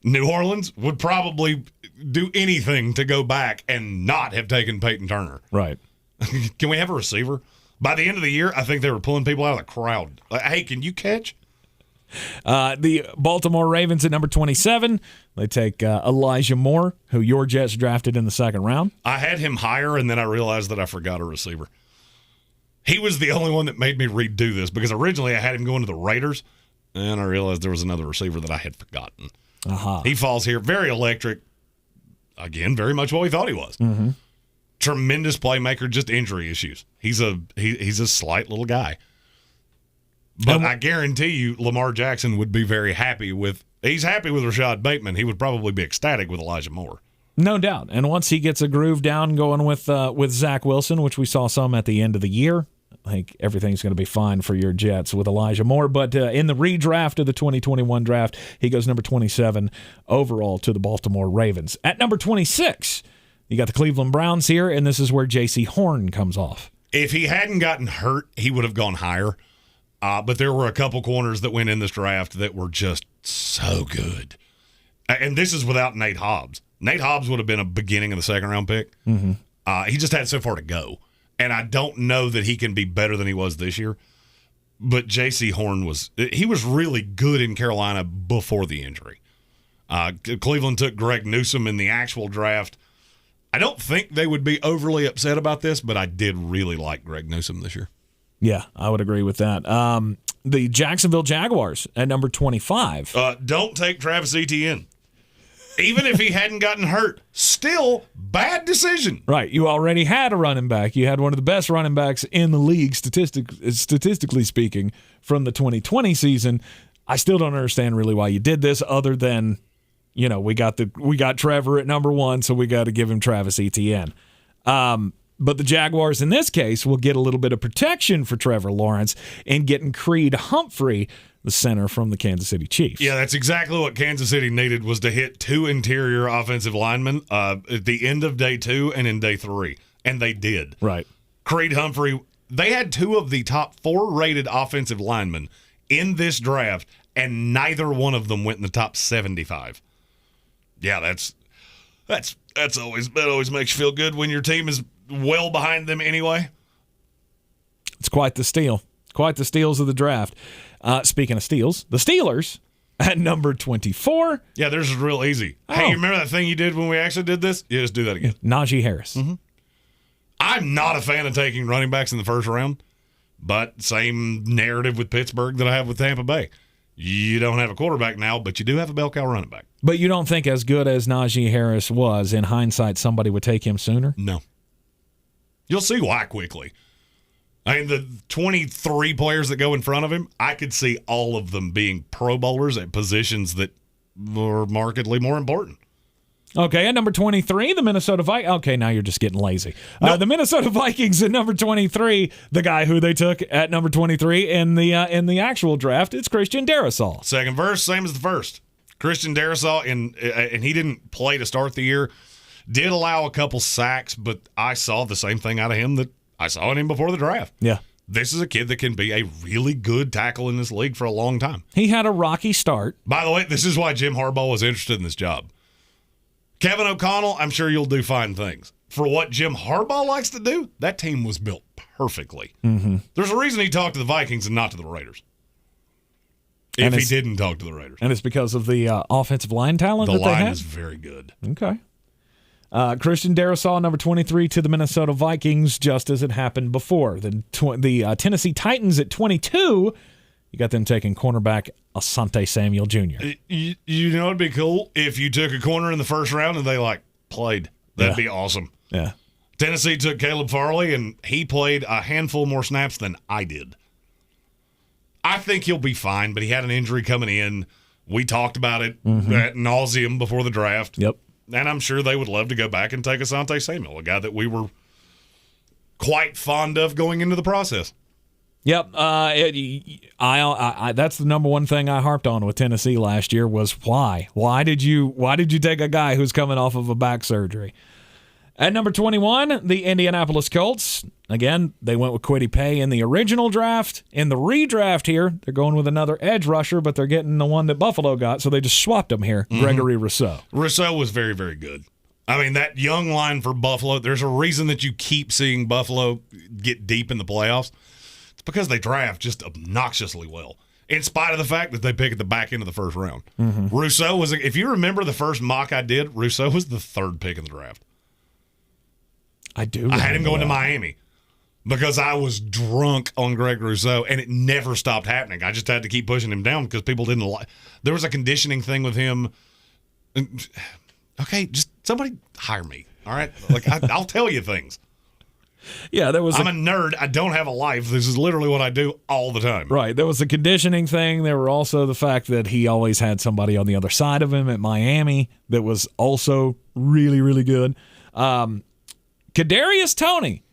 Speaker 9: New Orleans would probably do anything to go back and not have taken Peyton Turner.
Speaker 8: Right.
Speaker 9: Can we have a receiver? By the end of the year, I think they were pulling people out of the crowd. Like, hey, can you catch?
Speaker 8: The Baltimore Ravens at number 27. They take Elijah Moore, who your Jets drafted in the second round.
Speaker 9: I had him higher, and then I realized that I forgot a receiver. He was the only one that made me redo this because originally I had him going to the Raiders, and I realized there was another receiver that I had forgotten. He falls here. Very electric. Again, very much what we thought he was.
Speaker 8: Mm-hmm.
Speaker 9: Tremendous playmaker, just injury issues. He's a slight little guy. But I guarantee you Lamar Jackson would be very happy with – he's happy with Rashad Bateman. He would probably be ecstatic with Elijah Moore.
Speaker 8: No doubt. And once he gets a groove down going with Zach Wilson, which we saw some at the end of the year, I think everything's going to be fine for your Jets with Elijah Moore. But in the redraft of the 2021 draft, he goes number 27 overall to the Baltimore Ravens. At number 26, you got the Cleveland Browns here, and this is where J.C. Horn comes off.
Speaker 9: If he hadn't gotten hurt, he would have gone higher. But there were a couple corners that went in this draft that were just so good. And this is without Nate Hobbs. Nate Hobbs would have been a beginning of the second-round pick.
Speaker 8: Mm-hmm.
Speaker 9: He just had so far to go. And I don't know that he can be better than he was this year. But J.C. Horn was really good in Carolina before the injury. Cleveland took Greg Newsome in the actual draft. I don't think they would be overly upset about this, but I did really like Greg Newsome this year.
Speaker 8: Yeah, I would agree with that. The Jacksonville Jaguars at number 25.
Speaker 9: Don't take Travis Etienne. Even if he hadn't gotten hurt, still bad decision.
Speaker 8: Right. You already had a running back. You had one of the best running backs in the league, statistically speaking, from the 2020 season. I still don't understand really why you did this other than, we got Trevor at number 1, so we got to give him Travis Etienne. But the Jaguars, in this case, will get a little bit of protection for Trevor Lawrence in getting Creed Humphrey, the center from the Kansas City Chiefs.
Speaker 9: Yeah, that's exactly what Kansas City needed, was to hit 2 interior offensive linemen at the end of day 2 and in day 3. And they did.
Speaker 8: Right.
Speaker 9: Creed Humphrey, they had 2 of the top 4 rated offensive linemen in this draft, and neither one of them went in the top 75. Yeah, that always makes you feel good when your team is well behind them anyway.
Speaker 8: It's quite the steal. Quite the steals of the draft. Speaking of steals, the Steelers at number 24.
Speaker 9: Yeah, theirs is real easy. Oh. Hey, you remember that thing you did when we actually did this? Yeah, just do that again.
Speaker 8: Najee Harris.
Speaker 9: Mm-hmm. I'm not a fan of taking running backs in the first round, but same narrative with Pittsburgh that I have with Tampa Bay. You don't have a quarterback now, but you do have a bell cow running back.
Speaker 8: But you don't think as good as Najee Harris was, in hindsight, somebody would take him sooner?
Speaker 9: No. You'll see why quickly. I mean, the 23 players that go in front of him, I could see all of them being Pro Bowlers at positions that were markedly more important.
Speaker 8: Okay, at number 23, the Minnesota Vikings. Okay, now you're just getting lazy. The Minnesota Vikings at number 23, the guy who they took at number 23 in the actual draft, it's Christian Darrisaw.
Speaker 9: Second verse, same as the first. Christian Darrisaw, and he didn't play to start the year, did allow a couple sacks, but I saw the same thing out of him that I saw in him before the draft.
Speaker 8: Yeah.
Speaker 9: This is a kid that can be a really good tackle in this league for a long time.
Speaker 8: He had a rocky start.
Speaker 9: By the way, this is why Jim Harbaugh was interested in this job. Kevin O'Connell, I'm sure you'll do fine things. For what Jim Harbaugh likes to do, that team was built perfectly.
Speaker 8: Mm-hmm.
Speaker 9: There's a reason he talked to the Vikings and not to the Raiders. If he didn't talk to the Raiders.
Speaker 8: And it's because of the offensive line talent that they had?
Speaker 9: The line is very good.
Speaker 8: Okay. Christian Darrisaw, number 23, to the Minnesota Vikings, just as it happened before. The Tennessee Titans at 22, you got them taking cornerback Asante Samuel Jr.
Speaker 9: You know it'd be cool if you took a corner in the first round and they played. That'd be awesome.
Speaker 8: Yeah.
Speaker 9: Tennessee took Caleb Farley, and he played a handful more snaps than I did. I think he'll be fine, but he had an injury coming in. We talked about it ad nauseum before the draft.
Speaker 8: Yep.
Speaker 9: And I'm sure they would love to go back and take Asante Samuel, a guy that we were quite fond of going into the process.
Speaker 8: Yep. That's the number one thing I harped on with Tennessee last year was why? Why did you take a guy who's coming off of a back surgery? At number 21, the Indianapolis Colts. Again, they went with Kwity Paye in the original draft. In the redraft here, they're going with another edge rusher, but they're getting the one that Buffalo got, so they just swapped him here, Gregory Rousseau.
Speaker 9: Rousseau was very, very good. I mean, that young line for Buffalo, there's a reason that you keep seeing Buffalo get deep in the playoffs. It's because they draft just obnoxiously well, in spite of the fact that they pick at the back end of the first round. Rousseau was, if you remember the first mock I did, Rousseau was the 3rd pick in the draft.
Speaker 8: I do.
Speaker 9: I had him going to Miami because I was drunk on Greg Rousseau, and it never stopped happening. I just had to keep pushing him down because people didn't like. There was a conditioning thing with him. Okay, just somebody hire me. All right, like I'll tell you things.
Speaker 8: Yeah, there was.
Speaker 9: I'm a nerd. I don't have a life. This is literally what I do all the time.
Speaker 8: Right. There was a conditioning thing. There were also the fact that he always had somebody on the other side of him at Miami that was also really, really good. Kadarius Toney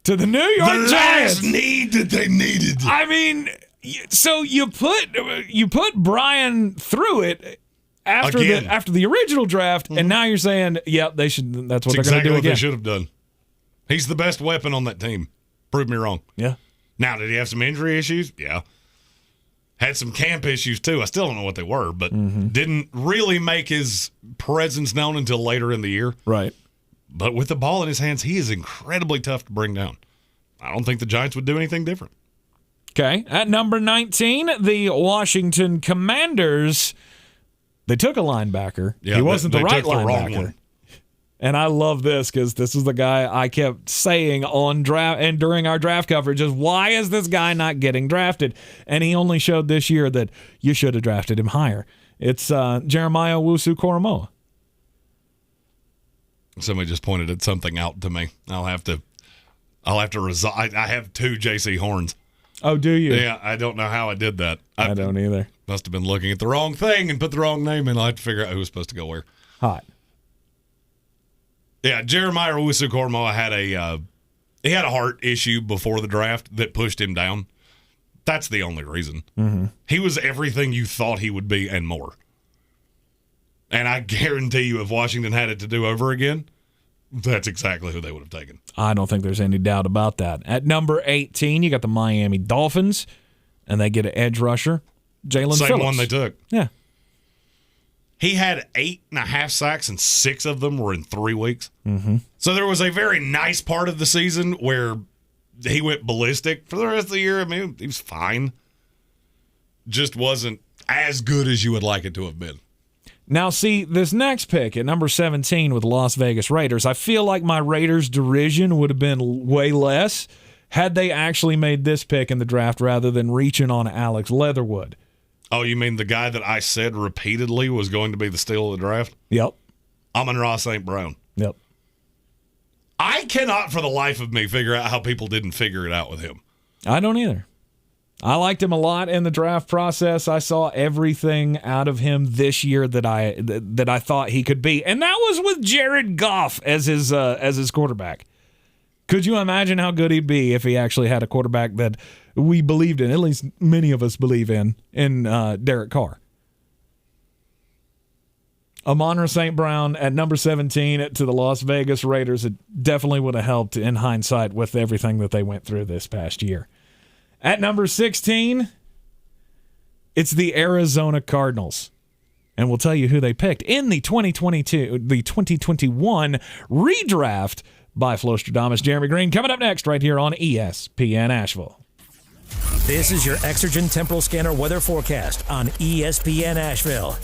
Speaker 8: to the New York Giants.
Speaker 9: Last need that they needed.
Speaker 8: I mean, so you put Brian through it after the original draft, and now you're saying, yep, they should. That's what they're going to do
Speaker 9: what
Speaker 8: again.
Speaker 9: They should have done. He's the best weapon on that team. Prove me wrong.
Speaker 8: Yeah.
Speaker 9: Now, did he have some injury issues? Yeah. Had some camp issues too. I still don't know what they were, but didn't really make his presence known until later in the year.
Speaker 8: Right.
Speaker 9: But with the ball in his hands, he is incredibly tough to bring down. I don't think the Giants would do anything different.
Speaker 8: Okay. At number 19, the Washington Commanders. They took a linebacker.
Speaker 9: Yeah,
Speaker 8: he wasn't the right
Speaker 9: took the wrong
Speaker 8: linebacker.
Speaker 9: one.
Speaker 8: And I love this because this is the guy I kept saying on draft and during our draft coverage is, why is this guy not getting drafted? And he only showed this year that you should have drafted him higher. It's Jeremiah Owusu-Koramoah.
Speaker 9: Somebody just pointed at something out to me. I'll have to resolve. I have 2 J.C. Horns.
Speaker 8: Oh, do you?
Speaker 9: Yeah, I don't know how I did that.
Speaker 8: I don't either.
Speaker 9: Must have been looking at the wrong thing and put the wrong name in. I'll have to figure out who was supposed to go where.
Speaker 8: Hot.
Speaker 9: Yeah, Jeremiah Owusu-Koramoah had a heart issue before the draft that pushed him down. That's the only reason. He was everything you thought he would be and more. And I guarantee you, if Washington had it to do over again, that's exactly who they would have taken.
Speaker 8: I don't think there's any doubt about that. At number 18, you got the Miami Dolphins, and they get an edge rusher, Jalen Phillips.
Speaker 9: Same one they took.
Speaker 8: Yeah.
Speaker 9: He had 8.5 sacks, and 6 of them were in 3 weeks.
Speaker 8: Mm-hmm.
Speaker 9: So there was a very nice part of the season where he went ballistic. For the rest of the year, I mean, he was fine. Just wasn't as good as you would like it to have been.
Speaker 8: Now, see, this next pick at number 17 with the Las Vegas Raiders, I feel like my Raiders derision would have been way less had they actually made this pick in the draft rather than reaching on Alex Leatherwood.
Speaker 9: Oh, you mean the guy that I said repeatedly was going to be the steal of the draft?
Speaker 8: Yep.
Speaker 9: Amon-Ra St. Brown.
Speaker 8: Yep.
Speaker 9: I cannot for the life of me figure out how people didn't figure it out with him.
Speaker 8: I don't either. I liked him a lot in the draft process. I saw everything out of him this year that I thought he could be, and that was with Jared Goff as his quarterback. Could you imagine how good he'd be if he actually had a quarterback that we believed in? At least many of us believe in Derek Carr. Amon-Ra St. Brown at number 17 to the Las Vegas Raiders. It definitely would have helped in hindsight with everything that they went through this past year. At number 16, it's the Arizona Cardinals. And we'll tell you who they picked in the 2021 redraft by Flostradamus. Jeremy Greene coming up next right here on ESPN Asheville.
Speaker 17: This is your Exergen Temporal Scanner weather forecast on ESPN Asheville.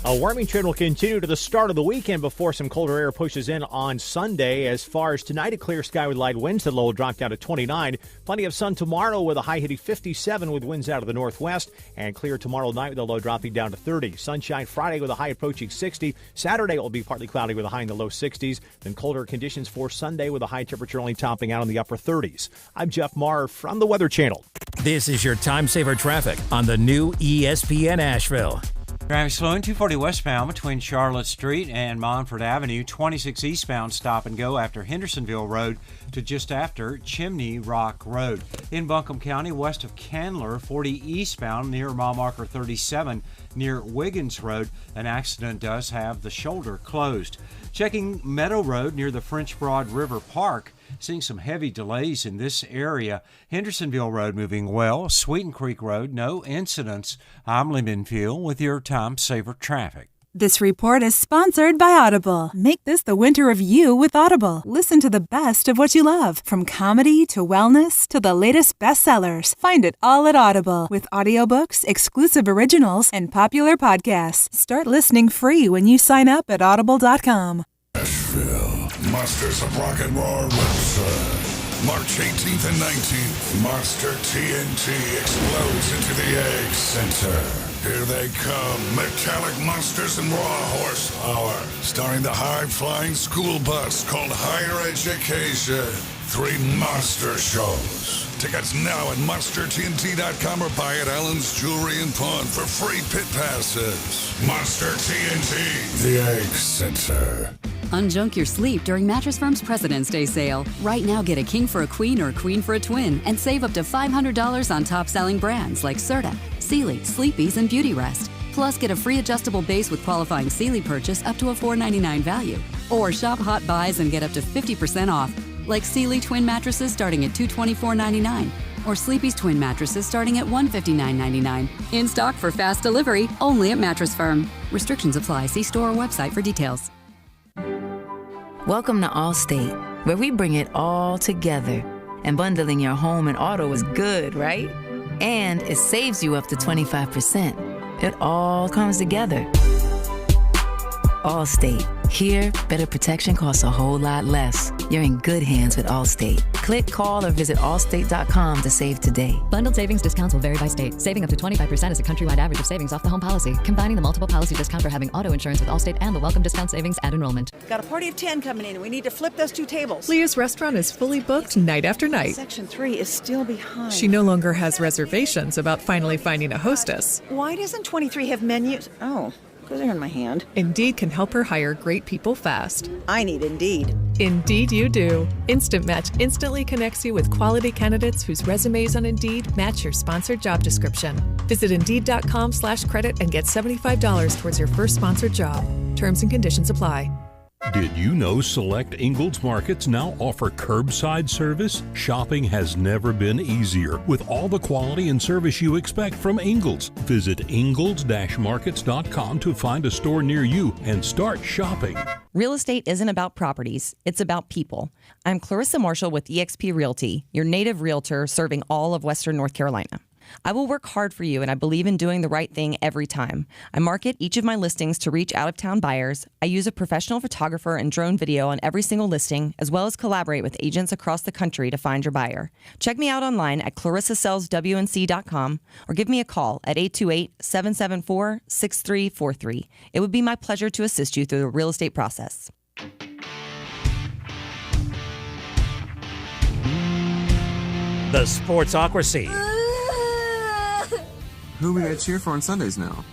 Speaker 1: A warming trend will continue to the start of the weekend before some colder air pushes in on Sunday. As far as tonight, a clear sky with light winds. The low will drop down to 29. Plenty of sun tomorrow with a high hitting 57 with winds out of the northwest. And clear tomorrow night with the low dropping down to 30. Sunshine Friday with a high approaching 60. Saturday it will be partly cloudy with a high in the low 60s. Then colder conditions for Sunday with a high temperature only topping out in the upper 30s. I'm Jeff Maher from the Weather Channel.
Speaker 17: This is your time saver traffic on the new ESPN Asheville.
Speaker 12: Traffic slowing 240 westbound between Charlotte Street and Montford Avenue. 26 eastbound stop and go after Hendersonville Road to just after Chimney Rock Road. In Buncombe County, west of Candler, 40 eastbound near mile marker 37 near Wiggins Road. An accident does have the shoulder closed. Checking Meadow Road near the French Broad River Park. Seeing some heavy delays in this area. Hendersonville Road moving well. Sweeten Creek Road, no incidents. I'm Lyndon Field with your Time Saver Traffic.
Speaker 2: This report is sponsored by Audible. Make this the winter of you with Audible. Listen to the best of what you love, from comedy to wellness to the latest bestsellers. Find it all at Audible, with audiobooks, exclusive originals, and popular podcasts. Start listening free when you sign up at audible.com.
Speaker 13: Nashville, Monsters of Rock and Roll website. March 18th and 19th, Monster TNT explodes into the Egg Center. Here they come, metallic monsters and raw horsepower, starring the high-flying school bus called Higher Education. 3 monster shows. Tickets now at MonsterTNT.com or buy at Allen's Jewelry and Pawn for free pit passes. Monster TNT, the Egg Center.
Speaker 15: Unjunk your sleep during Mattress Firm's President's Day sale. Right now, get a king for a queen or a queen for a twin and save up to $500 on top-selling brands like Serta, Sealy, Sleepy's, and Beauty Rest. Plus, get a free adjustable base with qualifying Sealy purchase up to a $4.99 value. Or shop Hot Buys and get up to 50% off, like Sealy twin mattresses starting at $224.99 or Sleepy's twin mattresses starting at $159.99. In stock for fast delivery, only at Mattress Firm. Restrictions apply. See store or website for details.
Speaker 26: Welcome to Allstate, where we bring it all together. And bundling your home and auto is good, right? And it saves you up to 25%. It all comes together. Allstate. Here, better protection costs a whole lot less. You're in good hands with Allstate. Click, call, or visit allstate.com to save today.
Speaker 27: Bundled savings discounts will vary by state. Saving up to 25% is a countrywide average of savings off the home policy. Combining the multiple policy discount for having auto insurance with Allstate and the welcome discount savings at enrollment.
Speaker 16: Got a party of 10 coming in, and we need to flip those 2 tables.
Speaker 18: Leah's restaurant is fully booked night after night.
Speaker 16: Section 3 is still behind.
Speaker 18: She no longer has reservations about finally finding a hostess.
Speaker 16: Why doesn't 23 have menus? Oh, because they're in my hand.
Speaker 18: Indeed can help her hire great people fast.
Speaker 16: I need Indeed.
Speaker 18: Indeed you do. Instant Match instantly connects you with quality candidates whose resumes on Indeed match your sponsored job description. Visit Indeed.com/credit and get $75 towards your first sponsored job. Terms and conditions apply.
Speaker 3: Did you know select Ingalls Markets now offer curbside service? Shopping has never been easier with all the quality and service you expect from Ingalls. Visit Ingalls-Markets.com to find a store near you and start shopping.
Speaker 19: Real estate isn't about properties, it's about people. I'm Clarissa Marshall with eXp Realty, your native realtor serving all of Western North Carolina. I will work hard for you, and I believe in doing the right thing every time. I market each of my listings to reach out-of-town buyers. I use a professional photographer and drone video on every single listing, as well as collaborate with agents across the country to find your buyer. Check me out online at clarissasellswnc.com or give me a call at 828-774-6343. It would be my pleasure to assist you through the real estate process.
Speaker 17: The Sportsocracy.
Speaker 20: Who are we going to cheer for on Sundays now?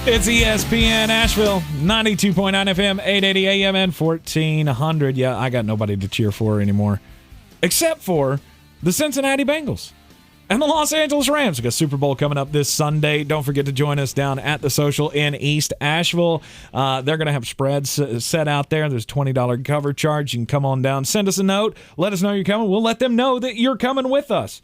Speaker 8: It's ESPN Asheville, 92.9 FM, 880 AM, and 1400. Yeah, I got nobody to cheer for anymore, except for the Cincinnati Bengals and the Los Angeles Rams. We got Super Bowl coming up this Sunday. Don't forget to join us down at the Social in East Asheville. They're going to have spreads set out there. There's a $20 cover charge. You can come on down. Send us a note. Let us know you're coming. We'll let them know that you're coming with us.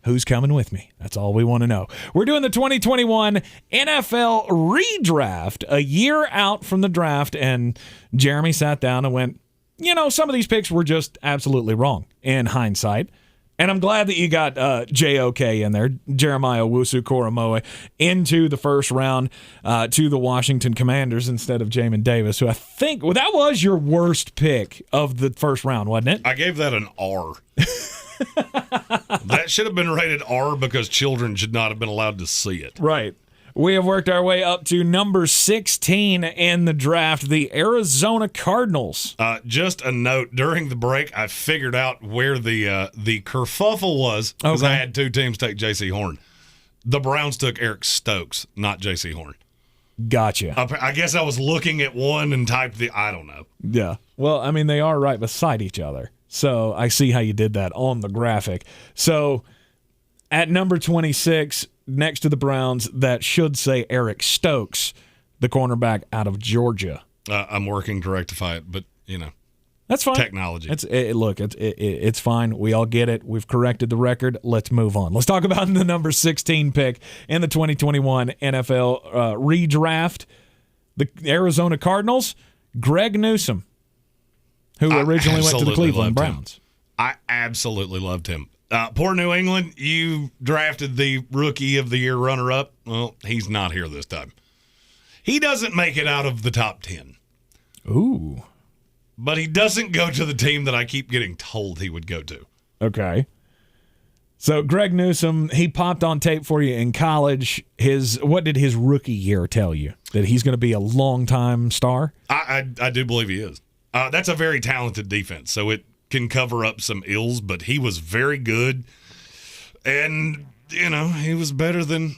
Speaker 8: Who's coming with me? That's all we want to know. We're doing the 2021 NFL Redraft, a year out from the draft, and Jeremy sat down and went, you know, some of these picks were just absolutely wrong in hindsight. And I'm glad that you got JOK in there, Jeremiah Owusu-Koramoah, into the first round to the Washington Commanders instead of Jamin Davis, who I think, well, that was your worst pick of the first round, wasn't it?
Speaker 9: I gave that an R. That should have been rated R because children should not have been allowed to see it.
Speaker 8: Right. We have worked our way up to number 16 in the draft, the Arizona Cardinals.
Speaker 9: Just a note, during the break, I figured out where the kerfuffle was because I had 2 teams take J.C. Horn. The Browns took Eric Stokes, not J.C. Horn.
Speaker 8: Gotcha.
Speaker 9: I guess I was looking at one and typed I don't know.
Speaker 8: Yeah. Well, I mean, they are right beside each other. So I see how you did that on the graphic. So at number 26, next to the Browns, that should say Eric Stokes, the cornerback out of Georgia.
Speaker 9: I'm working to rectify it, but, you know.
Speaker 8: That's fine.
Speaker 9: Technology.
Speaker 8: It's fine. We all get it. We've corrected the record. Let's move on. Let's talk about the number 16 pick in the 2021 NFL Redraft. The Arizona Cardinals, Greg Newsome, who originally went to the Cleveland Browns.
Speaker 9: I absolutely loved him. Poor New England, you drafted the Rookie of the Year runner-up. Well, he's not here this time. He doesn't make it out of the top 10.
Speaker 8: Ooh.
Speaker 9: But he doesn't go to the team that I keep getting told he would go to.
Speaker 8: Okay. So Greg Newsome, he popped on tape for you in college. What did his rookie year tell you? That he's going to be a long-time star?
Speaker 9: I do believe he is. That's a very talented defense, so it can cover up some ills, but he was very good. And, he was better than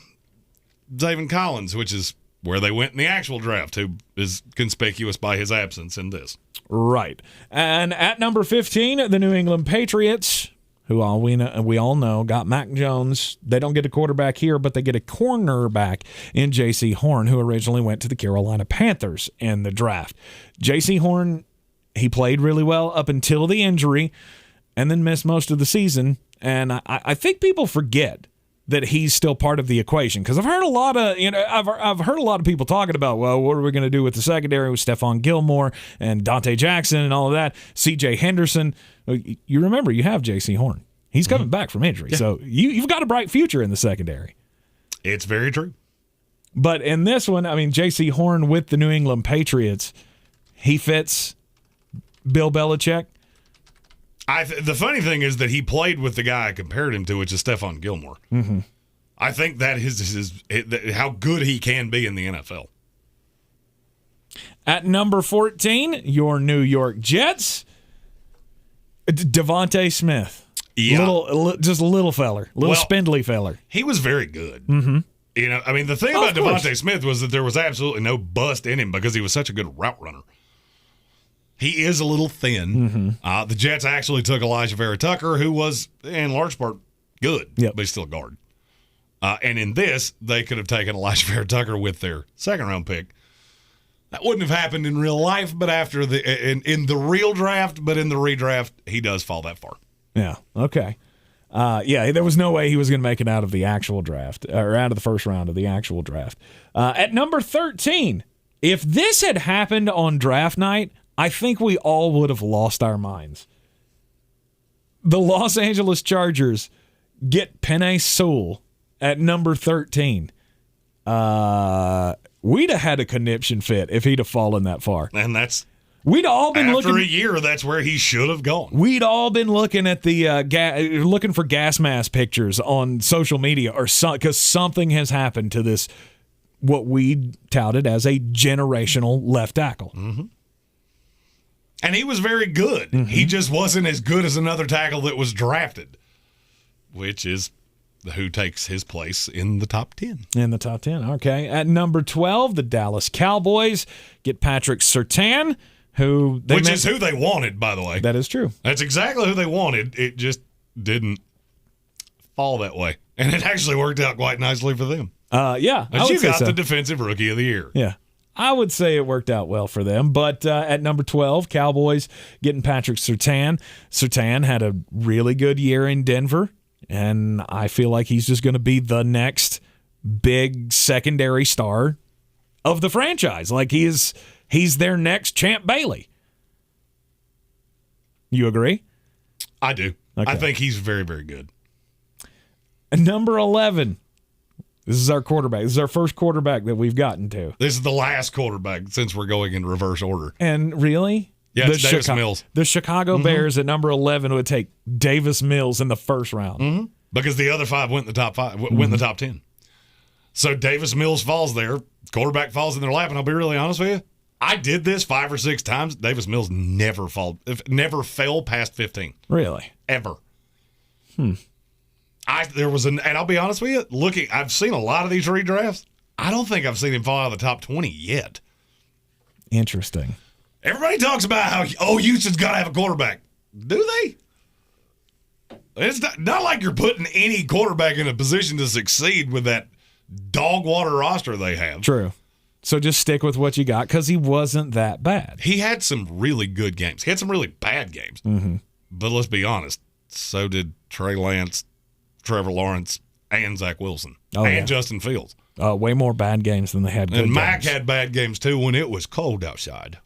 Speaker 9: Zaven Collins, which is where they went in the actual draft, who is conspicuous by his absence in this.
Speaker 8: Right. And at number 15, the New England Patriots, who we all know got Mac Jones. They don't get a quarterback here, but they get a cornerback in J.C. Horn, who originally went to the Carolina Panthers in the draft. J.C. Horn, he played really well up until the injury and then missed most of the season. And I think people forget that he's still part of the equation, because I've heard a lot of I've heard a lot of people talking about, well, what are we going to do with the secondary with Stephon Gilmore and Dante Jackson and all of that, C.J. Henderson. You remember, you have J.C. Horn. He's coming back from injury, so you've got a bright future in the secondary.
Speaker 9: It's very true.
Speaker 8: But in this one, J.C. Horn with the New England Patriots, he fits Bill Belichick.
Speaker 9: The funny thing is that he played with the guy I compared him to, which is Stephon Gilmore.
Speaker 8: Mm-hmm.
Speaker 9: I think that is how good he can be in the NFL.
Speaker 8: At number 14, your New York Jets, Devontae Smith.
Speaker 9: Yeah.
Speaker 8: Just a little feller, spindly feller.
Speaker 9: He was very good.
Speaker 8: Mm-hmm.
Speaker 9: The thing about Devontae Smith was that there was absolutely no bust in him because he was such a good route runner. He is a little thin.
Speaker 8: Mm-hmm.
Speaker 9: The Jets actually took Elijah Vera Tucker, who was, in large part, good, but he's still a guard. And in this, they could have taken Elijah Vera Tucker with their second-round pick. That wouldn't have happened in real life, but after in the real draft, but in the redraft, he does fall that far.
Speaker 8: Yeah, okay. There was no way he was going to make it out of the actual draft, or out of the first round of the actual draft. At number 13, if this had happened on draft night, I think we all would have lost our minds. The Los Angeles Chargers get Penei Sewell at number 13. We'd have had a conniption fit if he'd have fallen that far.
Speaker 9: And that's
Speaker 8: we'd all been
Speaker 9: after a year. That's where he should have gone.
Speaker 8: We'd all been looking at the looking for gas mask pictures on social media, or because something has happened to this, what we touted as a generational left tackle.
Speaker 9: Mm-hmm. And he was very good.
Speaker 8: Mm-hmm.
Speaker 9: He just wasn't as good as another tackle that was drafted, which is who takes his place in the top 10.
Speaker 8: In the top 10, okay. At number 12, the Dallas Cowboys get Patrick Surtain, which is who
Speaker 9: they wanted, by the way.
Speaker 8: That is true.
Speaker 9: That's exactly who they wanted. It just didn't fall that way. And it actually worked out quite nicely for them.
Speaker 8: Yeah.
Speaker 9: And you got the Defensive Rookie of the Year.
Speaker 8: Yeah. I would say it worked out well for them. But at number 12, Cowboys getting Patrick Surtain. Surtain had a really good year in Denver, and I feel like he's just going to be the next big secondary star of the franchise. Like he's their next Champ Bailey. You agree?
Speaker 9: I do. Okay. I think he's very, very good.
Speaker 8: Number 11. This is our quarterback. This is our first quarterback that we've gotten to.
Speaker 9: This is the last quarterback since we're going in reverse order.
Speaker 8: And really?
Speaker 9: Yeah, it's Davis Mills.
Speaker 8: The Chicago Bears at number 11 would take Davis Mills in the first round.
Speaker 9: Mm-hmm. Because the other 5 went in the top 5, went in the top 10. So Davis Mills falls there. Quarterback falls in their lap, and I'll be really honest with you. I did this 5 or 6 times. Davis Mills never fell past 15.
Speaker 8: Really?
Speaker 9: Ever. And I'll be honest with you, I've seen a lot of these redrafts. I don't think I've seen him fall out of the top 20 yet.
Speaker 8: Interesting.
Speaker 9: Everybody talks about how, Houston's got to have a quarterback. Do they? It's not like you're putting any quarterback in a position to succeed with that dog water roster they have.
Speaker 8: True. So just stick with what you got because he wasn't that bad.
Speaker 9: He had some really good games. He had some really bad games.
Speaker 8: Mm-hmm.
Speaker 9: But let's be honest, so did Trey Lance, Trevor Lawrence, and Zach Wilson, and Justin Fields.
Speaker 8: Way more bad games than they had good
Speaker 9: And Mac
Speaker 8: games.
Speaker 9: had bad games, too, when it was cold outside.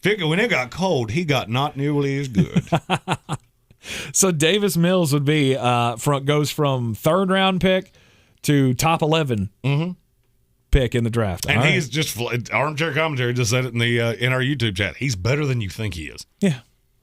Speaker 9: Figure when it got cold, he got not nearly as good.
Speaker 8: So Davis Mills would be goes from third-round pick to top 11 pick in the draft.
Speaker 9: And
Speaker 8: All right.
Speaker 9: he's just armchair commentary just said it in our YouTube chat. He's better than you think he is.
Speaker 8: Yeah.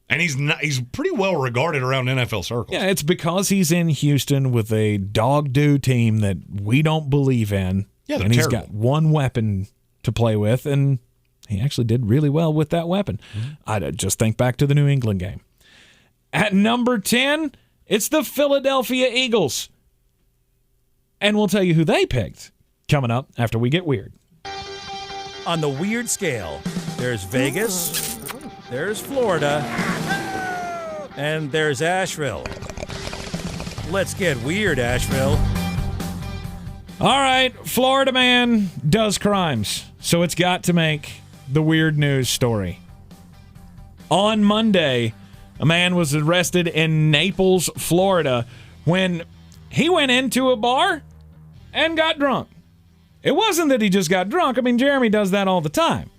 Speaker 9: And he's pretty well regarded around NFL circles.
Speaker 8: Yeah, it's because he's in Houston with a dog-do team that we don't believe in.
Speaker 9: Yeah, they're
Speaker 8: and he's
Speaker 9: terrible.
Speaker 8: got one weapon to play with, and he actually did really well with that weapon. I just think back to the New England game. At number 10, it's the Philadelphia Eagles. And we'll tell you who they picked coming up after we get weird.
Speaker 17: On the weird scale, there's Vegas, there's Florida, and there's Asheville. Let's get weird, Asheville.
Speaker 8: All right, Florida man does crimes, so it's got to make the weird news story. On Monday, a man was arrested in Naples, Florida, when he went into a bar and got drunk. It wasn't that he just got drunk. I mean, Jeremy does that all the time.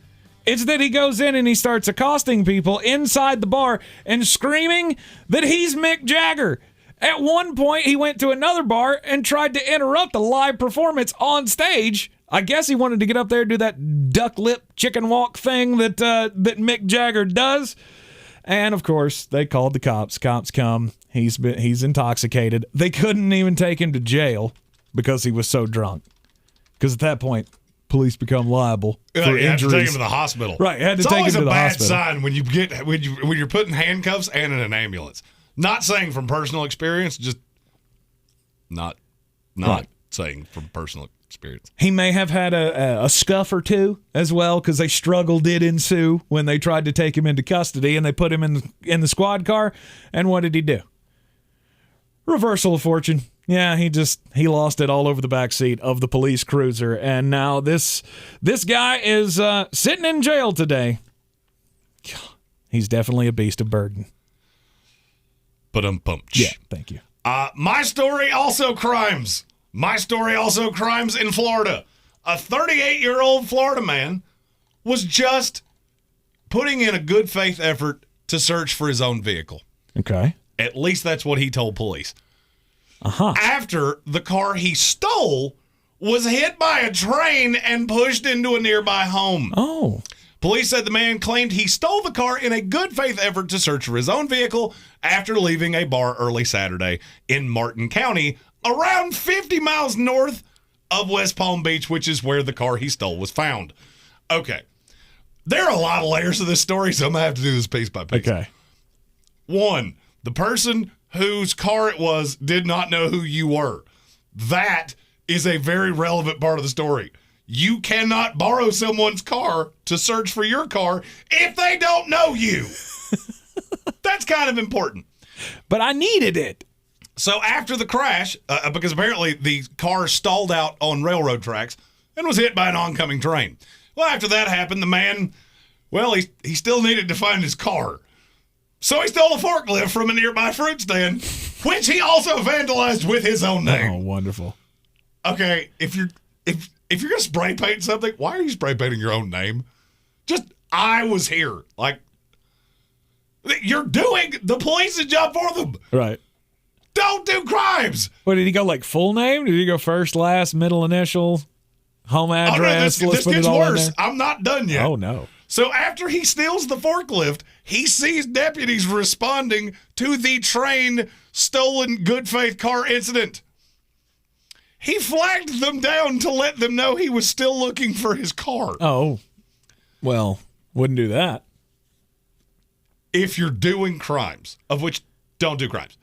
Speaker 8: It's that he goes in and he starts accosting people inside the bar and screaming that he's Mick Jagger. At one point, he went to another bar and tried to interrupt a live performance on stage. I guess he wanted to get up there and do that duck lip chicken walk thing that Mick Jagger does. And, of course, they called the cops. Cops come. He's intoxicated. They couldn't even take him to jail because he was so drunk. Because at that point, police become liable for injuries.
Speaker 9: You have to take him to the hospital.
Speaker 8: Right, had to take him to the hospital.
Speaker 9: It's always a bad sign when you're put in handcuffs and in an ambulance. Not saying from personal experience, just not saying from personal experience.
Speaker 8: He may have had a scuff or two as well because a struggle did ensue when they tried to take him into custody and they put him in the squad car. And what did he do? Reversal of fortune. Yeah, he lost it all over the backseat of the police cruiser, and now this guy is sitting in jail today. He's definitely a beast of burden. Yeah, thank you.
Speaker 9: My story also crimes. My story also crimes in Florida. A 38-year-old Florida man was just putting in a good faith effort to search for his own vehicle.
Speaker 8: Okay.
Speaker 9: At least that's what he told police.
Speaker 8: Uh-huh.
Speaker 9: After the car he stole was hit by a train and pushed into a nearby home.
Speaker 8: Oh.
Speaker 9: Police said the man claimed he stole the car in a good faith effort to search for his own vehicle after leaving a bar early Saturday in Martin County, around 50 miles north of West Palm Beach, which is where the car he stole was found. Okay. There are a lot of layers to this story, so I'm going to have to do this piece by piece.
Speaker 8: Okay.
Speaker 9: One, the person whose car it was did not know who you were. That is a very relevant part of the story. You cannot borrow someone's car to search for your car if they don't know you. That's kind of important.
Speaker 8: But I needed it.
Speaker 9: So after the crash, because apparently the car stalled out on railroad tracks and was hit by an oncoming train. Well, after that happened, the man, he still needed to find his car. So he stole a forklift from a nearby fruit stand, which he also vandalized with his own name.
Speaker 8: Oh, wonderful.
Speaker 9: Okay, if you're going to spray paint something, why are you spray painting your own name? Just, I was here. Like, you're doing the police's job for them.
Speaker 8: Right.
Speaker 9: Don't do crimes.
Speaker 8: What, did he go like full name? Did he go first, last, middle initial, home address?
Speaker 9: This gets worse. I'm not done yet.
Speaker 8: Oh, no.
Speaker 9: So after he steals the forklift, he sees deputies responding to the train stolen good faith car incident. He flagged them down to let them know he was still looking for his car.
Speaker 8: Oh, well, wouldn't do that.
Speaker 9: If you're doing crimes, of which don't do crimes.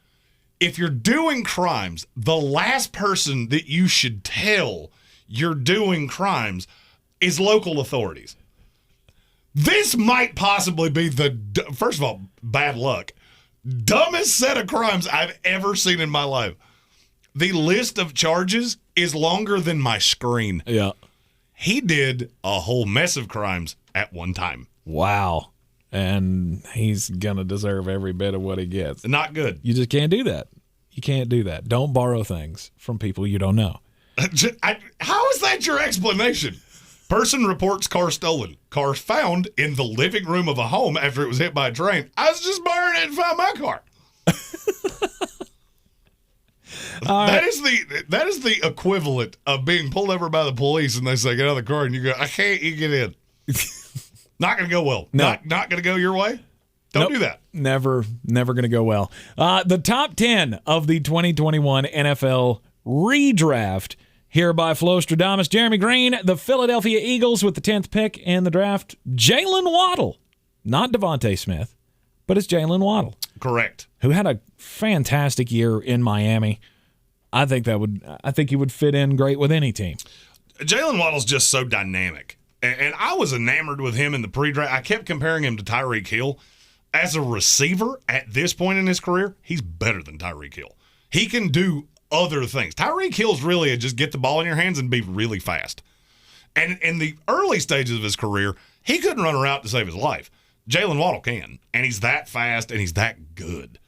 Speaker 9: If you're doing crimes, the last person that you should tell you're doing crimes is local authorities. This might possibly be first of all, bad luck, dumbest set of crimes I've ever seen in my life. The list of charges is longer than my screen.
Speaker 8: Yeah.
Speaker 9: He did a whole mess of crimes at one time.
Speaker 8: Wow. And he's going to deserve every bit of what he gets.
Speaker 9: Not good.
Speaker 8: You just can't do that. You can't do that. Don't borrow things from people you don't know.
Speaker 9: How is that your explanation? Person reports car stolen. Car found in the living room of a home after it was hit by a train. I was just borrowing it and found my car. That is the equivalent of being pulled over by the police and they say, get out of the car, and you go, I can't, you get in. Not going to go well.
Speaker 8: No.
Speaker 9: Not going to go your way. Don't do that.
Speaker 8: Never going to go well. The top 10 of the 2021 NFL Redraft here by Flostradamus. Jeremy Greene, the Philadelphia Eagles with the 10th pick in the draft. Jalen Waddle, not Devontae Smith, but it's Jalen Waddle.
Speaker 9: Correct.
Speaker 8: Who had a fantastic year in Miami. I think he would fit in great with any team.
Speaker 9: Jalen Waddle's just so dynamic. And I was enamored with him in the pre-draft. I kept comparing him to Tyreek Hill. As a receiver at this point in his career, he's better than Tyreek Hill. He can do other things. Tyreek Hill's really just get the ball in your hands and be really fast. And in the early stages of his career, he couldn't run a route to save his life. Jalen Waddle can, and he's that fast and he's that good.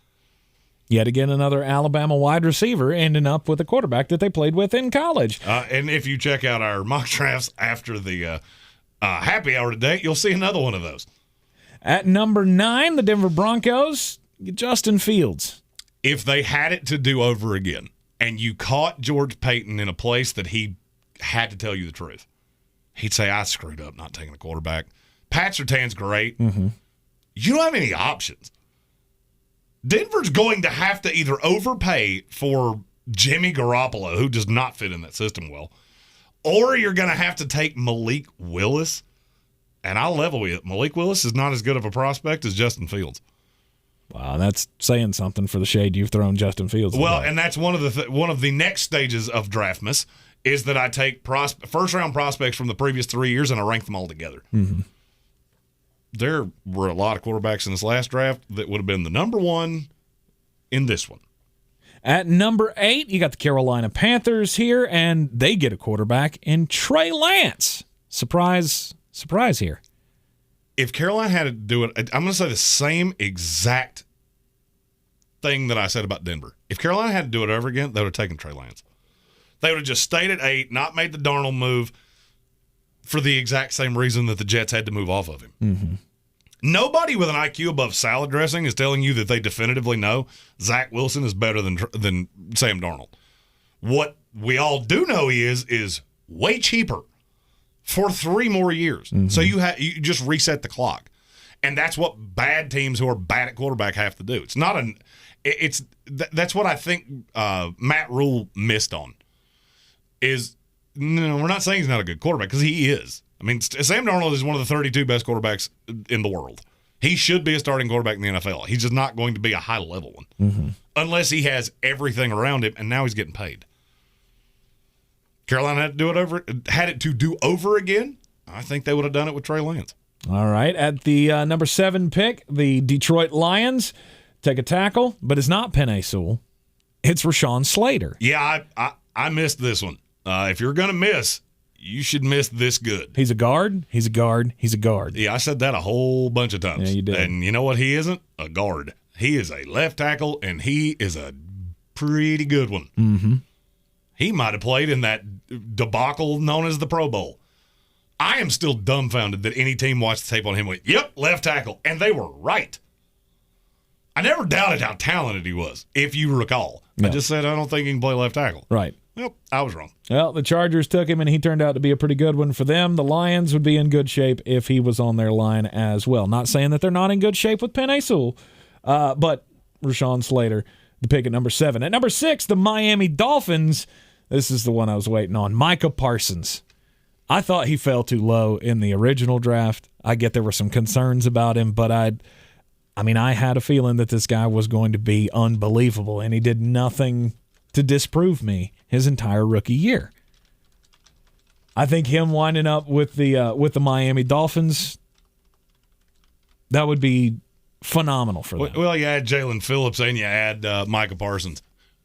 Speaker 8: Yet again, another Alabama wide receiver ending up with a quarterback that they played with in college.
Speaker 9: And if you check out our mock drafts after the happy hour today, you'll see another one of those.
Speaker 8: At number 9, the Denver Broncos, Justin Fields.
Speaker 9: If they had it to do over again, and you caught George Payton in a place that he had to tell you the truth, he'd say, I screwed up not taking a quarterback. Pat Surtain's great.
Speaker 8: Mm-hmm.
Speaker 9: You don't have any options. Denver's going to have to either overpay for Jimmy Garoppolo, who does not fit in that system well, or you're going to have to take Malik Willis. And I'll level with it. Malik Willis is not as good of a prospect as Justin Fields.
Speaker 8: Wow, that's saying something for the shade you've thrown Justin Fields.
Speaker 9: Well, and that's one of the next stages of Draftmas is that I take first-round prospects from the previous 3 years and I rank them all together.
Speaker 8: Mm-hmm.
Speaker 9: There were a lot of quarterbacks in this last draft that would have been the number one in this one.
Speaker 8: At number 8, you got the Carolina Panthers here, and they get a quarterback in Trey Lance. Surprise here.
Speaker 9: If Carolina had to do it, I'm going to say the same exact thing that I said about Denver. If Carolina had to do it over again, they would have taken Trey Lance. They would have just stayed at 8, not made the Darnold move for the exact same reason that the Jets had to move off of him.
Speaker 8: Mm-hmm.
Speaker 9: Nobody with an IQ above salad dressing is telling you that they definitively know Zach Wilson is better than Sam Darnold. What we all do know he is way cheaper for 3 more years.
Speaker 8: Mm-hmm.
Speaker 9: So you just reset the clock. And that's what bad teams who are bad at quarterback have to do. It's not that's what I think Matt Rule missed on. No, we're not saying he's not a good quarterback, because he is. I mean, Sam Darnold is one of the 32 best quarterbacks in the world. He should be a starting quarterback in the NFL. He's just not going to be a high-level one
Speaker 8: mm-hmm.
Speaker 9: unless he has everything around him, and now he's getting paid. Carolina had it to do over again. I think they would have done it with Trey Lance.
Speaker 8: All right. At the number 7 pick, the Detroit Lions take a tackle, but it's not Penei Sewell. It's Rashawn Slater.
Speaker 9: Yeah, I missed this one. If you're going to miss, you should miss this good.
Speaker 8: He's a guard. He's a guard. He's a guard.
Speaker 9: Yeah, I said that a whole bunch of times.
Speaker 8: Yeah, you did.
Speaker 9: And you know what he isn't? A guard. He is a left tackle, and he is a pretty good one.
Speaker 8: Mm-hmm.
Speaker 9: He might have played in that debacle known as the Pro Bowl. I am still dumbfounded that any team watched the tape on him and went, yep, left tackle. And they were right. I never doubted how talented he was, if you recall.
Speaker 8: No.
Speaker 9: I just said I don't think he can play left tackle.
Speaker 8: Right.
Speaker 9: Yep, I was wrong.
Speaker 8: Well, the Chargers took him, and he turned out to be a pretty good one for them. The Lions would be in good shape if he was on their line as well. Not saying that they're not in good shape with Penei Sewell, but Rashawn Slater, the pick at number 7. At number 6, the Miami Dolphins. This is the one I was waiting on. Micah Parsons. I thought he fell too low in the original draft. I get there were some concerns about him, but I had a feeling that this guy was going to be unbelievable, and he did nothing to disprove me his entire rookie year. I think him winding up with the Miami Dolphins, that would be phenomenal for them.
Speaker 9: Well, you add Jalen Phillips and you add Micah Parsons.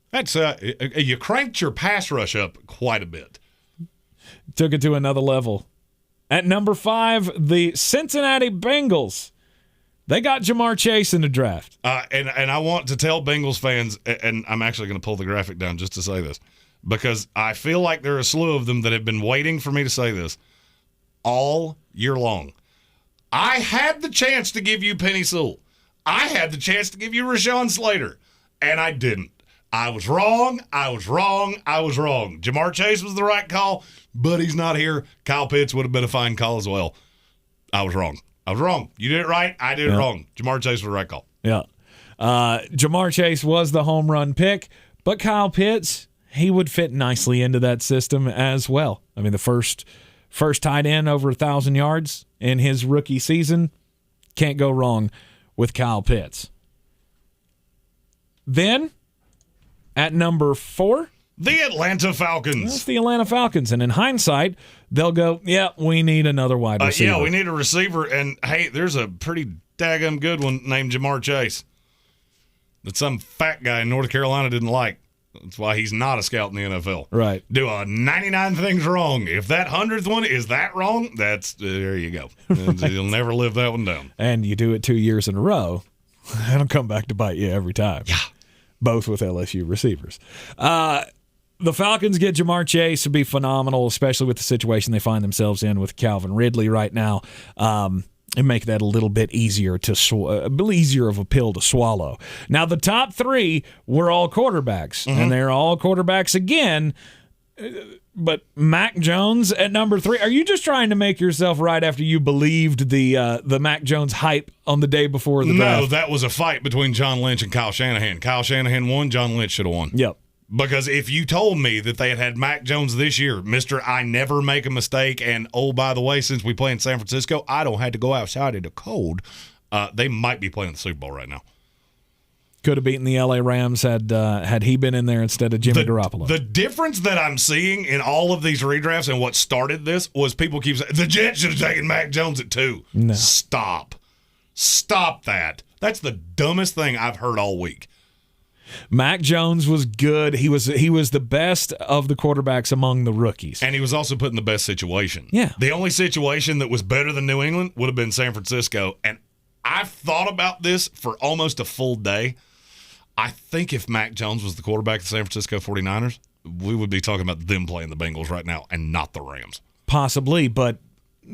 Speaker 9: That's you cranked your pass rush up quite a bit.
Speaker 8: Took it to another level. At number 5, the Cincinnati Bengals. They got Jamar Chase in the draft.
Speaker 9: And I want to tell Bengals fans, and I'm actually going to pull the graphic down just to say this, because I feel like there are a slew of them that have been waiting for me to say this all year long. I had the chance to give you Penny Sewell. I had the chance to give you Rashawn Slater, and I didn't. I was wrong. Jamar Chase was the right call, but he's not here. Kyle Pitts would have been a fine call as well. I was wrong. You did it right. I did it wrong. Jamar Chase was the right call.
Speaker 8: Yeah. Jamar Chase was the home run pick, but Kyle Pitts, he would fit nicely into that system as well. I mean, the first tight end over 1,000 yards in his rookie season. Can't go wrong with Kyle Pitts. Then, at number 4,
Speaker 9: the Atlanta Falcons.
Speaker 8: That's the Atlanta Falcons. And in hindsight, they'll go, yeah, we need another wide receiver.
Speaker 9: Yeah, we need a receiver. And, hey, there's a pretty daggum good one named Jamar Chase that some fat guy in North Carolina didn't like. That's why he's not a scout in the NFL.
Speaker 8: Right.
Speaker 9: Do 99 things wrong. If that 100th one is that wrong, there you go. You'll never live that one down.
Speaker 8: And you do it 2 years in a row, it'll come back to bite you every time.
Speaker 9: Yeah.
Speaker 8: Both with LSU receivers. The Falcons get Jamar Chase would be phenomenal, especially with the situation they find themselves in with Calvin Ridley right now. And make that a little bit easier easier of a pill to swallow. Now, the top 3 were all quarterbacks, and they're all quarterbacks again. But Mac Jones at number 3. Are you just trying to make yourself right after you believed the Mac Jones hype on the day before the draft?
Speaker 9: No, that was a fight between John Lynch and Kyle Shanahan. Kyle Shanahan won. John Lynch should have won.
Speaker 8: Yep.
Speaker 9: Because if you told me that they had Mac Jones this year, Mr. I never make a mistake, and oh, by the way, since we play in San Francisco, I don't have to go outside in the cold, they might be playing the Super Bowl right now.
Speaker 8: Could have beaten the L.A. Rams had he been in there instead of Jimmy Garoppolo.
Speaker 9: The difference that I'm seeing in all of these redrafts and what started this was people keep saying, the Jets should have taken Mac Jones at 2.
Speaker 8: No.
Speaker 9: Stop that. That's the dumbest thing I've heard all week.
Speaker 8: Mac Jones was good. He was the best of the quarterbacks among the rookies.
Speaker 9: And he was also put in the best situation.
Speaker 8: Yeah.
Speaker 9: The only situation that was better than New England would have been San Francisco. And I've thought about this for almost a full day. I think if Mac Jones was the quarterback of the San Francisco 49ers, we would be talking about them playing the Bengals right now and not the Rams.
Speaker 8: Possibly, but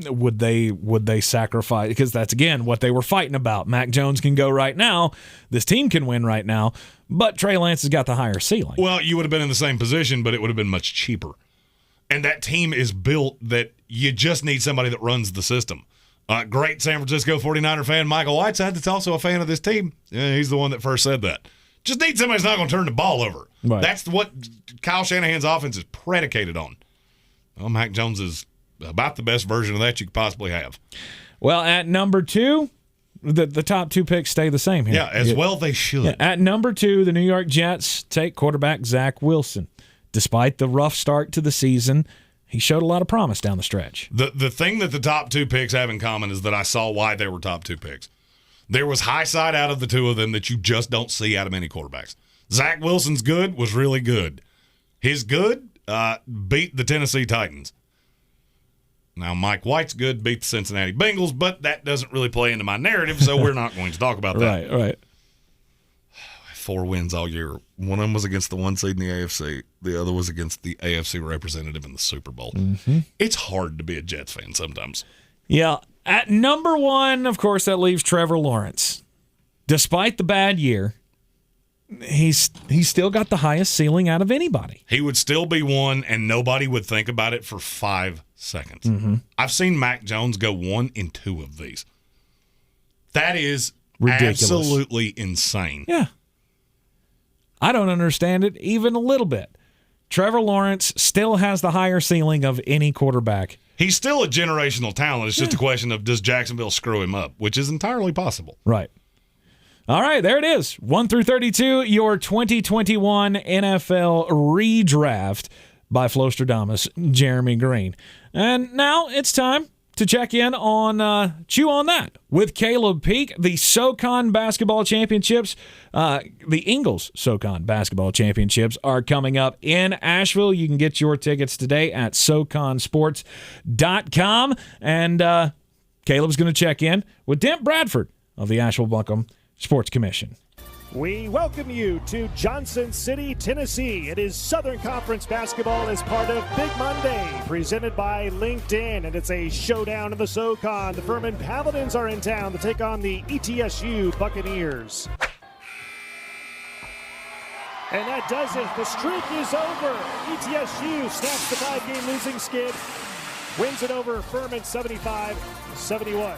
Speaker 8: would they sacrifice? Because that's, again, what they were fighting about. Mac Jones can go right now. This team can win right now. But Trey Lance has got the higher ceiling.
Speaker 9: Well, you would have been in the same position, but it would have been much cheaper. And that team is built that you just need somebody that runs the system. Great San Francisco 49er fan, Michael Whiteside, that's also a fan of this team. Yeah, he's the one that first said that. Just need somebody that's not going to turn the ball over.
Speaker 8: Right.
Speaker 9: That's what Kyle Shanahan's offense is predicated on. Well, Mac Jones is about the best version of that you could possibly have.
Speaker 8: Well, at number 2, the top 2 picks stay the same here.
Speaker 9: Yeah, well they should.
Speaker 8: Yeah, at number 2, the New York Jets take quarterback Zach Wilson. Despite the rough start to the season, he showed a lot of promise down the stretch.
Speaker 9: The thing that the top 2 picks have in common is that I saw why they were top 2 picks. There was high side out of the 2 of them that you just don't see out of many quarterbacks. Zach Wilson's good was really good. His good beat the Tennessee Titans. Now, Mike White's good beat the Cincinnati Bengals, but that doesn't really play into my narrative, so we're not going to talk about that.
Speaker 8: Right.
Speaker 9: 4 wins all year. One of them was against the 1 seed in the AFC. The other was against the AFC representative in the Super Bowl.
Speaker 8: Mm-hmm.
Speaker 9: It's hard to be a Jets fan sometimes.
Speaker 8: Yeah. At number 1, of course, that leaves Trevor Lawrence. Despite the bad year, he's still got the highest ceiling out of anybody.
Speaker 9: He would still be 1, and nobody would think about it for 5 seconds.
Speaker 8: Mm-hmm.
Speaker 9: I've seen Mac Jones go 1 in 2 of these. That is
Speaker 8: ridiculous.
Speaker 9: Absolutely insane.
Speaker 8: Yeah. I don't understand it even a little bit. Trevor Lawrence still has the higher ceiling of any quarterback.
Speaker 9: He's still a generational talent. It's just a question of, does Jacksonville screw him up, which is entirely possible.
Speaker 8: Right. All right, there it is. 1 through 32, your 2021 NFL Redraft by Flostradamus, Jeremy Greene. And now it's time to check in on Chew on That with Caleb Peak. The SoCon Basketball Championships, the Ingles SoCon Basketball Championships are coming up in Asheville. You can get your tickets today at SoConSports.com. And Caleb's going to check in with Dent Bradford of the Asheville Buncombe Sports Commission.
Speaker 4: We welcome you to Johnson City, Tennessee. It is Southern Conference basketball as part of Big Monday, presented by LinkedIn, and it's a showdown in the SoCon. The Furman Paladins are in town to take on the ETSU Buccaneers. And that does it. The streak is over. ETSU snaps the 5-game losing skid, wins it over Furman 75-71.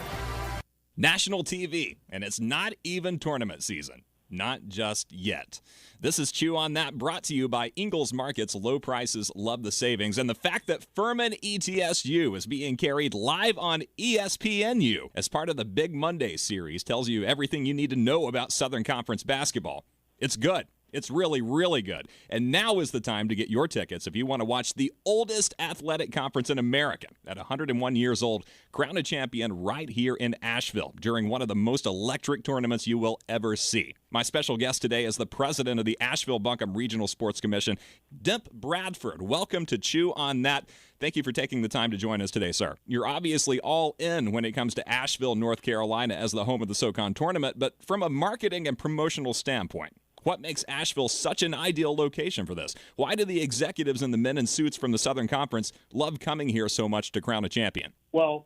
Speaker 5: National TV, and it's not even tournament season. Not just yet. This is Chew on That, brought to you by Ingles Markets. Low prices, love the savings. And the fact that Furman ETSU is being carried live on ESPNU as part of the Big Monday series tells you everything you need to know about Southern Conference basketball. It's good. It's really, really good. And now is the time to get your tickets if you want to watch the oldest athletic conference in America. At 101 years old, crown a champion right here in Asheville during one of the most electric tournaments you will ever see. My special guest today is the president of the Asheville Buncombe Regional Sports Commission, Dent Bradford. Welcome to Chew on That. Thank you for taking the time to join us today, sir. You're obviously all in when it comes to Asheville, North Carolina as the home of the SoCon tournament, but from a marketing and promotional standpoint, what makes Asheville such an ideal location for this? Why do the executives and the men in suits from the Southern Conference love coming here so much to crown a champion?
Speaker 21: Well,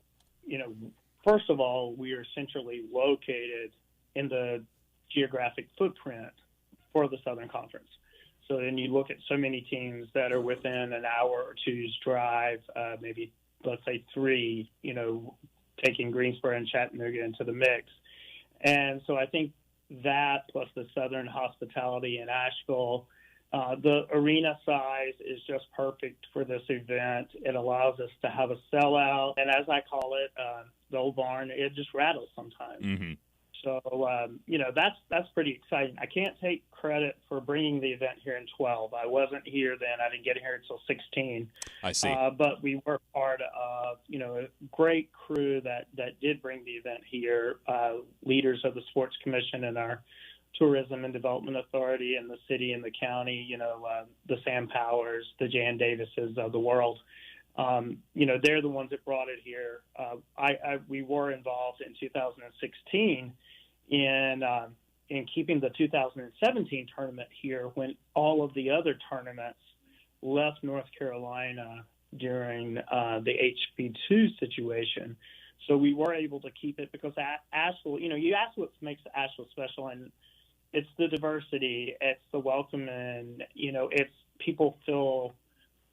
Speaker 21: first of all, we are centrally located in the geographic footprint for the Southern Conference. So then you look at so many teams that are within an hour or two's drive, maybe let's say 3, taking Greensboro and Chattanooga into the mix. And so I think that plus the Southern hospitality in Asheville, the arena size is just perfect for this event. It allows us to have a sellout, and as I call it, the old barn, it just rattles sometimes.
Speaker 5: Mm-hmm.
Speaker 21: So, that's pretty exciting. I can't take credit for bringing the event here in 12. I wasn't here then. I didn't get here until 16.
Speaker 5: I see.
Speaker 21: But we were part of, a great crew that did bring the event here, leaders of the Sports Commission and our Tourism and Development Authority and the city and the county, the Sam Powers, the Jan Davises of the world. They're the ones that brought it here. We were involved in 2016 in keeping the 2017 tournament here when all of the other tournaments left North Carolina during the HB2 situation. So we were able to keep it because Asheville, you ask what makes Asheville special, and it's the diversity, it's the welcome, and, it's people feel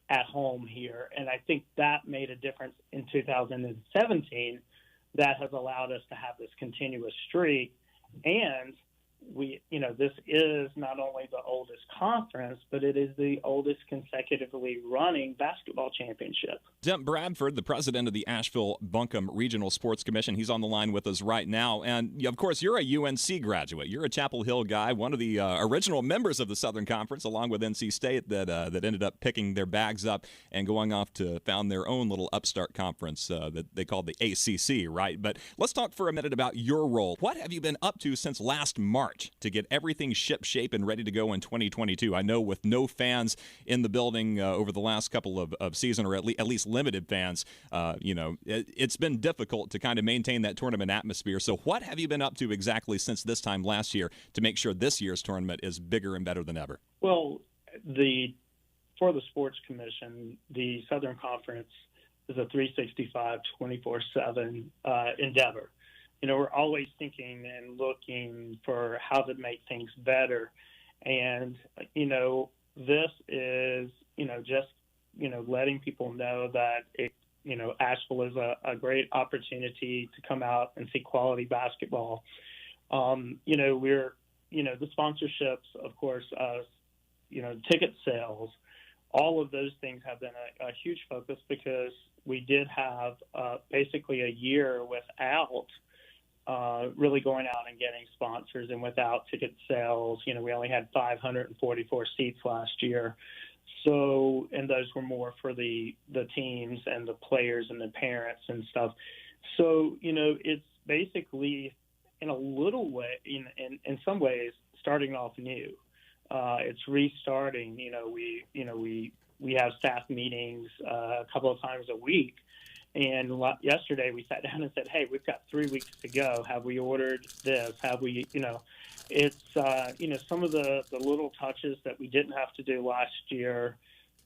Speaker 21: at home here. And I think that made a difference in 2017 that has allowed us to have this continuous streak. And this is not only the oldest conference, but it is the oldest consecutively running basketball championship.
Speaker 5: Dent Bradford, the president of the Asheville Buncombe Regional Sports Commission, he's on the line with us right now. And, of course, you're a UNC graduate. You're a Chapel Hill guy, one of the original members of the Southern Conference, along with NC State, that ended up picking their bags up and going off to found their own little upstart conference that they called the ACC, right? But let's talk for a minute about your role. What have you been up to since last March to get everything ship-shape and ready to go in 2022? I know with no fans in the building over the last couple of season, or at least limited fans, it's been difficult to kind of maintain that tournament atmosphere. So what have you been up to exactly since this time last year to make sure this year's tournament is bigger and better than ever?
Speaker 21: Well, for the Sports Commission, the Southern Conference is a 365, 24/7 endeavor. We're always thinking and looking for how to make things better. And, this is, just, letting people know that Asheville is a great opportunity to come out and see quality basketball. We're, the sponsorships, of course, ticket sales, all of those things have been a huge focus because we did have basically a year without really going out and getting sponsors and without ticket sales. We only had 544 seats last year. So, and those were more for the teams and the players and the parents and stuff. So, it's basically in a little way, in some ways, starting off new. It's restarting. We have staff meetings a couple of times a week. And yesterday we sat down and said, hey, we've got 3 weeks to go. Have we ordered this? Have we, it's, some of the little touches that we didn't have to do last year,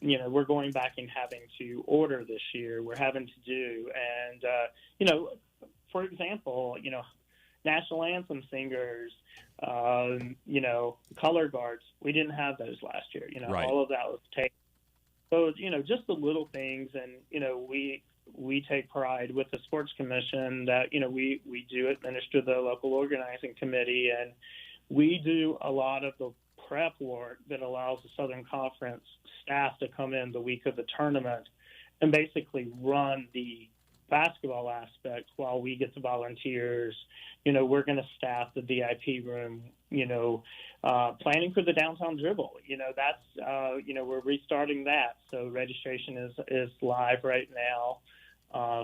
Speaker 21: we're going back and having to order this year. We're having to do. And, for example, national anthem singers, color guards, we didn't have those last year.
Speaker 5: Right.
Speaker 21: All of that was taken. So, just the little things. And, we take pride with the sports commission that, we do administer the local organizing committee, and we do a lot of the prep work that allows the Southern Conference staff to come in the week of the tournament and basically run the basketball aspect while we get the volunteers. We're going to staff the VIP room, planning for the downtown dribble. That's, we're restarting that. So registration is live right now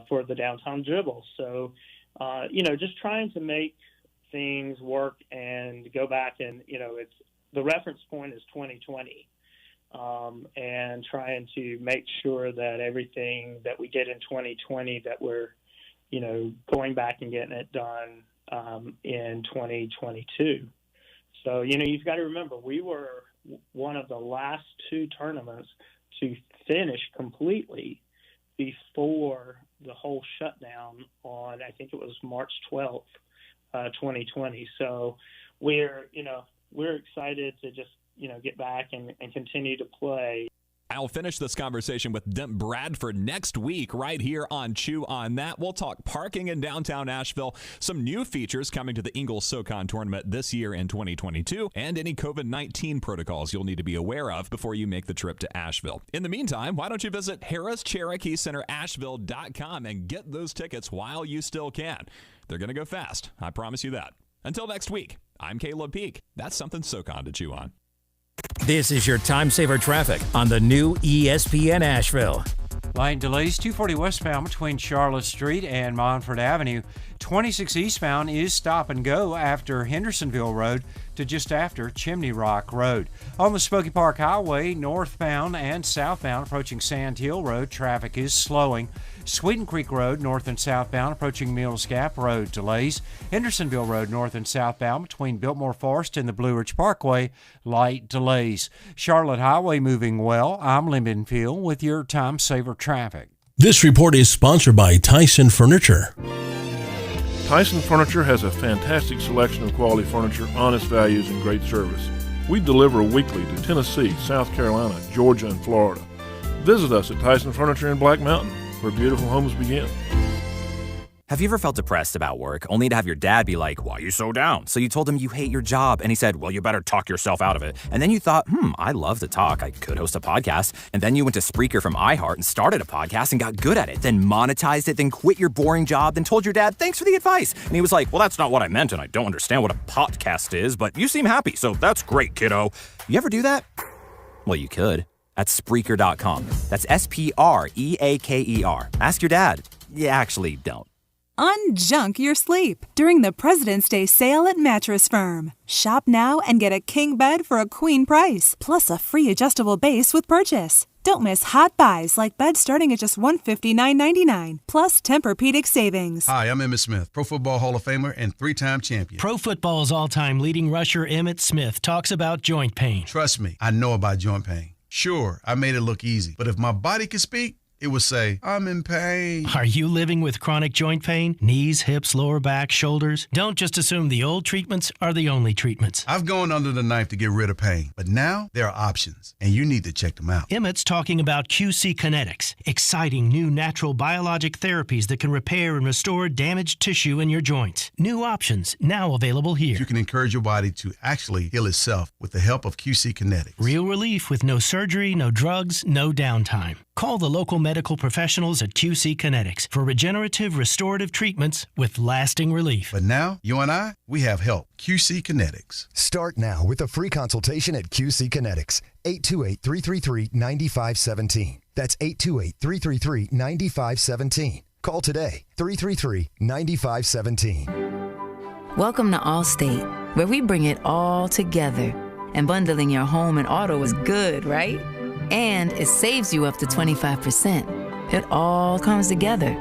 Speaker 21: for the downtown dribble. So, just trying to make things work and go back and, it's the reference point is 2020. And trying to make sure that everything that we did in 2020 that we're, going back and getting it done in 2022. So, you've got to remember, we were one of the last 2 tournaments to finish completely before the whole shutdown on, I think it was March 12th, 2020. So we're excited to just, get back and continue to play.
Speaker 5: I'll finish this conversation with Dent Bradford next week right here on Chew on That. We'll talk parking in downtown Asheville, some new features coming to the Ingles SoCon tournament this year in 2022, and any COVID-19 protocols you'll need to be aware of before you make the trip to Asheville. In the meantime, why don't you visit HarrisCherokeeCenterAsheville.com and get those tickets while you still can. They're going to go fast. I promise you that. Until next week, I'm Caleb Peak. That's something SoCon to chew on.
Speaker 17: This is your time saver traffic on the new ESPN Asheville.
Speaker 12: Light delays 240 westbound between Charlotte Street and Montford Avenue. 26 eastbound is stop and go after Hendersonville Road to just after Chimney Rock Road. On the Smoky Park Highway, northbound and southbound approaching Sand Hill Road, traffic is slowing. Sweeten Creek Road, north and southbound approaching Mills Gap Road, delays. Hendersonville Road, north and southbound between Biltmore Forest and the Blue Ridge Parkway, light delays. Charlotte Highway moving well. I'm Lynn Benfield with your time saver traffic.
Speaker 6: This report is sponsored by Tyson Furniture.
Speaker 7: Tyson Furniture has a fantastic selection of quality furniture, honest values, and great service. We deliver weekly to Tennessee, South Carolina, Georgia, and Florida. Visit us at Tyson Furniture in Black Mountain, where beautiful homes begin.
Speaker 10: Have you ever felt depressed about work, only to have your dad be like, "Why are you so down?" So you told him you hate your job, and he said, "Well, you better talk yourself out of it." And then you thought, I love to talk. I could host a podcast. And then you went to Spreaker from iHeart and started a podcast and got good at it, then monetized it, then quit your boring job, then told your dad, "Thanks for the advice." And he was like, "Well, that's not what I meant, and I don't understand what a podcast is, but you seem happy, so that's great, kiddo." You ever do that? Well, you could. At Spreaker.com. That's Spreaker. Ask your dad. You actually don't.
Speaker 2: Unjunk your sleep during the President's Day sale at Mattress Firm. Shop now and get a king bed for a queen price, plus a free adjustable base with purchase. Don't miss hot buys like beds starting at just $159.99, plus Tempur-Pedic savings.
Speaker 22: Hi, I'm Emmitt Smith, Pro Football Hall of Famer and 3-time champion.
Speaker 23: Pro Football's all-time leading rusher Emmitt Smith talks about joint pain.
Speaker 22: Trust me, I know about joint pain. Sure, I made it look easy, but if my body could speak, it would say, "I'm in pain."
Speaker 23: Are you living with chronic joint pain? Knees, hips, lower back, shoulders? Don't just assume the old treatments are the only treatments.
Speaker 22: I've gone under the knife to get rid of pain, but now there are options, and you need to check them out.
Speaker 23: Emmett's talking about QC Kinetics, exciting new natural biologic therapies that can repair and restore damaged tissue in your joints. New options now available here.
Speaker 22: You can encourage your body to actually heal itself with the help of QC Kinetics.
Speaker 23: Real relief with no surgery, no drugs, no downtime. Call the local medical professionals at QC Kinetics for regenerative restorative treatments with lasting relief.
Speaker 22: But now, you and I, we have help. QC Kinetics.
Speaker 1: Start now with a free consultation at QC Kinetics. 828-333-9517. That's 828-333-9517. Call today. 333-9517.
Speaker 26: Welcome to Allstate, where we bring it all together. And bundling your home and auto is good, right? And it saves you up to 25%. It all comes together.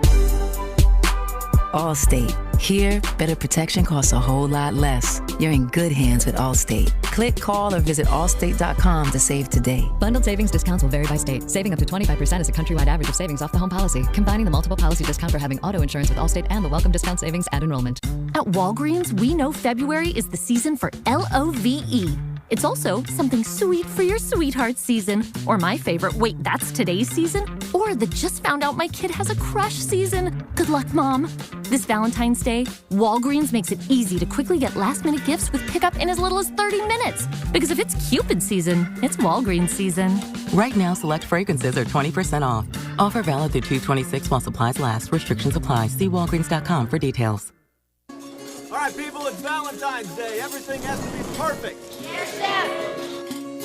Speaker 26: Allstate. Here, better protection costs a whole lot less. You're in good hands with Allstate. Click, call, or visit allstate.com to save today.
Speaker 27: Bundled savings discounts will vary by state. Saving up to 25% is a countrywide average of savings off the home policy. Combining the multiple policy discount for having auto insurance with Allstate and the welcome discount savings at enrollment.
Speaker 11: At Walgreens, we know February is the season for LOVE. It's also something sweet for your sweetheart season. Or my favorite, wait, that's today's season? Or the just found out my kid has a crush season. Good luck, Mom. This Valentine's Day, Walgreens makes it easy to quickly get last-minute gifts with pickup in as little as 30 minutes. Because if it's Cupid season, it's Walgreens season.
Speaker 13: Right now, select fragrances are 20% off. Offer valid through 2/26 while supplies last. Restrictions apply. See Walgreens.com for details.
Speaker 14: All right, people, it's Valentine's Day. Everything has to be perfect.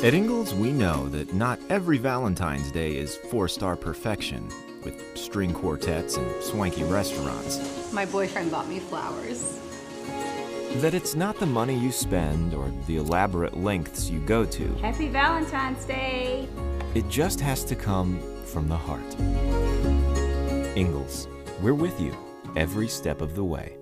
Speaker 15: At Ingalls, we know that not every Valentine's Day is four-star perfection, with string quartets and swanky restaurants.
Speaker 24: My boyfriend bought me flowers.
Speaker 15: That it's not the money you spend or the elaborate lengths you go to.
Speaker 24: Happy Valentine's Day.
Speaker 15: It just has to come from the heart. Ingalls, we're with you every step of the way.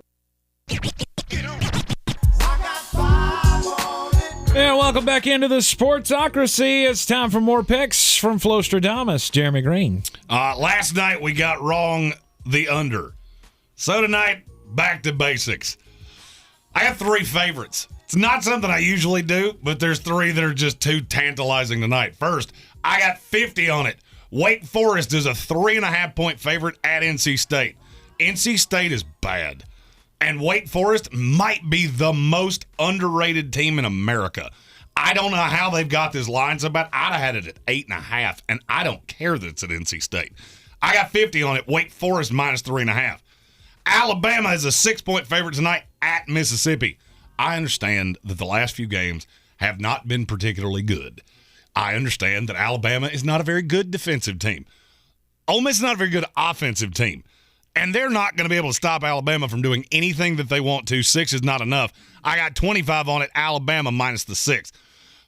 Speaker 8: Yeah, welcome back into the Sportsocracy. It's time for more picks from Flostradamus. Jeremy Greene.
Speaker 9: Last night we got wrong the under. So tonight, back to basics. I have three favorites. It's not something I usually do, but there's three that are just too tantalizing tonight. First, I got 50 on it. Wake Forest is a 3.5-point favorite at NC State. NC State is bad. And Wake Forest might be the most underrated team in America. I don't know how they've got this line so bad. I'd have had it at 8.5, and I don't care that it's at NC State. I got 50 on it. Wake Forest minus 3.5. Alabama is a 6-point favorite tonight at Mississippi. I understand that the last few games have not been particularly good. I understand that Alabama is not a very good defensive team. Ole Miss is not a very good offensive team. And they're not going to be able to stop Alabama from doing anything that they want to. 6 is not enough. I got 25 on it. Alabama minus the 6.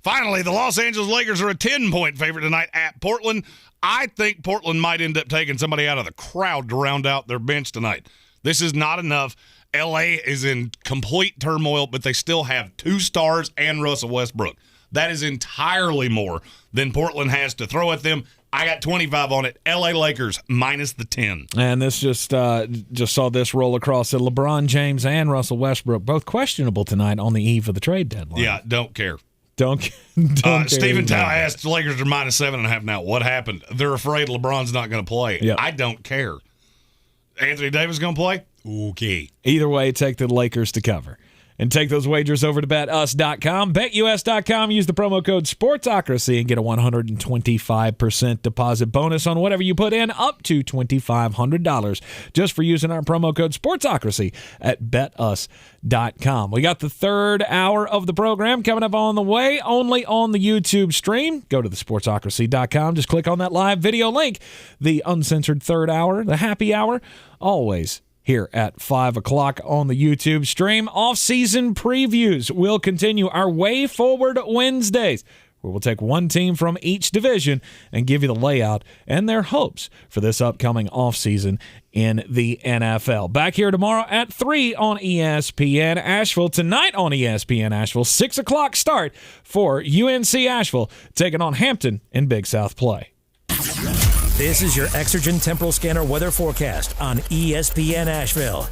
Speaker 9: Finally, the Los Angeles Lakers are a 10-point favorite tonight at Portland. I think Portland might end up taking somebody out of the crowd to round out their bench tonight. This is not enough. L.A. is in complete turmoil, but they still have 2 stars and Russell Westbrook. That is entirely more than Portland has to throw at them. I got 25 on it. L.A. Lakers minus the 10.
Speaker 8: And this just saw this roll across it. LeBron James and Russell Westbrook both questionable tonight on the eve of the trade deadline.
Speaker 9: Yeah, don't care.
Speaker 8: Don't care.
Speaker 9: Stephen Tao asked the Lakers are minus 7.5 now. What happened? They're afraid LeBron's not going to play.
Speaker 8: Yep.
Speaker 9: I don't care. Anthony Davis going to play? Okay.
Speaker 8: Either way, take the Lakers to cover. And take those wagers over to betus.com. BetUS.com. Use the promo code Sportsocracy and get a 125% deposit bonus on whatever you put in, up to $2,500, just for using our promo code Sportsocracy at betus.com. We got the third hour of the program coming up on the way, only on the YouTube stream. Go to the Sportsocracy.com. Just click on that live video link. The uncensored third hour, the happy hour, always here at 5 o'clock on the YouTube stream. Off-season previews will continue our Way Forward Wednesdays, where we'll take one team from each division and give you the layout and their hopes for this upcoming offseason in the NFL. Back here tomorrow at 3 on ESPN Asheville. Tonight on ESPN Asheville, 6 o'clock start for UNC Asheville taking on Hampton in Big South play.
Speaker 17: This is your Exergen Temporal Scanner weather forecast on ESPN Asheville.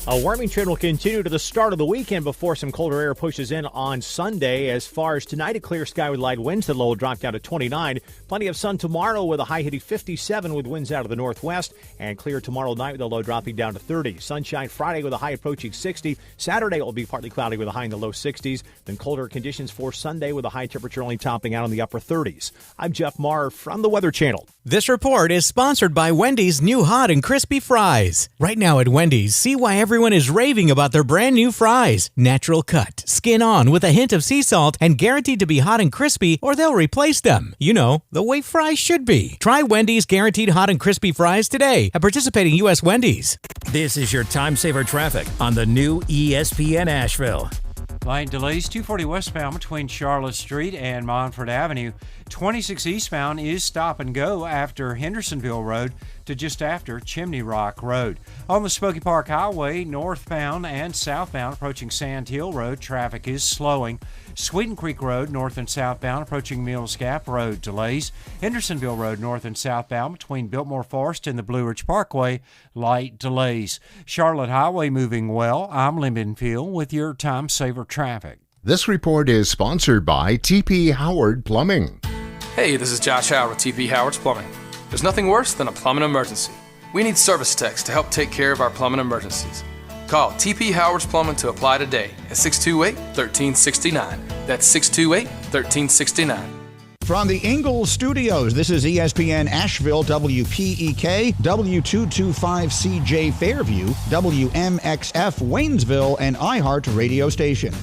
Speaker 25: A warming trend will continue to the start of the weekend before some colder air pushes in on Sunday. As far as tonight, a clear sky with light winds. The low will drop down to 29. Plenty of sun tomorrow with a high hitting 57 with winds out of the northwest. And clear tomorrow night with a low dropping down to 30. Sunshine Friday with a high approaching 60. Saturday it will be partly cloudy with a high in the low 60s. Then colder conditions for Sunday with a high temperature only topping out in the upper 30s. I'm Jeff Maher from the Weather Channel.
Speaker 3: This report is sponsored by Wendy's new hot and crispy fries. Right now at Wendy's, see why everyone is raving about their brand new fries. Natural cut, skin on with a hint of sea salt, and guaranteed to be hot and crispy or they'll replace them. You know, the way fries should be. Try Wendy's guaranteed hot and crispy fries today at participating U.S. Wendy's.
Speaker 17: This is your time saver traffic on the new ESPN Asheville.
Speaker 12: Light delays 240 westbound between Charlotte Street and Montford Avenue. 26 eastbound is stop and go after Hendersonville Road to just after Chimney Rock Road. On the Smoky Park Highway, northbound and southbound approaching Sand Hill Road, traffic is slowing. Sweeten Creek Road, north and southbound approaching Mills Gap Road, delays. Hendersonville Road, north and southbound between Biltmore Forest and the Blue Ridge Parkway, light delays. Charlotte Highway moving well. I'm Lynn Benfield with your time saver traffic.
Speaker 4: This report is sponsored by TP Howard Plumbing.
Speaker 16: Hey, this is Josh Howard with TP Howard's Plumbing. There's nothing worse than a plumbing emergency. We need service techs to help take care of our plumbing emergencies. Call TP Howard's Plumbing to apply today at 628-1369. That's 628-1369.
Speaker 18: From the Ingalls Studios, this is ESPN Asheville, WPEK, W225CJ Fairview, WMXF Waynesville, and iHeart Radio Station.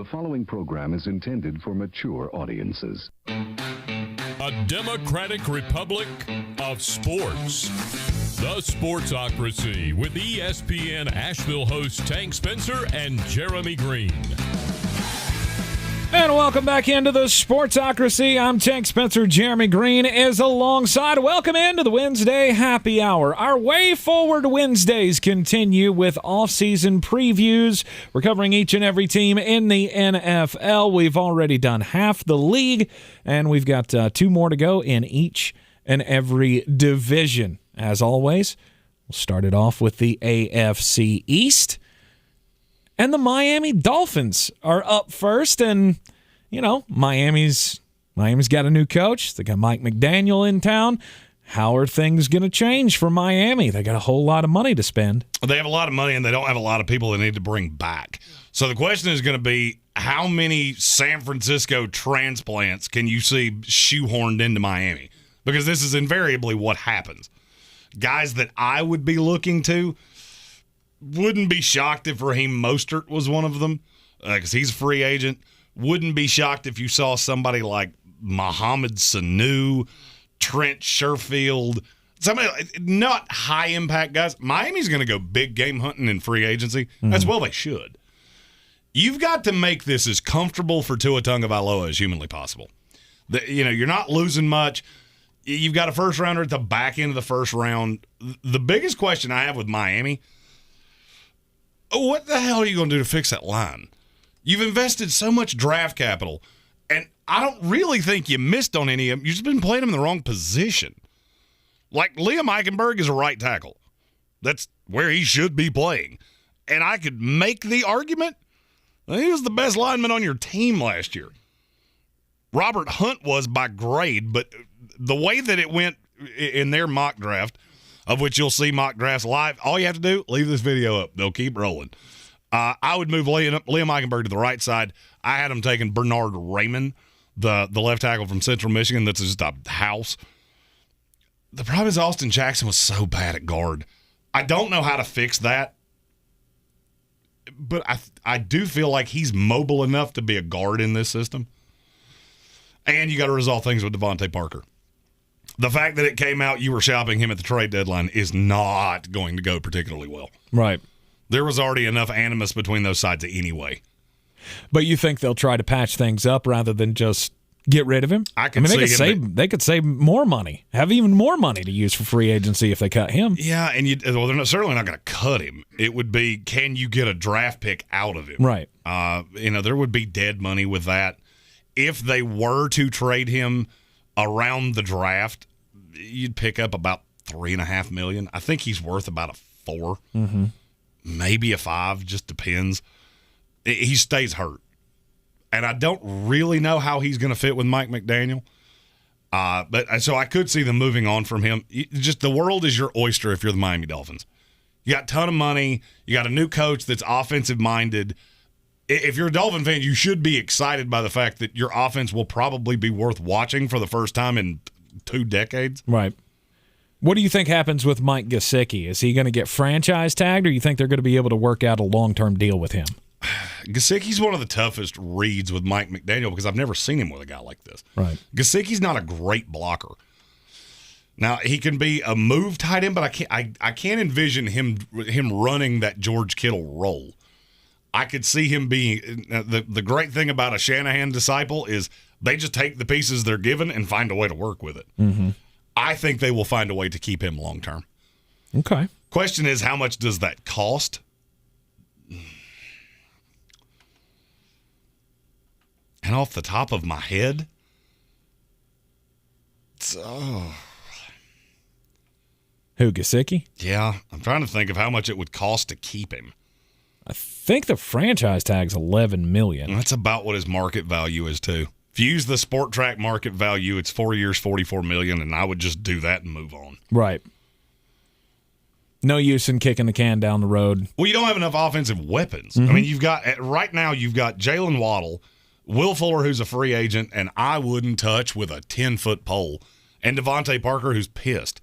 Speaker 5: The following program is intended for mature audiences.
Speaker 6: A democratic republic of sports. The Sportsocracy with ESPN Asheville hosts Tank Spencer and Jeremy Greene.
Speaker 8: And welcome back into the Sportsocracy. I'm Tank Spencer. Jeremy Greene is alongside. Welcome into the Wednesday Happy Hour. Our Way Forward Wednesdays continue with off-season previews. We're covering each and every team in the NFL. We've already done half the league, and we've got two more to go in each and every division. As always, we'll start it off with the AFC East. And the Miami Dolphins are up first, and, you know, Miami's got a new coach. They got Mike McDaniel in town. How are things going to change for Miami? They got a whole lot of money to spend.
Speaker 9: They have a lot of money, and they don't have a lot of people they need to bring back. So the question is going to be, how many San Francisco transplants can you see shoehorned into Miami? Because this is invariably what happens. Guys that I would be looking to, wouldn't be shocked if Raheem Mostert was one of them, because he's a free agent. Wouldn't be shocked if you saw somebody like Mohamed Sanu, Trent Sherfield, somebody not high-impact guys. Miami's going to go big game hunting in free agency. As well they should. You've got to make this as comfortable for Tua Tagovailoa as humanly possible. You're not losing much. You've got a first-rounder at the back end of the first round. The biggest question I have with Miami, what the hell are you going to do to fix that line? You've invested so much draft capital, and I don't really think you missed on any of them. You've just been playing them in the wrong position. Like, Liam Eichenberg is a right tackle. That's where he should be playing. And I could make the argument that he was the best lineman on your team last year. Robert Hunt was by grade, but the way that it went in their mock draft, of which you'll see mock drafts live, all you have to do, leave this video up. They'll keep rolling. I would move Liam Eichenberg to the right side. I had him taking Bernard Raymond, the left tackle from Central Michigan. That's just a house. The problem is Austin Jackson was so bad at guard. I don't know how to fix that, but I do feel like he's mobile enough to be a guard in this system. And you got to resolve things with Devontae Parker. The fact that it came out you were shopping him at the trade deadline is not going to go particularly well.
Speaker 8: Right.
Speaker 9: There was already enough animus between those sides anyway.
Speaker 8: But you think they'll try to patch things up rather than just get rid of him? They could save more money, have even more money to use for free agency if they cut him.
Speaker 9: Yeah, and they're certainly not going to cut him. It would be, can you get a draft pick out of him?
Speaker 8: Right.
Speaker 9: There would be dead money with that. If they were to trade him around the draft, you'd pick up about $3.5 million. I think he's worth about a $4, maybe a $5, just depends. He stays hurt, and I don't really know how he's going to fit with Mike McDaniel. But so I could see them moving on from him. Just the world is your oyster if you're the Miami Dolphins. You got a ton of money. You got a new coach that's offensive minded. If you're a Dolphin fan, you should be excited by the fact that your offense will probably be worth watching for the first time in 2 decades.
Speaker 8: Right. What do you think happens with Mike Gesicki? Is he going to get franchise tagged, or you think they're going to be able to work out a long-term deal with him?
Speaker 9: Gesicki's one of the toughest reads with Mike McDaniel because I've never seen him with a guy like this.
Speaker 8: Right.
Speaker 9: Gesicki's not a great blocker. Now, he can be a move tight end, but I can't envision him running that George Kittle role. I could see him being the great thing about a Shanahan disciple is they just take the pieces they're given and find a way to work with it. I think they will find a way to keep him long term.
Speaker 8: Okay.
Speaker 9: Question is, how much does that cost? And off the top of my head,
Speaker 8: Who, Gesicki?
Speaker 9: Yeah, I'm trying to think of how much it would cost to keep him.
Speaker 8: I think the franchise tag's $11 million.
Speaker 9: That's about what his market value is too. If you use the Sport Track market value, it's 4 years, $44 million, and I would just do that and move on.
Speaker 8: Right. No use in kicking the can down the road.
Speaker 9: Well, you don't have enough offensive weapons. I mean, you've got Jalen Waddle, Will Fuller, who's a free agent, and I wouldn't touch with a 10-foot pole, and Devontae Parker, who's pissed.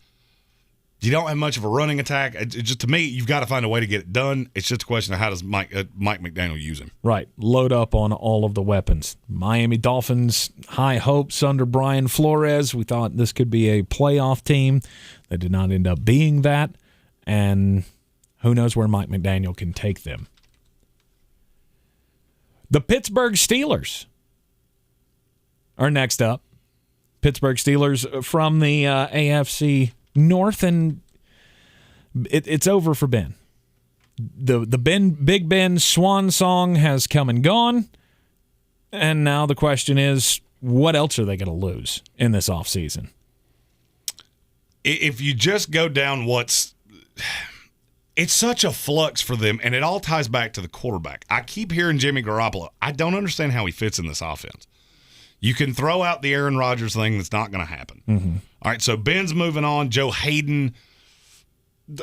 Speaker 9: You don't have much of a running attack. Just to me, you've got to find a way to get it done. It's just a question of how does Mike McDaniel use him.
Speaker 8: Right. Load up on all of the weapons. Miami Dolphins, high hopes under Brian Flores. We thought this could be a playoff team. They did not end up being that. And who knows where Mike McDaniel can take them. The Pittsburgh Steelers are next up. Pittsburgh Steelers from the AFC North, and it's over for Ben. The Big Ben swan song has come and gone, and now the question is, what else are they going to lose in this offseason?
Speaker 9: If you just go down it's such a flux for them, and it all ties back to the quarterback. I keep hearing Jimmy Garoppolo. I don't understand how he fits in this offense. You can throw out the Aaron Rodgers thing. That's not going to happen.
Speaker 8: Mm-hmm.
Speaker 9: All right, so Ben's moving on. Joe Hayden,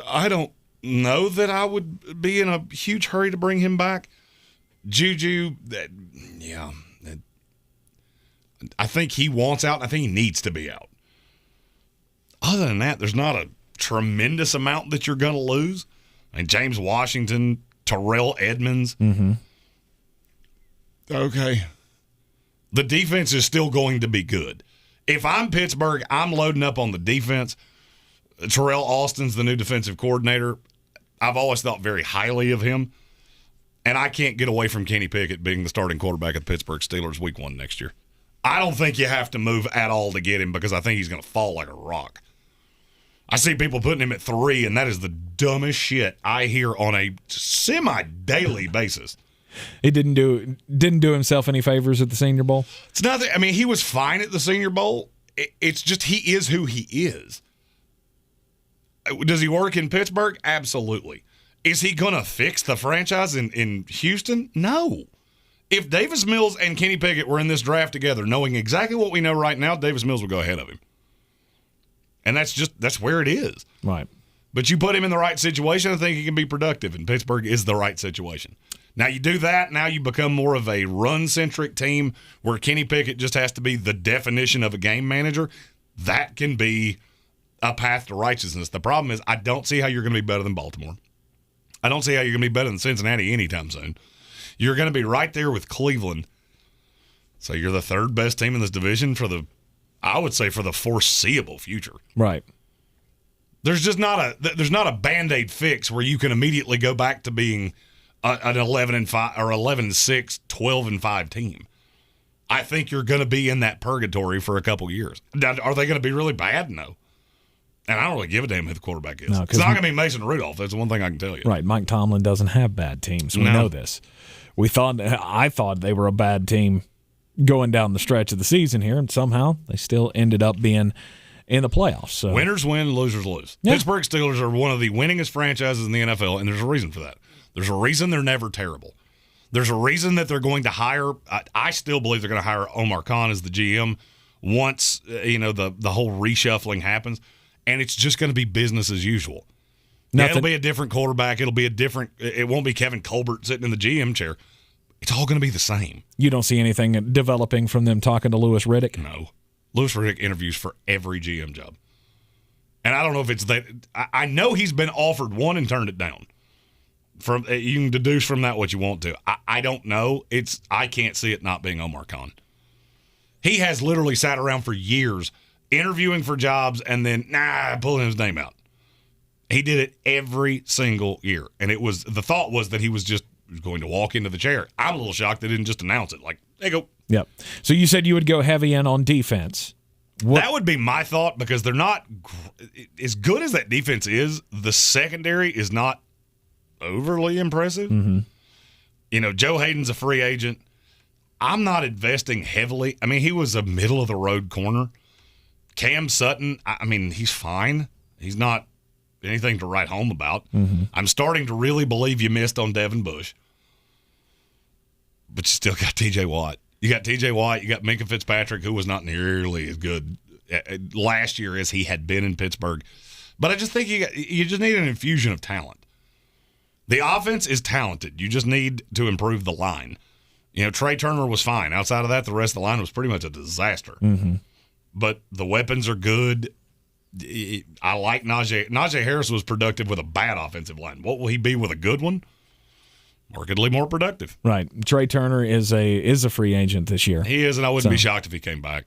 Speaker 9: I don't know that I would be in a huge hurry to bring him back. Juju, I think he wants out. I think he needs to be out. Other than that, there's not a tremendous amount that you're going to lose. And James Washington, Terrell Edmonds.
Speaker 8: Mm-hmm.
Speaker 9: Okay. The defense is still going to be good. If I'm Pittsburgh, I'm loading up on the defense. Terrell Austin's the new defensive coordinator. I've always thought very highly of him. And I can't get away from Kenny Pickett being the starting quarterback of the Pittsburgh Steelers week 1 next year. I don't think you have to move at all to get him because I think he's going to fall like a rock. I see people putting him at 3, and that is the dumbest shit I hear on a semi-daily basis.
Speaker 8: He didn't do himself any favors at the Senior Bowl?
Speaker 9: It's not that, I mean, he was fine at the Senior Bowl. It's just he is who he is. Does he work in Pittsburgh? Absolutely. Is he going to fix the franchise in Houston? No. If Davis Mills and Kenny Pickett were in this draft together, knowing exactly what we know right now, Davis Mills would go ahead of him. And that's where it is.
Speaker 8: Right.
Speaker 9: But you put him in the right situation, I think he can be productive, and Pittsburgh is the right situation. Now you do that, now you become more of a run-centric team where Kenny Pickett just has to be the definition of a game manager. That can be a path to righteousness. The problem is I don't see how you're going to be better than Baltimore. I don't see how you're going to be better than Cincinnati anytime soon. You're going to be right there with Cleveland. So you're the third best team in this division for the foreseeable future.
Speaker 8: Right.
Speaker 9: There's just not a Band-Aid fix where you can immediately go back to being an 11-5 or 11-6, 12-5 team. I think you're going to be in that purgatory for a couple years. Now, are they going to be really bad? No. And I don't really give a damn who the quarterback is.
Speaker 8: No,
Speaker 9: it's not going to be Mason Rudolph. That's the one thing I can tell you.
Speaker 8: Right. Mike Tomlin doesn't have bad teams. We know this. I thought they were a bad team going down the stretch of the season here, and somehow they still ended up being in the playoffs. So.
Speaker 9: Winners win, losers lose. Yeah. Pittsburgh Steelers are one of the winningest franchises in the NFL, and there's a reason for that. There's a reason they're never terrible. There's a reason that they're going to hire – I still believe they're going to hire Omar Khan as the GM once the whole reshuffling happens, and it's just going to be business as usual. It'll be a different quarterback. It'll be it won't be Kevin Colbert sitting in the GM chair. It's all going to be the same.
Speaker 8: You don't see anything developing from them talking to Louis Riddick?
Speaker 9: No. Louis Riddick interviews for every GM job. And I don't know if it's that. I know he's been offered one and turned it down. You can deduce from that what you want to. I don't know. I can't see it not being Omar Khan. He has literally sat around for years interviewing for jobs and then pulling his name out. He did it every single year. And the thought was that he was just going to walk into the chair. I'm a little shocked they didn't just announce it. Like, there you go.
Speaker 8: Yep. So you said you would go heavy in on defense.
Speaker 9: That would be my thought because they're not – as good as that defense is, the secondary is not overly impressive.
Speaker 8: Mm-hmm.
Speaker 9: Joe Hayden's a free agent. I'm not investing heavily. I mean, he was a middle-of-the-road corner. Cam Sutton, I mean, he's fine. He's not anything to write home about.
Speaker 8: Mm-hmm.
Speaker 9: I'm starting to really believe you missed on Devin Bush. But you still got T.J. Watt. You got T.J. Watt. You got Minkah Fitzpatrick, who was not nearly as good last year as he had been in Pittsburgh. But I just think you just need an infusion of talent. The offense is talented. You just need to improve the line. Trey Turner was fine. Outside of that, the rest of the line was pretty much a disaster.
Speaker 8: Mm-hmm.
Speaker 9: But the weapons are good. I like Najee. Najee Harris was productive with a bad offensive line. What will he be with a good one? Markedly more productive.
Speaker 8: Right. Trey Turner is a free agent this year.
Speaker 9: He is, and I wouldn't be shocked if he came back.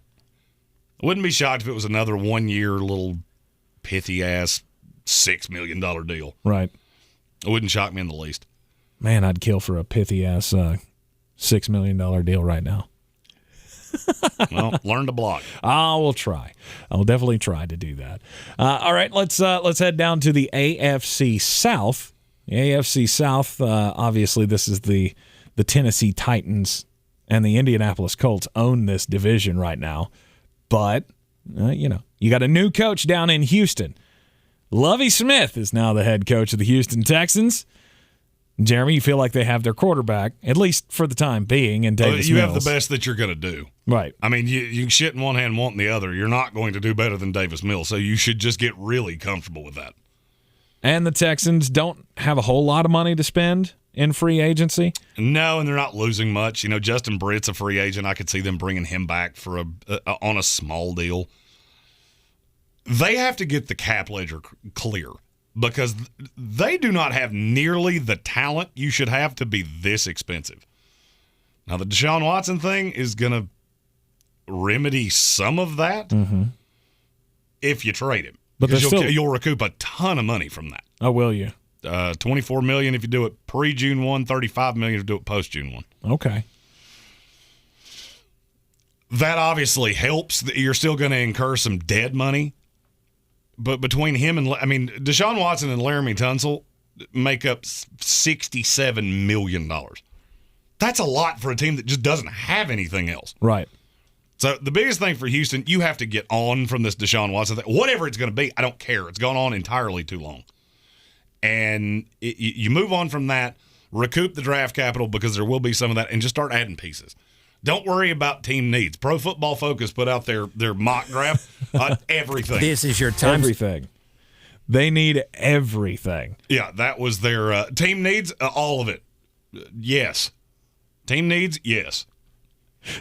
Speaker 9: I wouldn't be shocked if it was another 1 year little pithy-ass $6 million deal.
Speaker 8: Right.
Speaker 9: It wouldn't shock me in the least.
Speaker 8: Man, I'd kill for a pithy-ass $6 million deal right now.
Speaker 9: Well, learn to block.
Speaker 8: I will try. I'll definitely try to do that. All right, let's head down to the AFC South. The AFC South, obviously, this is the Tennessee Titans and the Indianapolis Colts own this division right now. But, you got a new coach down in Houston. Lovie Smith is now the head coach of the Houston Texans. Jeremy, you feel like they have their quarterback, at least for the time being, in Davis
Speaker 9: You
Speaker 8: Mills.
Speaker 9: have the best that you're going to do.
Speaker 8: Right.
Speaker 9: I mean, you can shit in one hand, want in the other. You're not going to do better than Davis Mills, so you should just get really comfortable with that.
Speaker 8: And the Texans don't have a whole lot of money to spend in free agency.
Speaker 9: No, and they're not losing much. Justin Britt's a free agent. I could see them bringing him back for on a small deal. They have to get the cap ledger clear because they do not have nearly the talent you should have to be this expensive. Now, the Deshaun Watson thing is going to remedy some of that if you trade him. Because you'll recoup a ton of money from that.
Speaker 8: Oh, will you?
Speaker 9: $24 million if you do it pre-June 1, $35 million if you do it post-June 1.
Speaker 8: Okay.
Speaker 9: That obviously helps. You're still going to incur some dead money. But between him and, Deshaun Watson and Laramie Tunsil make up $67 million. That's a lot for a team that just doesn't have anything else.
Speaker 8: Right.
Speaker 9: So the biggest thing for Houston, you have to get on from this Deshaun Watson thing. Whatever it's going to be, I don't care. It's gone on entirely too long. And you move on from that, recoup the draft capital because there will be some of that, and just start adding pieces. Don't worry about team needs. Pro Football Focus put out their mock draft on everything.
Speaker 17: This is your time.
Speaker 8: Everything. They need everything.
Speaker 9: Yeah, that was their team needs, all of it. Yes. Team needs, yes.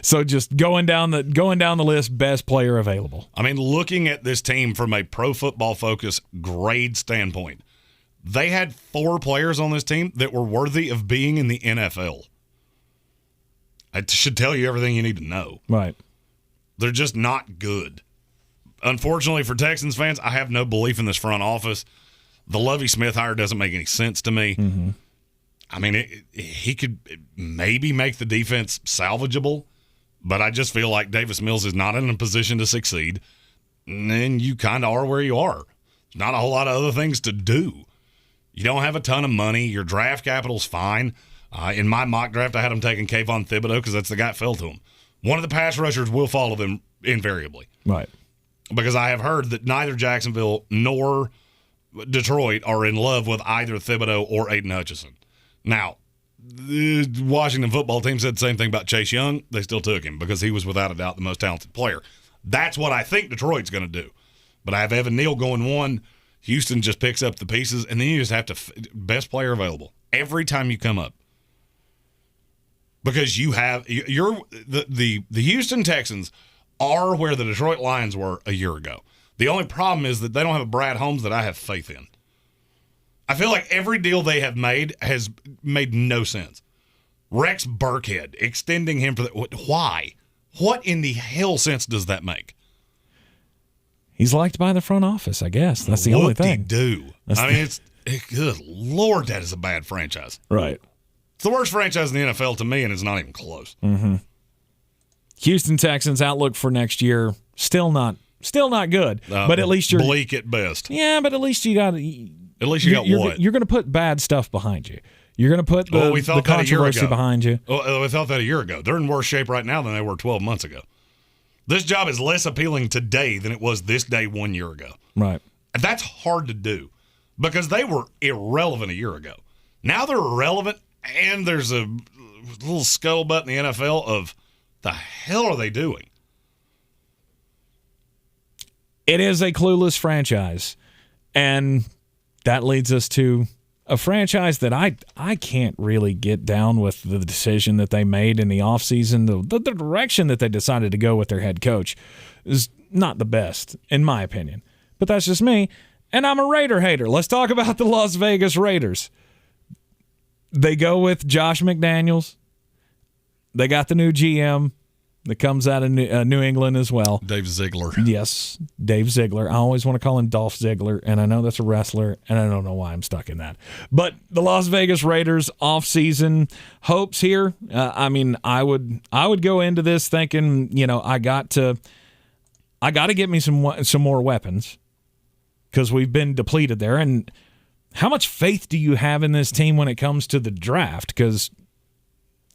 Speaker 8: So just going down the list, best player available.
Speaker 9: Looking at this team from a Pro Football Focus grade standpoint, they had 4 players on this team that were worthy of being in the NFL. I should tell you everything you need to know.
Speaker 8: Right.
Speaker 9: They're just not good. Unfortunately for Texans fans, I have no belief in this front office. The Lovie Smith hire doesn't make any sense to me. He could maybe make the defense salvageable, but I just feel like Davis Mills is not in a position to succeed, and then you kind of are where you are. There's not a whole lot of other things to do. You don't have a ton of money. Your draft capital's fine. In my mock draft, I had him taking Kayvon Thibodeau because that's the guy that fell to him. One of the pass rushers will follow them invariably.
Speaker 8: Right.
Speaker 9: Because I have heard that neither Jacksonville nor Detroit are in love with either Thibodeau or Aiden Hutchinson. Now, the Washington football team said the same thing about Chase Young. They still took him because he was without a doubt the most talented player. That's what I think Detroit's going to do. But I have Evan Neal going 1. Houston just picks up the pieces, and then you just have to best player available every time you come up. Because the Houston Texans are where the Detroit Lions were a year ago. The only problem is that they don't have a Brad Holmes that I have faith in. I feel like every deal they have made has made no sense. Rex Burkhead, extending him for why? What in the hell sense does that make?
Speaker 8: He's liked by the front office, I guess. That's the only thing.
Speaker 9: It's good Lord, that is a bad franchise.
Speaker 8: Right.
Speaker 9: It's the worst franchise in the NFL to me, and it's not even close.
Speaker 8: Mm-hmm. Houston Texans outlook for next year still not good, but at least you're
Speaker 9: bleak at best.
Speaker 8: Yeah, but at least you got.
Speaker 9: At least you got what?
Speaker 8: You're going to put bad stuff behind you. You're going to put the controversy behind you.
Speaker 9: Well, we thought that a year ago. They're in worse shape right now than they were 12 months ago. This job is less appealing today than it was this day 1 year ago.
Speaker 8: Right.
Speaker 9: And that's hard to do because they were irrelevant a year ago. Now they're irrelevant, and there's a little scuttlebutt in the NFL of the hell are they doing?
Speaker 8: It is a clueless franchise, and that leads us to a franchise that I can't really get down with the decision that they made in the offseason. The direction that they decided to go with their head coach is not the best, in my opinion. but that's just me. And I'm a Raider hater. Let's talk about the Las Vegas Raiders. They go with Josh McDaniels. They got the new GM that comes out of New England as well.
Speaker 9: Dave Ziegler.
Speaker 8: Yes, Dave Ziegler. I always want to call him Dolph Ziggler, and I know that's a wrestler, and I don't know why I'm stuck in that. But the Las Vegas Raiders offseason hopes here. I would go into this thinking, I got to get me some more weapons because we've been depleted there. And how much faith do you have in this team when it comes to the draft? Because,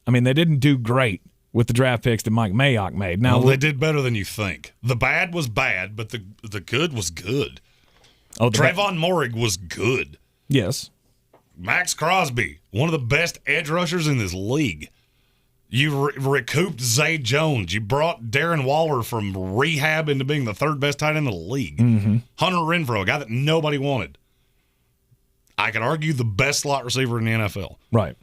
Speaker 8: they didn't do great with the draft picks that Mike Mayock made. Now
Speaker 9: they did better than you think. The bad was bad, but the good was good.
Speaker 8: Oh,
Speaker 9: Trayvon Moehrig was good.
Speaker 8: Yes.
Speaker 9: Max Crosby, one of the best edge rushers in this league. You recouped Zay Jones. You brought Darren Waller from rehab into being the third best tight end in the league.
Speaker 8: Mm-hmm.
Speaker 9: Hunter Renfrow, a guy that nobody wanted. I could argue the best slot receiver in the NFL.
Speaker 8: Right.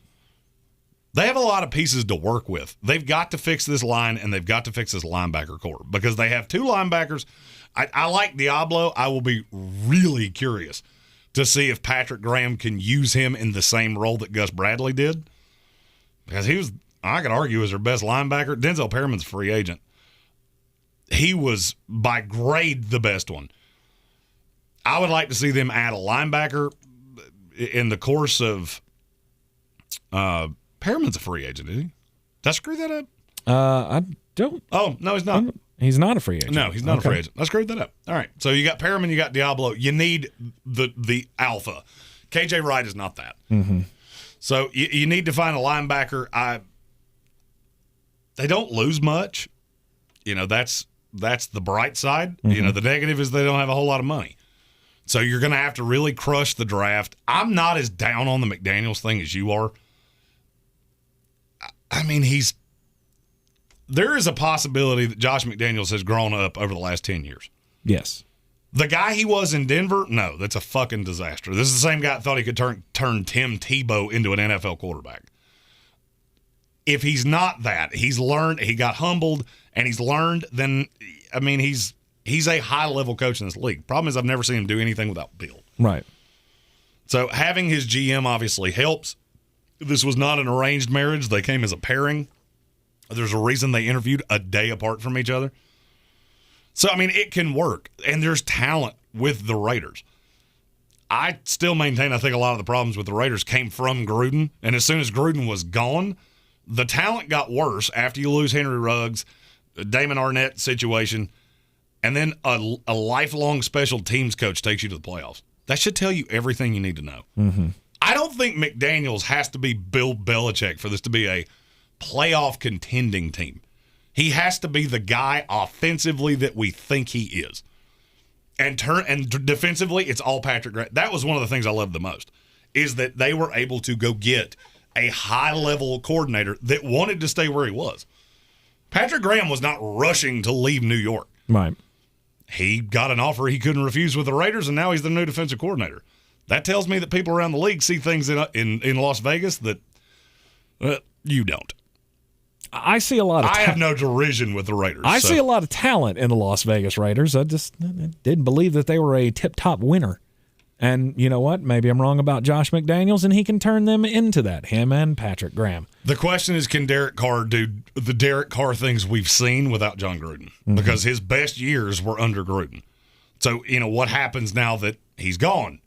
Speaker 9: They have a lot of pieces to work with. They've got to fix this line, and they've got to fix this linebacker core because they have two linebackers. I like Diablo. I will be really curious to see if Patrick Graham can use him in the same role that Gus Bradley did because he was, I could argue, is their best linebacker. Denzel Perriman's a free agent. He was, by grade, the best one. I would like to see them add a linebacker in the course of Perriman's a free agent, is he? Did I screw that up?
Speaker 8: I don't.
Speaker 9: Oh, no, he's not.
Speaker 8: He's not a free agent.
Speaker 9: No, he's not a free agent. I screwed that up. All right. So you got Perriman, you got Diablo. You need the alpha. KJ Wright is not that.
Speaker 8: Mm-hmm.
Speaker 9: So you need to find a linebacker. They don't lose much. That's the bright side.
Speaker 8: Mm-hmm.
Speaker 9: The negative is they don't have a whole lot of money. So you're going to have to really crush the draft. I'm not as down on the McDaniels thing as you are. There is a possibility that Josh McDaniels has grown up over the last 10 years.
Speaker 8: Yes.
Speaker 9: The guy he was in Denver, no, that's a fucking disaster. This is the same guy that thought he could turn Tim Tebow into an NFL quarterback. If he's not that, he's learned, he got humbled, and he's learned, then, he's a high-level coach in this league. Problem is I've never seen him do anything without Bill.
Speaker 8: Right.
Speaker 9: So having his GM obviously helps. This was not an arranged marriage. They came as a pairing. There's a reason they interviewed a day apart from each other. So, it can work. And there's talent with the Raiders. I still maintain I think a lot of the problems with the Raiders came from Gruden. And as soon as Gruden was gone, the talent got worse after you lose Henry Ruggs, Damon Arnett situation, and then a lifelong special teams coach takes you to the playoffs. That should tell you everything you need to know.
Speaker 8: Mm-hmm.
Speaker 9: I don't think McDaniels has to be Bill Belichick for this to be a playoff contending team. He has to be the guy offensively that we think he is. And defensively, it's all Patrick Graham. That was one of the things I loved the most, is that they were able to go get a high-level coordinator that wanted to stay where he was. Patrick Graham was not rushing to leave New York.
Speaker 8: Right.
Speaker 9: He got an offer he couldn't refuse with the Raiders, and now he's the new defensive coordinator. That tells me that people around the league see things in Las Vegas that you don't.
Speaker 8: I see a lot of
Speaker 9: I have no derision with the Raiders.
Speaker 8: I see a lot of talent in the Las Vegas Raiders. I just didn't believe that they were a tip-top winner. And you know what? Maybe I'm wrong about Josh McDaniels, and he can turn them into that, him and Patrick Graham.
Speaker 9: The question is, can Derek Carr do the Derek Carr things we've seen without John Gruden?
Speaker 8: Mm-hmm.
Speaker 9: Because his best years were under Gruden. So, what happens now that he's gone?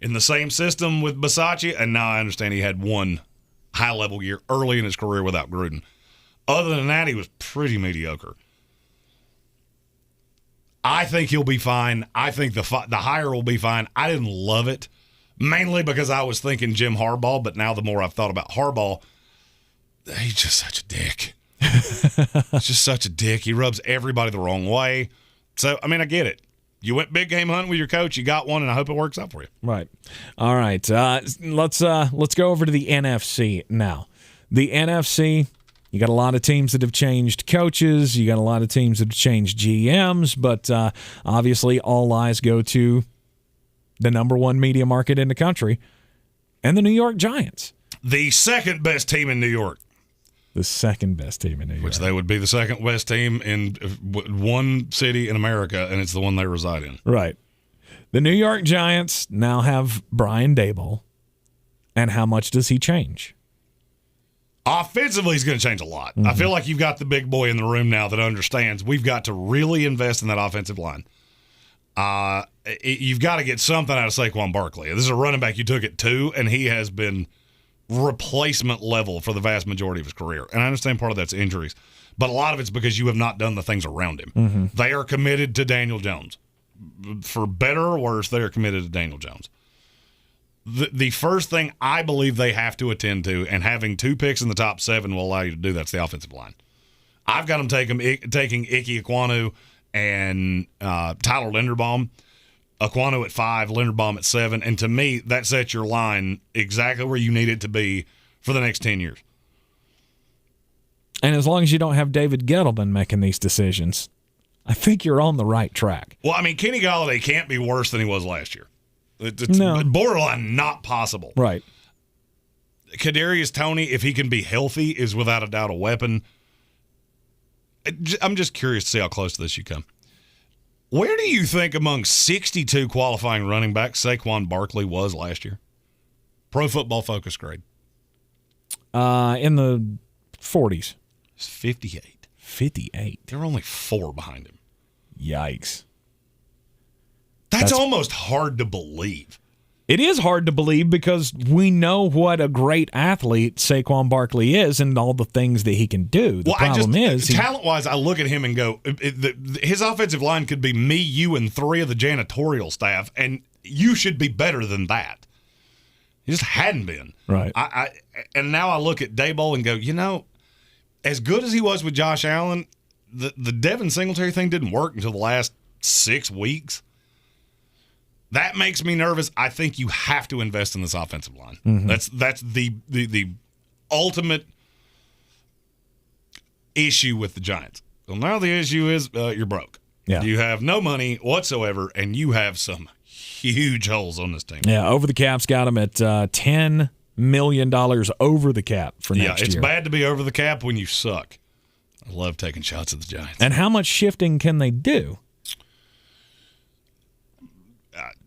Speaker 9: In the same system with Bisaccia, and now I understand he had one high-level year early in his career without Gruden. Other than that, he was pretty mediocre. I think he'll be fine. I think the hire will be fine. I didn't love it, mainly because I was thinking Jim Harbaugh, but now the more I've thought about Harbaugh, he's just such a dick. He's just such a dick. He rubs everybody the wrong way. So, I get it. You went big game hunting with your coach. You got one, and I hope it works out for you.
Speaker 8: Right. All right. Let's go over to the NFC now. The NFC, you got a lot of teams that have changed coaches. You got a lot of teams that have changed GMs. But obviously, all eyes go to the number one media market in the country and the New York Giants.
Speaker 9: The second best team in New York.
Speaker 8: The second best team in New York.
Speaker 9: Which they would be the second best team in one city in America, and it's the one they reside in.
Speaker 8: Right. The New York Giants now have Brian Daboll. And how much does he change?
Speaker 9: Offensively, he's going to change a lot. I feel like you've got the big boy in the room now that understands we've got to really invest in that offensive line. You've got to get something out of Saquon Barkley. This is a running back you took at 2, and he has been replacement level for the vast majority of his career. And I understand part of that's injuries, but a lot of it's because you have not done the things around him. They are committed to Daniel Jones. For better or worse, they are committed to Daniel Jones. The first thing I believe they have to attend to, and having 2 picks in the top 7 will allow you to do that's the offensive line. I've got them taking Ike Ekwonu and Tyler Linderbaum. Ekwonu at 5, Linderbaum at 7, and to me, that sets your line exactly where you need it to be for the next 10 years.
Speaker 8: And as long as you don't have David Gettleman making these decisions, I think you're on the right track.
Speaker 9: Well, I mean, Kenny Golladay can't be worse than he was last year. It's borderline not possible.
Speaker 8: Right.
Speaker 9: Kadarius Toney, if he can be healthy, is without a doubt a weapon. I'm just curious to see how close to this you come. Where do you think among 62 qualifying running backs Saquon Barkley was last year? Pro Football Focus grade.
Speaker 8: In the 40s.
Speaker 9: It's 58.
Speaker 8: 58.
Speaker 9: There were only 4 behind him.
Speaker 8: Yikes.
Speaker 9: That's almost hard to believe.
Speaker 8: It is hard to believe because we know what a great athlete Saquon Barkley is and all the things that he can do. The problem is
Speaker 9: talent-wise, I look at him and go, his offensive line could be me, you, and 3 of the janitorial staff, and you should be better than that. He just hadn't been.
Speaker 8: Right.
Speaker 9: And now I look at Daboll and go, as good as he was with Josh Allen, the Devin Singletary thing didn't work until the last 6 weeks. That makes me nervous. I think you have to invest in this offensive line. That's the ultimate issue with the Giants. Well, now the issue is you're broke.
Speaker 8: Yeah.
Speaker 9: You have no money whatsoever, and you have some huge holes on this team.
Speaker 8: Yeah, over the cap's got them at $10 million over the cap for next year.
Speaker 9: Yeah, it's bad to be over the cap when you suck. I love taking shots at the Giants.
Speaker 8: And how much shifting can they do?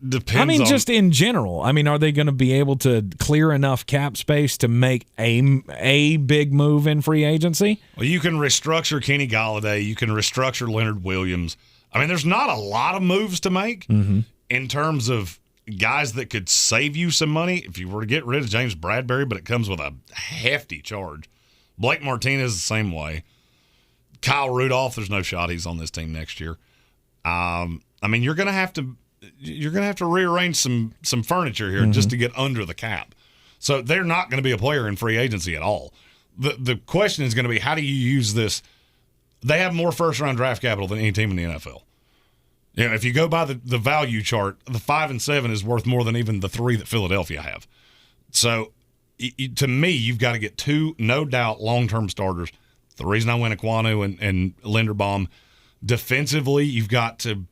Speaker 9: Depends
Speaker 8: just in general. Are they going to be able to clear enough cap space to make a big move in free agency?
Speaker 9: Well, you can restructure Kenny Golladay. You can restructure Leonard Williams. There's not a lot of moves to make in terms of guys that could save you some money if you were to get rid of James Bradbury, but it comes with a hefty charge. Blake Martinez the same way. Kyle Rudolph, there's no shot he's on this team next year. You're going to have to rearrange some furniture here just to get under the cap. So they're not going to be a player in free agency at all. The question is going to be, how do you use this? They have more first-round draft capital than any team in the NFL. If you go by the value chart, the 5 and 7 is worth more than even the 3 that Philadelphia have. So to me, you've got to get 2, no doubt, long-term starters. The reason I went Ekwonu and Linderbaum. Defensively, you got to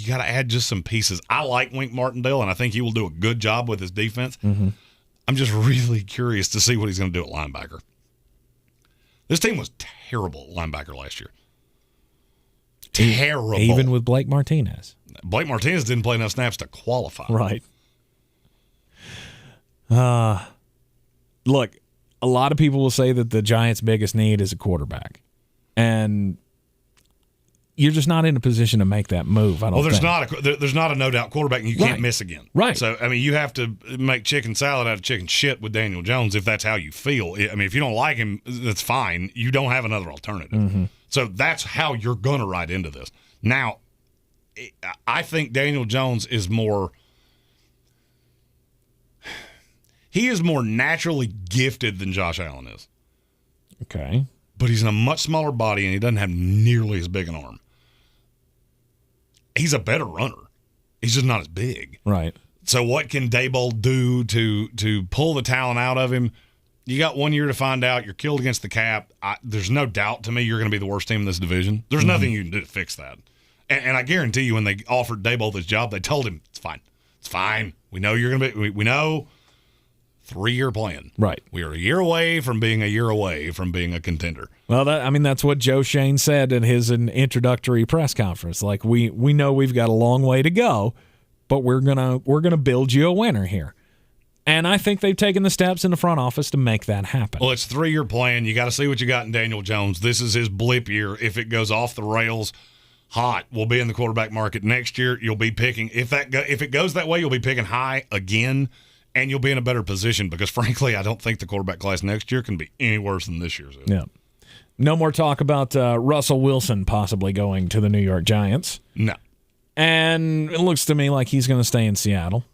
Speaker 9: add just some pieces. I like Wink Martindale, and I think he will do a good job with his defense. I'm just really curious to see what he's going to do at linebacker. This team was terrible at linebacker last year. Terrible.
Speaker 8: Even with Blake Martinez.
Speaker 9: Blake Martinez didn't play enough snaps to qualify.
Speaker 8: Right. Look, a lot of people will say that the Giants' biggest need is a quarterback. And you're just not in a position to make that move.
Speaker 9: There's not a no doubt quarterback, and you can't miss again.
Speaker 8: Right.
Speaker 9: So you have to make chicken salad out of chicken shit with Daniel Jones if that's how you feel. If you don't like him, that's fine. You don't have another alternative. So that's how you're going to ride into this. Now, I think Daniel Jones is more. He is more naturally gifted than Josh Allen is.
Speaker 8: Okay.
Speaker 9: But he's in a much smaller body, and he doesn't have nearly as big an arm. He's a better runner. He's just not as big.
Speaker 8: Right.
Speaker 9: So what can Daboll do to pull the talent out of him? You got 1 year to find out. You're killed against the cap. There's no doubt to me you're going to be the worst team in this division. There's nothing you can do to fix that. And I guarantee you when they offered Daboll this job, they told him, it's fine. It's fine. We know you're going to be – we know 3-year plan.
Speaker 8: Right.
Speaker 9: We are a year away from being a contender.
Speaker 8: Well, that's what Joe Shane said in his introductory press conference. Like, we know we've got a long way to go, but we're gonna build you a winner here. And I think they've taken the steps in the front office to make that happen.
Speaker 9: Well, it's a 3-year plan. You got to see what you got in Daniel Jones. This is his blip year. If it goes off the rails hot, we'll be in the quarterback market next year. You'll be picking if it goes that way, you'll be picking high again, and you'll be in a better position because, frankly, I don't think the quarterback class next year can be any worse than this year's.
Speaker 8: Yeah. No more talk about Russell Wilson possibly going to the New York Giants.
Speaker 9: No.
Speaker 8: And it looks to me like he's going to stay in Seattle.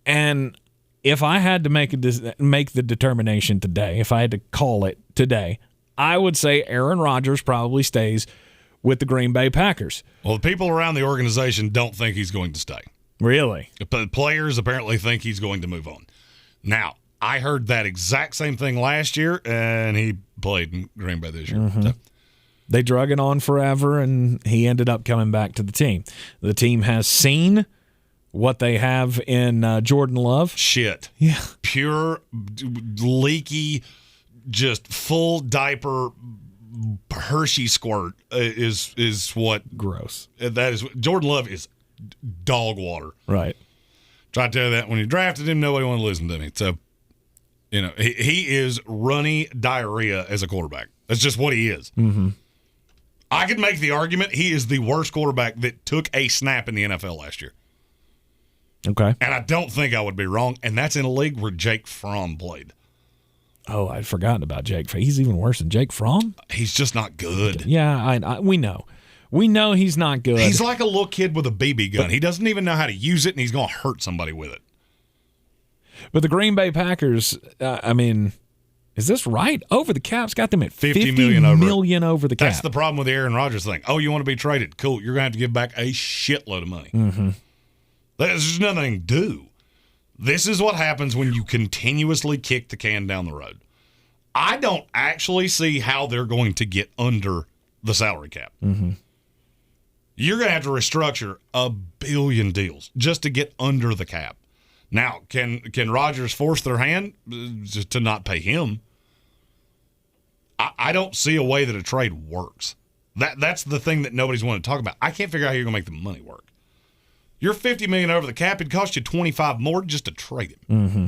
Speaker 8: And if I had to make the determination today, if I had to call it today, I would say Aaron Rodgers probably stays with the Green Bay Packers.
Speaker 9: Well, the people around the organization don't think he's going to stay.
Speaker 8: Really?
Speaker 9: The players apparently think he's going to move on. Now, I heard that exact same thing last year, and he played in Green Bay this year.
Speaker 8: Mm-hmm.
Speaker 9: So.
Speaker 8: They drug it on forever, and he ended up coming back to the team. The team has seen what they have in Jordan Love.
Speaker 9: Shit.
Speaker 8: Yeah.
Speaker 9: Pure, leaky, just full diaper Hershey squirt is what.
Speaker 8: Gross.
Speaker 9: That is. Jordan Love is dog water.
Speaker 8: Right.
Speaker 9: Try to tell you that when you drafted him, nobody wanted to listen to me. So, he is runny diarrhea as a quarterback. That's just what he is.
Speaker 8: Mm-hmm.
Speaker 9: I could make the argument he is the worst quarterback that took a snap in the NFL last year.
Speaker 8: Okay.
Speaker 9: And I don't think I would be wrong, and that's in a league where Jake Fromm played.
Speaker 8: Oh, I'd forgotten about Jake. He's even worse than Jake Fromm?
Speaker 9: He's just not good.
Speaker 8: Yeah, we know. We know he's not good.
Speaker 9: He's like a little kid with a BB gun. He doesn't even know how to use it, and he's going to hurt somebody with it.
Speaker 8: But the Green Bay Packers, is this right? Over the cap's got them at $50 million over the cap.
Speaker 9: That's the problem with the Aaron Rodgers thing. Oh, you want to be traded? Cool. You're going to have to give back a shitload of money.
Speaker 8: Mm-hmm.
Speaker 9: There's nothing to do. This is what happens when you continuously kick the can down the road. I don't actually see how they're going to get under the salary cap.
Speaker 8: Mm-hmm.
Speaker 9: You're going to have to restructure $1 billion deals just to get under the cap. Now, can Rodgers force their hand to not pay him? I don't see a way that a trade works. That's the thing that nobody's wanting to talk about. I can't figure out how you're going to make the money work. You're $50 million over the cap. It'd cost you $25 more just to trade him.
Speaker 8: Mm-hmm.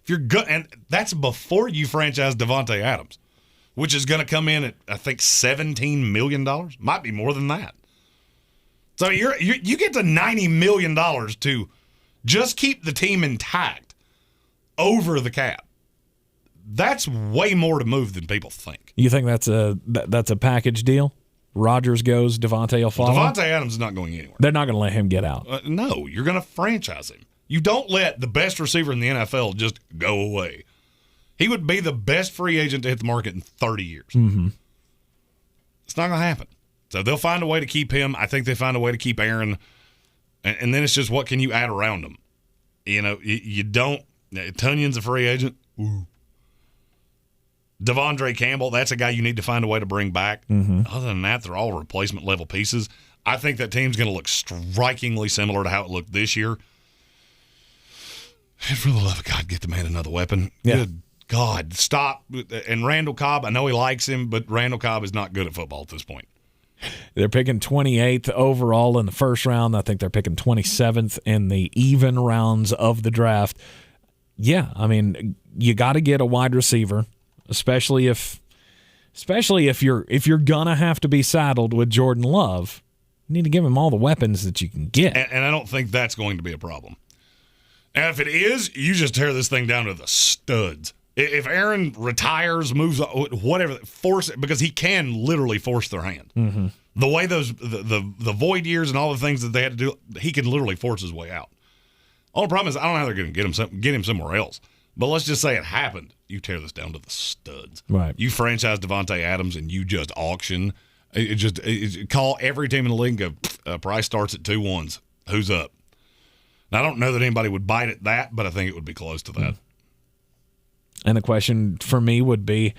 Speaker 9: If you're good, and that's before you franchise Javonte Adams, which is going to come in at I think $17 million. Might be more than that. So you get to $90 million to just keep the team intact over the cap. That's way more to move than people think.
Speaker 8: You think that's a package deal? Rodgers goes, Devontae will follow?
Speaker 9: Devontae Adams is not going anywhere.
Speaker 8: They're not going to let him get out.
Speaker 9: No, you're going to franchise him. You don't let the best receiver in the NFL just go away. He would be the best free agent to hit the market in 30 years.
Speaker 8: Mm-hmm.
Speaker 9: It's not going to happen. So they'll find a way to keep him. I think they find a way to keep Aaron. And then it's just what can you add around him? You don't. Tunyon's a free agent. Ooh. Devondre Campbell, that's a guy you need to find a way to bring back.
Speaker 8: Mm-hmm.
Speaker 9: Other than that, they're all replacement level pieces. I think that team's going to look strikingly similar to how it looked this year. And for the love of God, get the man another weapon.
Speaker 8: Yeah.
Speaker 9: Good God, stop. And Randall Cobb, I know he likes him, but Randall Cobb is not good at football at this point.
Speaker 8: They're picking 28th overall in the first round. I think they're picking 27th in the even rounds of the draft. Yeah, I mean, you got to get a wide receiver, especially if you're gonna have to be saddled with Jordan Love. You need to give him all the weapons that you can get.
Speaker 9: And I don't think that's going to be a problem. And if it is, you just tear this thing down to the studs. If Aaron retires, moves, whatever, force it, because he can literally force their hand.
Speaker 8: Mm-hmm.
Speaker 9: The way the void years and all the things that they had to do, he can literally force his way out. All the problem is I don't know how they're going to get him somewhere else. But let's just say it happened. You tear this down to the studs.
Speaker 8: Right.
Speaker 9: You franchise Devontae Adams and you just auction. Call every team in the league and go, price starts at 2-1s. Who's up? Now, I don't know that anybody would bite at that, but I think it would be close to that.
Speaker 8: And the question for me would be,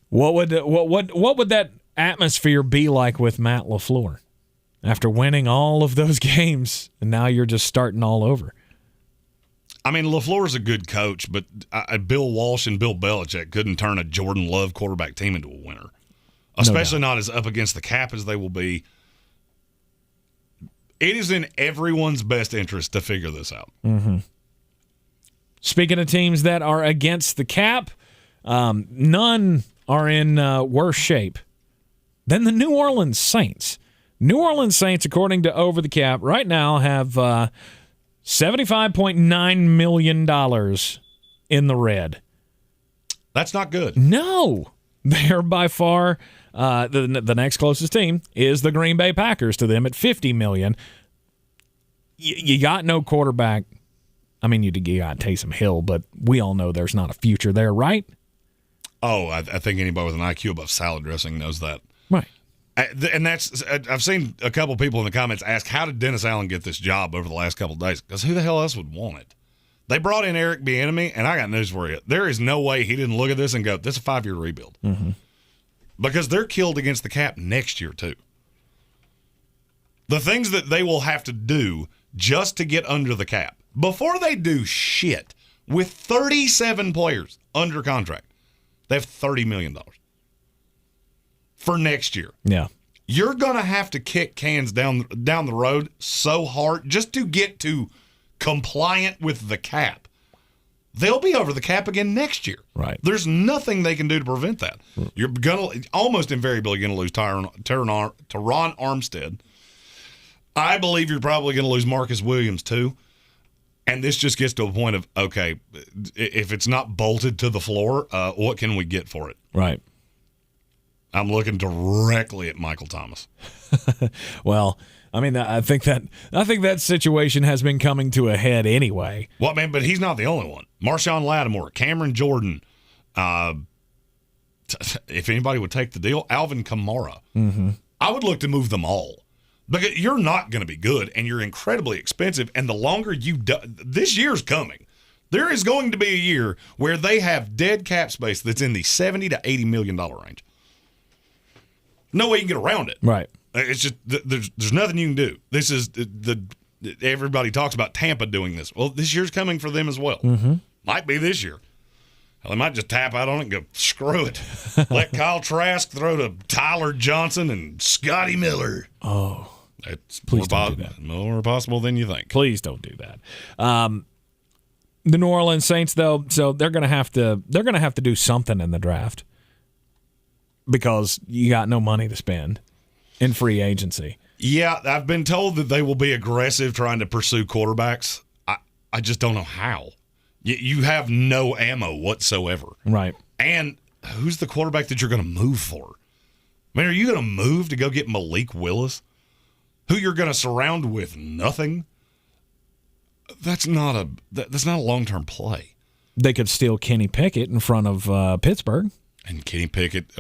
Speaker 8: what would that atmosphere be like with Matt LaFleur after winning all of those games, and now you're just starting all over?
Speaker 9: I mean, LaFleur's a good coach, but Bill Walsh and Bill Belichick couldn't turn a Jordan Love quarterback team into a winner, especially not as up against the cap as they will be. It is in everyone's best interest to figure this out.
Speaker 8: Mm-hmm. Speaking of teams that are against the cap, none are in worse shape than the New Orleans Saints. New Orleans Saints, according to Over the Cap, right now have $75.9 million in the red.
Speaker 9: That's not good.
Speaker 8: No. They're by far the next closest team is the Green Bay Packers to them at $50 million. You got no quarterback. I mean, you got Taysom Hill, but we all know there's not a future there, right?
Speaker 9: Oh, I think anybody with an IQ above salad dressing knows that.
Speaker 8: Right.
Speaker 9: And that's, I've seen a couple people in the comments ask, how did Dennis Allen get this job over the last couple of days? Because who the hell else would want it? They brought in Eric Bieniemy, and I got news for you. There is no way he didn't look at this and go, this is a 5-year rebuild.
Speaker 8: Mm-hmm.
Speaker 9: Because they're killed against the cap next year, too. The things that they will have to do just to get under the cap, before they do shit, with 37 players under contract, they have $30 million for next year.
Speaker 8: Yeah.
Speaker 9: You're going to have to kick cans down the road so hard just to get to compliant with the cap. They'll be over the cap again next year.
Speaker 8: Right.
Speaker 9: There's nothing they can do to prevent that. You're going to almost invariably going to lose Teron Armstead. I believe you're probably going to lose Marcus Williams too. And this just gets to a point of, okay, if it's not bolted to the floor, what can we get for it?
Speaker 8: Right.
Speaker 9: I'm looking directly at Michael Thomas.
Speaker 8: Well, I mean, I think that situation has been coming to a head anyway.
Speaker 9: Well, man, but he's not the only one. Marshawn Lattimore, Cameron Jordan. If anybody would take the deal, Alvin Kamara.
Speaker 8: Mm-hmm.
Speaker 9: I would look to move them all. Because you're not going to be good, and you're incredibly expensive, and the longer you do, this year's coming. There is going to be a year where they have dead cap space that's in the $70 to $80 million range. No way you can get around it.
Speaker 8: Right.
Speaker 9: It's just there's nothing you can do. This is everybody talks about Tampa doing this. Well, this year's coming for them as well.
Speaker 8: Mm-hmm.
Speaker 9: Might be this year. Well, they might just tap out on it and go, screw it. Let Kyle Trask throw to Tyler Johnson and Scotty Miller.
Speaker 8: Oh.
Speaker 9: It's
Speaker 8: Please don't do that.
Speaker 9: More possible than you think.
Speaker 8: Please don't do that. The New Orleans Saints, though, so they're going to have to do something in the draft because you got no money to spend in free agency.
Speaker 9: Yeah, I've been told that they will be aggressive trying to pursue quarterbacks. I just don't know how. You have no ammo whatsoever.
Speaker 8: Right.
Speaker 9: And who's the quarterback that you're going to move for? I mean, are you going to move to go get Malik Willis, who you're going to surround with nothing? That's not a long-term play.
Speaker 8: They could steal Kenny Pickett in front of Pittsburgh.
Speaker 9: And Kenny Pickett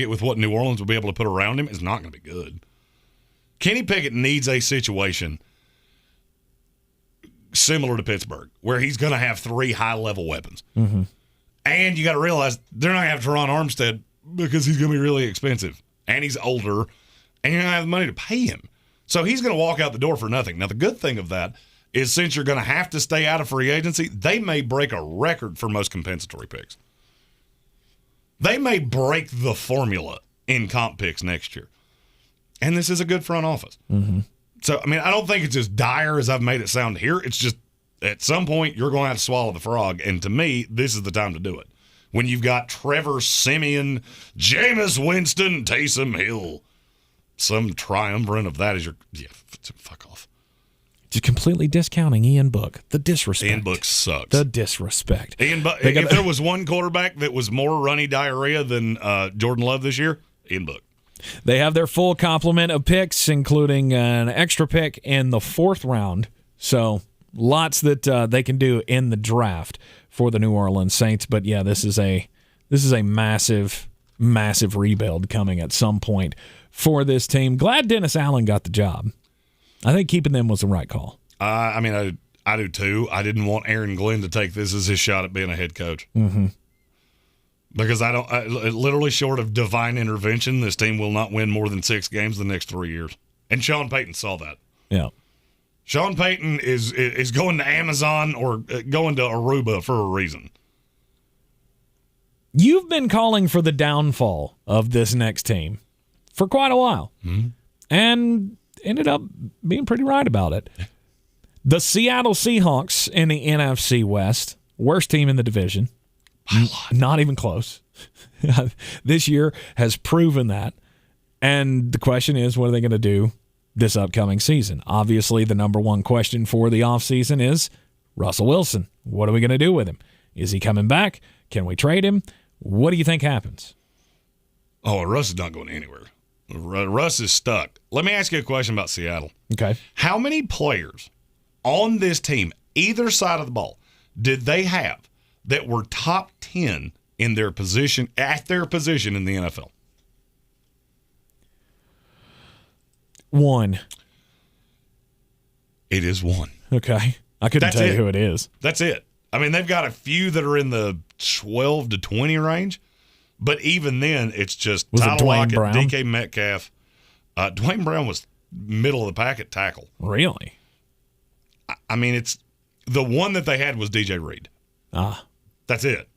Speaker 9: with what New Orleans will be able to put around him is not going to be good. Kenny Pickett needs a situation similar to Pittsburgh, where he's going to have 3 high-level weapons.
Speaker 8: Mm-hmm.
Speaker 9: And you got to realize they're not going to have Teron Armstead because he's going to be really expensive. And he's older, and you're going to have the money to pay him. So he's going to walk out the door for nothing. Now, the good thing of that is since you're going to have to stay out of free agency, they may break a record for most compensatory picks. They may break the formula in comp picks next year. And this is a good front office.
Speaker 8: Mm-hmm.
Speaker 9: So, I mean, I don't think it's as dire as I've made it sound here. It's just at some point you're going to have to swallow the frog. And to me, this is the time to do it. When you've got Trevor Siemian, Jameis Winston, Taysom Hill, some triumvirate of that is your – yeah, fuck off.
Speaker 8: Just completely discounting Ian Book. The disrespect.
Speaker 9: Ian Book sucks.
Speaker 8: The disrespect.
Speaker 9: If there was one quarterback that was more runny diarrhea than Jordan Love this year, Ian Book.
Speaker 8: They have their full complement of picks, including an extra pick in the 4th round. So lots that they can do in the draft for the New Orleans Saints. But yeah, this is a massive, massive rebuild coming at some point for this team. Glad Dennis Allen got the job. I think keeping them was the right call.
Speaker 9: I mean, I do too. I didn't want Aaron Glenn to take this as his shot at being a head coach.
Speaker 8: Mm-hmm.
Speaker 9: Because literally short of divine intervention, this team will not win more than 6 games the next 3 years. And Sean Payton saw that.
Speaker 8: Yeah.
Speaker 9: Sean Payton is going to Amazon or going to Aruba for a reason.
Speaker 8: You've been calling for the downfall of this next team for quite a while.
Speaker 9: Mm-hmm.
Speaker 8: And ended up being pretty right about it. The Seattle Seahawks in the NFC West, worst team in the division. Not even close. This year has proven that. And the question is, what are they going to do this upcoming season? Obviously, the number one question for the offseason is Russell Wilson. What are we going to do with him? Is he coming back? Can we trade him? What do you think happens?
Speaker 9: Oh, Russ is not going anywhere. Russ is stuck. Let me ask you a question about Seattle.
Speaker 8: Okay.
Speaker 9: How many players on this team, either side of the ball, did they have that were top 10 in their position, at their position in the NFL?
Speaker 8: One.
Speaker 9: It is one.
Speaker 8: Okay. I couldn't tell you who it is.
Speaker 9: That's it. I mean, they've got a few that are in the 12 to 20 range, but even then, it's just Tyler Lockett, DK Metcalf. Dwayne Brown was middle of the pack at tackle.
Speaker 8: Really?
Speaker 9: I mean, it's the one that they had was DJ Reed. That's it.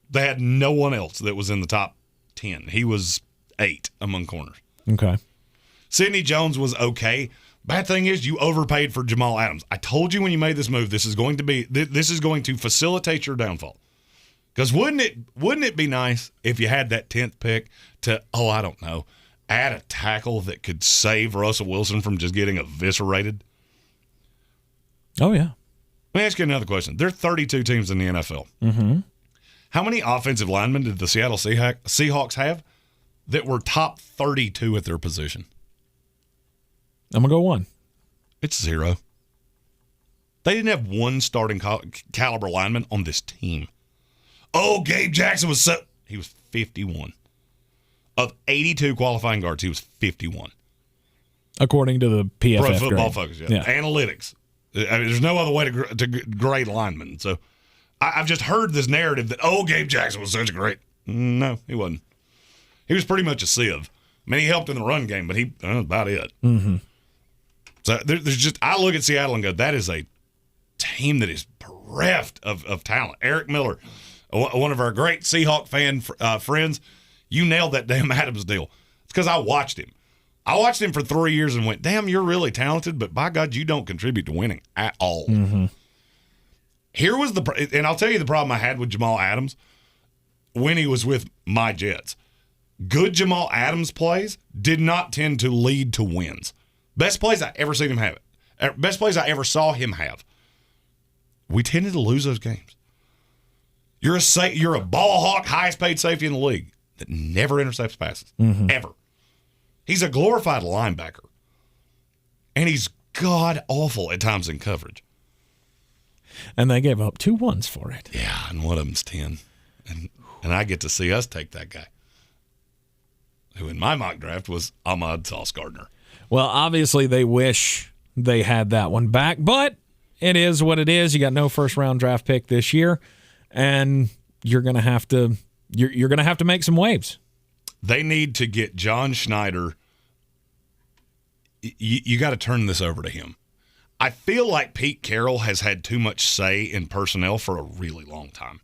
Speaker 9: They had no one else that was in the top 10. He was 8 among corners.
Speaker 8: Okay.
Speaker 9: Sidney Jones was okay. Bad thing is you overpaid for Jamal Adams. I told you when you made this move, this is going to facilitate your downfall. Because wouldn't it be nice if you had that 10th pick to, I don't know, add a tackle that could save Russell Wilson from just getting eviscerated?
Speaker 8: Oh, yeah.
Speaker 9: Let me ask you another question. There are 32 teams in the NFL.
Speaker 8: Mm-hmm.
Speaker 9: How many offensive linemen did the Seattle Seahawks have that were top 32 at their position?
Speaker 8: I'm going to go 1.
Speaker 9: It's 0. They didn't have one starting caliber lineman on this team. Oh, Gabe Jackson he was 51. Of 82 qualifying guards, he was 51.
Speaker 8: According to the PFF
Speaker 9: Pro Football
Speaker 8: grade.
Speaker 9: Focus, yeah. Analytics. I mean, there's no other way to grade linemen. So I've just heard this narrative that, Gabe Jackson was such a great. No, he wasn't. He was pretty much a sieve. I mean, he helped in the run game, but that was about it.
Speaker 8: Mm-hmm.
Speaker 9: So I look at Seattle and go, that is a team that is bereft of talent. Eric Miller, one of our great Seahawk fan friends, you nailed that damn Adams deal. It's because I watched him. I watched him for 3 years and went, damn, you're really talented, but by God, you don't contribute to winning at all.
Speaker 8: Mm-hmm.
Speaker 9: Here was and I'll tell you the problem I had with Jamal Adams when he was with my Jets. Good Jamal Adams plays did not tend to lead to wins. Best plays I ever seen him have. Best plays I ever saw him have. We tended to lose those games. You're a ball hawk, highest paid safety in the league that never intercepts passes.
Speaker 8: Mm-hmm.
Speaker 9: Ever. He's a glorified linebacker. And he's god-awful at times in coverage.
Speaker 8: And they gave up 2 ones for it.
Speaker 9: Yeah, and one of them's 10. And I get to see us take that guy, who in my mock draft was Ahmad Sauce Gardner.
Speaker 8: Well, obviously they wish they had that one back, but it is what it is. You got no first-round draft pick this year, and you're going to have to you're going to have to make some waves.
Speaker 9: They need to get John Schneider. You got to turn this over to him. I feel like Pete Carroll has had too much say in personnel for a really long time.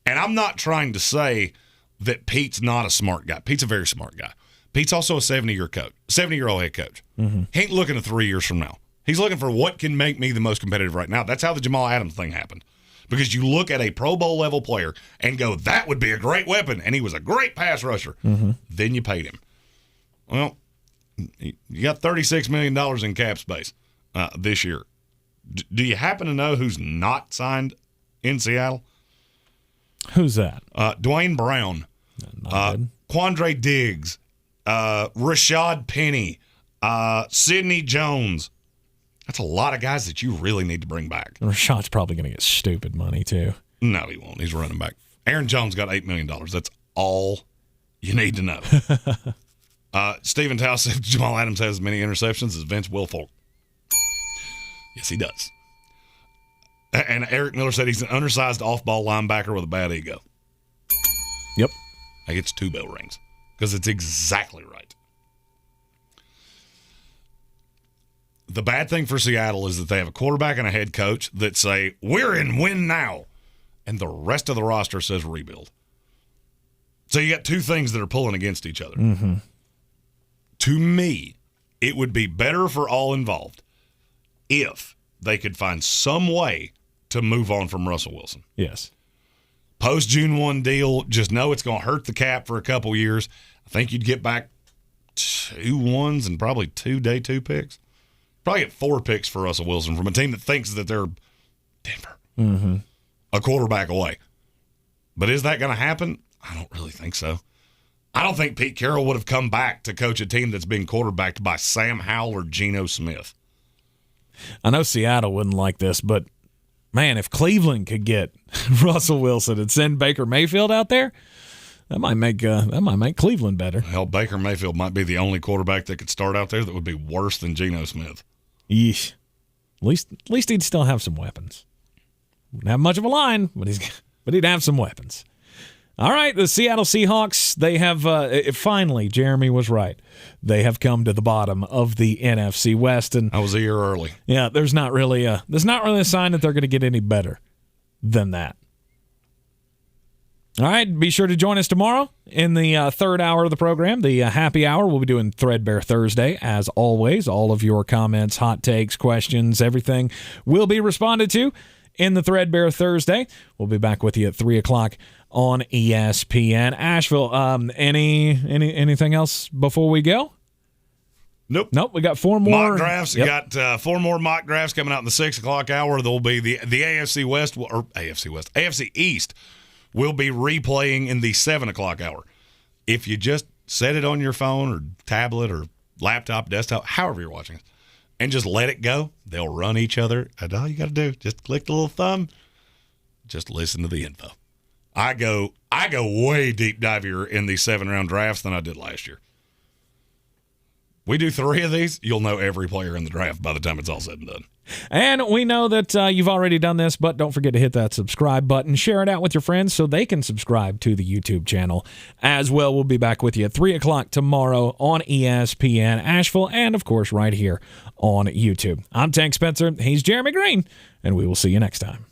Speaker 9: And I'm not trying to say that Pete's not a smart guy. Pete's a very smart guy. Pete's also a 70-year-old head coach.
Speaker 8: Mm-hmm.
Speaker 9: He ain't looking to 3 years from now. He's looking for what can make me the most competitive right now. That's how the Jamal Adams thing happened. Because you look at a Pro Bowl level player and go, that would be a great weapon, and he was a great pass rusher.
Speaker 8: Mm-hmm.
Speaker 9: Then you paid him. Well, you got $36 million in cap space this year. Do you happen to know who's not signed in Seattle?
Speaker 8: Who's that?
Speaker 9: Dwayne Brown, Quandre Diggs, Rashad Penny, Sidney Jones. That's a lot of guys that you really need to bring back.
Speaker 8: Rashad's probably going to get stupid money, too.
Speaker 9: No, he won't. He's running back. Aaron Jones got $8 million. That's all you need to know. Stephen Towle said Jamal Adams has as many interceptions as Vince Wilfork. Yes, he does. And Eric Miller said he's an undersized off-ball linebacker with a bad ego.
Speaker 8: Yep.
Speaker 9: He gets 2 bell rings because it's exactly right. The bad thing for Seattle is that they have a quarterback and a head coach that say, we're in win now. And the rest of the roster says rebuild. So you got 2 things that are pulling against each other.
Speaker 8: Mm-hmm.
Speaker 9: To me, it would be better for all involved if they could find some way to move on from Russell Wilson.
Speaker 8: Yes.
Speaker 9: Post June 1 deal, just know it's going to hurt the cap for a couple years. I think you'd get back 2 1s and probably 2 day 2 picks. Probably get 4 picks for Russell Wilson from a team that thinks that they're Denver, a quarterback away. But is that going to happen? I don't really think so. I don't think Pete Carroll would have come back to coach a team that's being quarterbacked by Sam Howell or Geno Smith.
Speaker 8: I know Seattle wouldn't like this, but, man, if Cleveland could get Russell Wilson and send Baker Mayfield out there, that might make Cleveland better.
Speaker 9: Hell, Baker Mayfield might be the only quarterback that could start out there that would be worse than Geno Smith.
Speaker 8: Yeesh. At least he'd still have some weapons. Wouldn't have much of a line, but he'd have some weapons. All right, the Seattle Seahawks, they have finally, Jeremy was right. They have come to the bottom of the NFC West, and
Speaker 9: I was a year early.
Speaker 8: Yeah, there's not really a sign that they're going to get any better than that. All right, be sure to join us tomorrow in the third hour of the program, the happy hour. We'll be doing Threadbare Thursday, as always. All of your comments, hot takes, questions, everything will be responded to in the Threadbare Thursday. We'll be back with you at 3 o'clock on ESPN Asheville. Anything else before we go?
Speaker 9: Nope.
Speaker 8: We got 4 more
Speaker 9: mock drafts. Yep. We got 4 more mock drafts coming out in the 6 o'clock hour. There'll be the AFC East will be replaying in the 7 o'clock hour. If you just set it on your phone or tablet or laptop, desktop, however you're watching it, and just let it go, they'll run each other. And all you got to do, just click the little thumb, just listen to the info. I go way deep divier in these 7-round drafts than I did last year. We do 3 of these, you'll know every player in the draft by the time it's all said and done.
Speaker 8: And we know that you've already done this, but don't forget to hit that subscribe button. Share it out with your friends so they can subscribe to the YouTube channel as well. We'll be back with you at 3 o'clock tomorrow on ESPN Asheville and, of course, right here on YouTube. I'm Tank Spencer. He's Jeremy Greene, and we will see you next time.